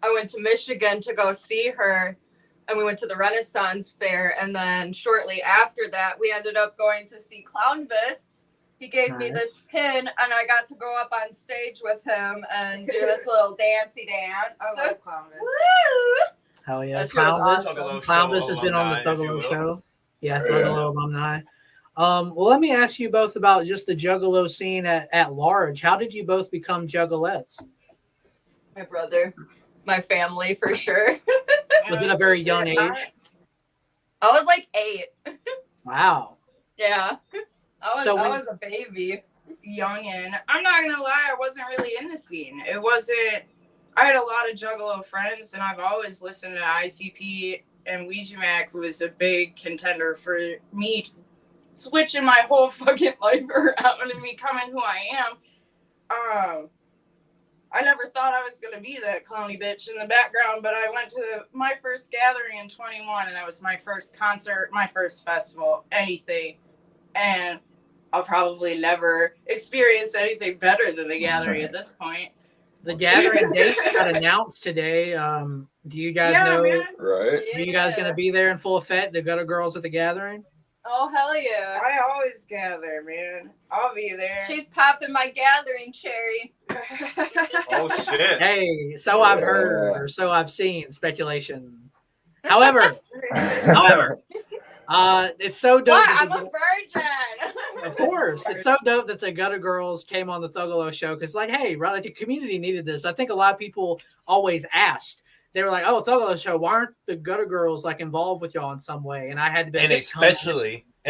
I went to Michigan to go see her, and we went to the Renaissance Fair, and then shortly after that, we ended up going to see Clownvis. He gave me this pin, and I got to go up on stage with him and do this little dancey dance. I love Clownvis. Woo! Hell yeah. That shit was Clownvis. awesome. Clownvis has been on the Alumni, if you Thuggalo will. show. Yeah, Thuggalo alumni. Well, let me ask you both about just the Juggalo scene at large. How did you both become Juggalettes? My brother, my family for sure. Was it a very young age? I was like 8. Wow. Yeah. I So was a baby. Youngin. I'm not gonna lie, I wasn't really in the scene. It wasn't. I had a lot of Juggalo friends, and I've always listened to ICP, and Ouija Mac was a big contender for me switching my whole fucking life around and becoming who I am. I never thought I was gonna be that clowny bitch in the background, but I went to my first gathering in 21, and that was my first concert, my first festival, anything, and I'll probably never experience anything better than the gathering at this point. The gathering date got announced today. Do you guys know? Man. Right? Are you guys going to be there in full effect? The Gutter Girls at the gathering? Oh, hell yeah. I always gather, man. I'll be there. She's popping my gathering cherry. Oh shit! Hey, so I've heard or so I've seen speculation. However, it's so dope. What? that I'm a virgin. Of course, it's so dope that the Gutter Girls came on the Thuggalo show because, like, hey, right, like the community needed this. I think a lot of people always asked. They were like, "Oh, Thuggalo show, why aren't the Gutter Girls like involved with y'all in some way?" And I had to be, And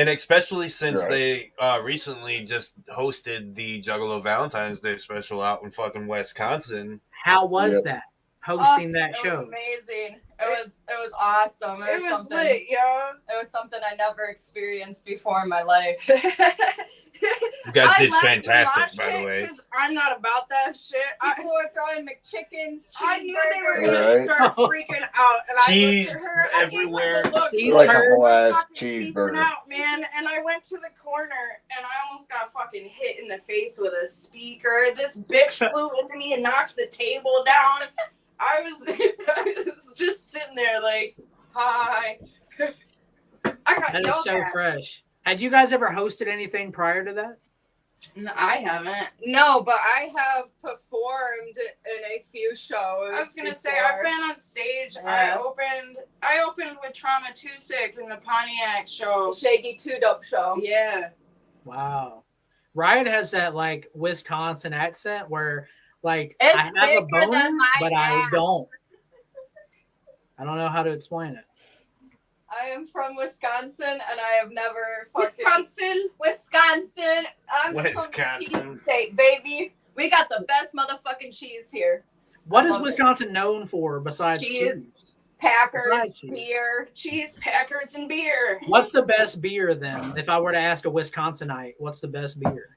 especially since Right. they recently just hosted the Juggalo Valentine's Day special out in fucking Wisconsin. how was Yep. that hosting that It show? was amazing. It was awesome. It was something. lit, yo. It was something I never experienced before in my life. You guys did laughed fantastic, and by the watched way. it 'cause I'm not about that shit. People were throwing McChickens, I knew they were cheeseburgers. gonna Right. start freaking out, and Cheese I looked at her. everywhere. I gave her the look. Cheese Like a curds. whole ass Fucking piecing cheeseburger. out, man. And I went to the corner, and I almost got fucking hit in the face with a speaker. This bitch flew into me and knocked the table down. I was just sitting there like, hi. I got That is yelled so at. fresh. Had you guys ever hosted anything prior to that? No, I haven't. No, but I have performed in a few shows. I was gonna say before. I've been on stage. Yeah. I opened with Trauma Too Sick in the Pontiac show. Shaggy 2 Dope show. Yeah. Wow. Riot has that like Wisconsin accent where like It's I have a thicker boner, than my but I ass. don't. I don't know how to explain it. I am from Wisconsin, and I have never Wisconsin. Wisconsin. I'm from the Wisconsin. cheese state, baby. We got the best motherfucking cheese here. What is love it. Wisconsin known for besides Cheese. cheese? Packers, Right, cheese. beer. Cheese, Packers, and beer. What's the best beer then? If I were to ask a Wisconsinite, what's the best beer?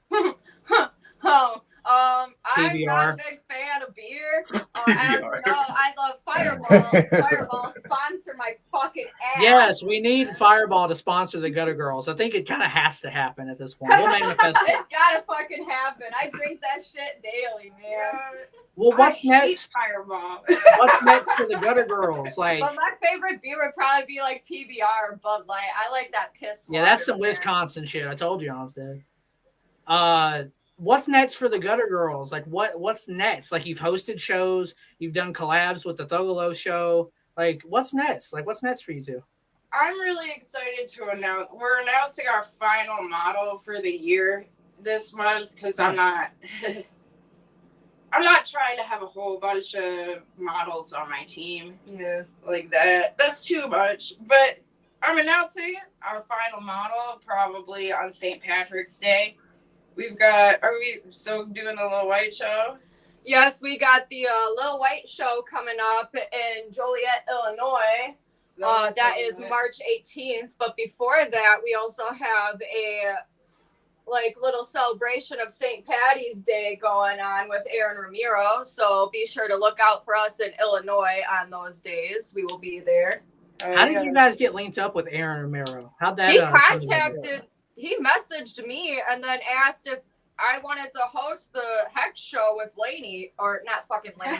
I'm PBR. not a big fan of beer. As you know, I love Fireball. Fireball, sponsor my fucking ass. Yes, we need Fireball to sponsor the Gutter Girls. I think it kind of has to happen at this point. We'll manifest it. It's gotta fucking happen. I drink that shit daily, man. Well, what's I hate next? Fireball. What's next for the Gutter Girls? Like, But my favorite beer would probably be like PBR or Bud Light. I like that piss yeah, that's water, some man. Wisconsin shit. I told you, ONSTED. What's next for the Gutter Girls? Like, what's next? Like, you've hosted shows, you've done collabs with the Thuggalo show. Like, what's next? Like, what's next for you two? I'm really excited to announce. We're announcing our final model for the year this month because I'm not. I'm not trying to have a whole bunch of models on my team Yeah. like that. That's too much. But I'm announcing our final model probably on St. Patrick's Day. We've got. Are we still doing the Little White show? Yes, we got the Little White show coming up in Joliet, Illinois. That is March 18th. But before that, we also have a little celebration of St. Patty's Day going on with Aaron Ramiro. So be sure to look out for us in Illinois on those days. We will be there. How did you guys get linked up with Aaron Ramiro? How'd that? He messaged me and then asked if I wanted to host the Hex show with Lainey, or not fucking Lainey,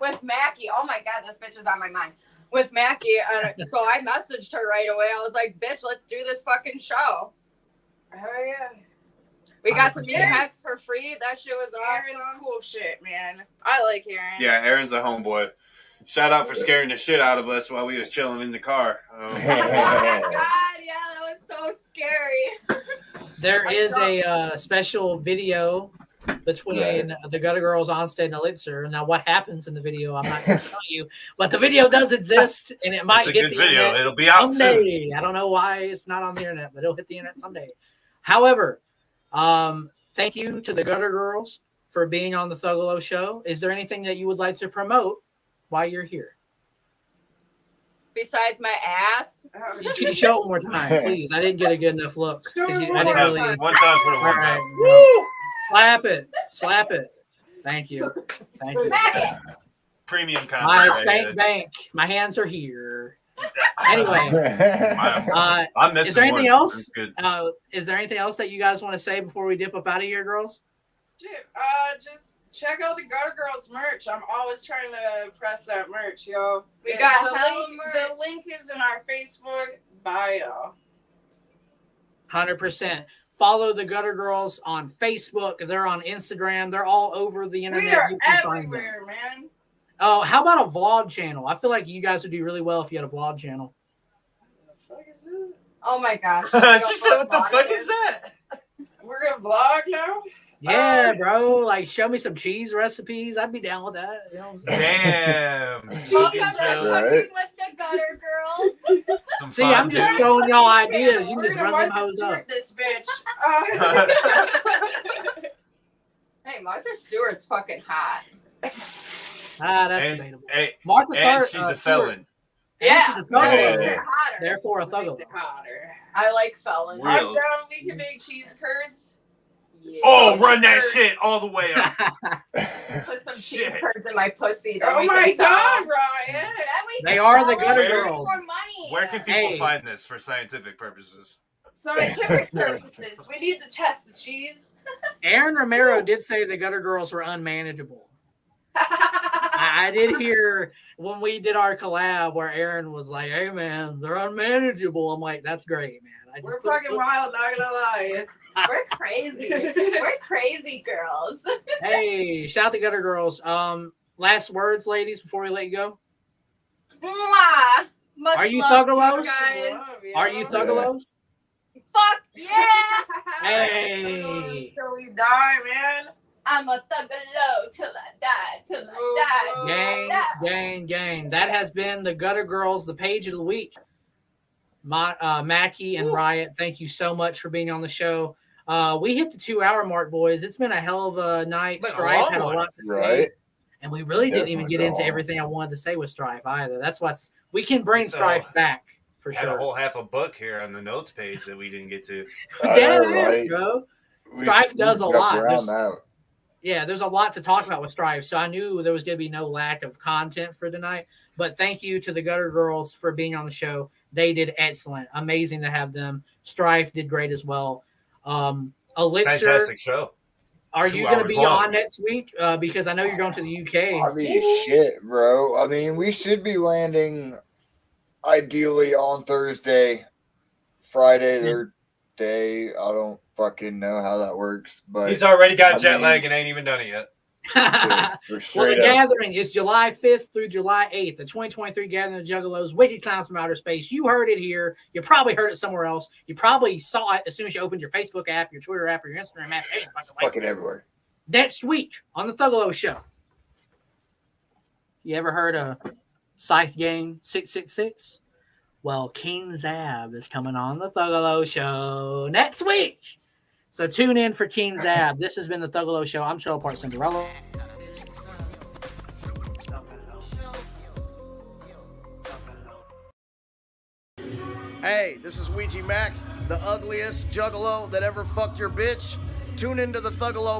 with Mackie. Oh my God, this bitch is on my mind. With Mackie. And so I messaged her right away. I was like, bitch, let's do this fucking show. Oh yeah. We got to meet Hex for free. That shit was awesome. Aaron's cool shit, man. I like Aaron. Yeah, Aaron's a homeboy. Shout out for scaring the shit out of us while we was chilling in the car. Oh my God, yeah, that was so scary. There is a special video between the Gutter Girls, ONSTED, and ELIXIR. Now, what happens in the video, I'm not going to tell you, but the video does exist, and it might hit the video. internet It'll be out someday. soon. I don't know why it's not on the internet, but it'll hit the internet someday. However, thank you to the Gutter Girls for being on the Thuggalo show. Is there anything that you would like to promote while you're here? Besides my ass? Can you show it one more time, please? I didn't get a good enough look. One time for the one time. Woo! Slap it. Thank you. Premium content. My spank bank. My hands are here. Anyway, I miss is there anything else? Good. Is there anything else that you guys want to say before we dip up out of here, girls? Just check out the Gutter Girls merch. I'm always trying to press that merch, yo. We got the link is in our Facebook bio. 100%. Follow the Gutter Girls on Facebook. They're on Instagram. They're all over the internet. We are You can find everywhere, them. man. Oh, how about a vlog channel? I feel like you guys would do really well if you had a vlog channel. What the fuck is it? Oh my gosh. She said, what the fuck is that? We're gonna vlog now? Yeah, bro. Like, show me some cheese recipes. I'd be down with that. You know what I'm saying? Damn. Welcome to Cooking with the Gutter Girls. See, I'm just throwing y'all ideas. You can We're just gonna run them Martha hoes up. Stewart this bitch. Hey, Martha Stewart's fucking hot. That's debatable. Hey, Martha and Stewart, she's a felon. Yeah, she's a felon. Yeah. Hotter. Therefore, a thuggle. Hotter. I like felons. Real. I'm down. We can make cheese curds. Yeah. Oh, run that shit all the way up. Put some cheese Shit. curds in my pussy. Oh my God, Ryan. They are the Gutter Girls. More money. Where can people Hey. find this for scientific purposes? Scientific purposes. We need to test the cheese. Aaron Romero did say the Gutter Girls were unmanageable. I did hear when we did our collab where Aaron was like, "Hey man, they're unmanageable." I'm like, "That's great, man." We're fucking wild, not gonna lie. We're crazy. We're crazy girls. Hey, shout out to Gutter Girls. Last words, ladies, before we let you go. Mwah. Much Are you love to Thuggalos? guys. Are you Thuggalos? Fuck yeah! Hey. So we die, man. I'm a thuggalo till I die, till I die. Gang. That has been the Gutter Girls, the page of the week. Mackie and Riot, thank you so much for being on the show. We hit the 2-hour mark, boys. It's been a hell of a night. Been a Strife long had a one. lot to say. Right? And we really didn't even get into Definitely. everything I wanted to say with Strife either. That's what's we can bring So, Strife back for Had a sure. whole half a book here on the notes page that we didn't get to. Dead I know, ass, right? bro. We Strife does a jumped lot. around There's- that. Yeah, there's a lot to talk about with Strife, so I knew there was going to be no lack of content for tonight. But thank you to the Gutter Girls for being on the show. They did excellent. Amazing to have them. Strife did great as well. ELIXIR, Fantastic show. are 2 you going to hours be long. on next week? Because I know you're going to the UK. I mean, shit, bro. I mean, we should be landing ideally on Thursday, Friday, their day. I don't fucking know how that works, but He's already got I jet mean- lag and ain't even done it yet. we're Well, the straight up. gathering is July 5th through July 8th. The 2023 Gathering of Juggalos, Wicked Clowns from Outer Space. You heard it here. You probably heard it somewhere else. You probably saw it as soon as you opened your Facebook app, your Twitter app, or your Instagram app. Hey, Fucking everywhere. next week on the Thuggalo Show. You ever heard of Scythe Gang 666? Well, King Zab is coming on the Thuggalo Show next week. So tune in for King Zab. This has been the Thuggalo Show. I'm Cheryl Part Cinderella. Hey, this is Ouija Mac, the ugliest juggalo that ever fucked your bitch. Tune into the Thuggalo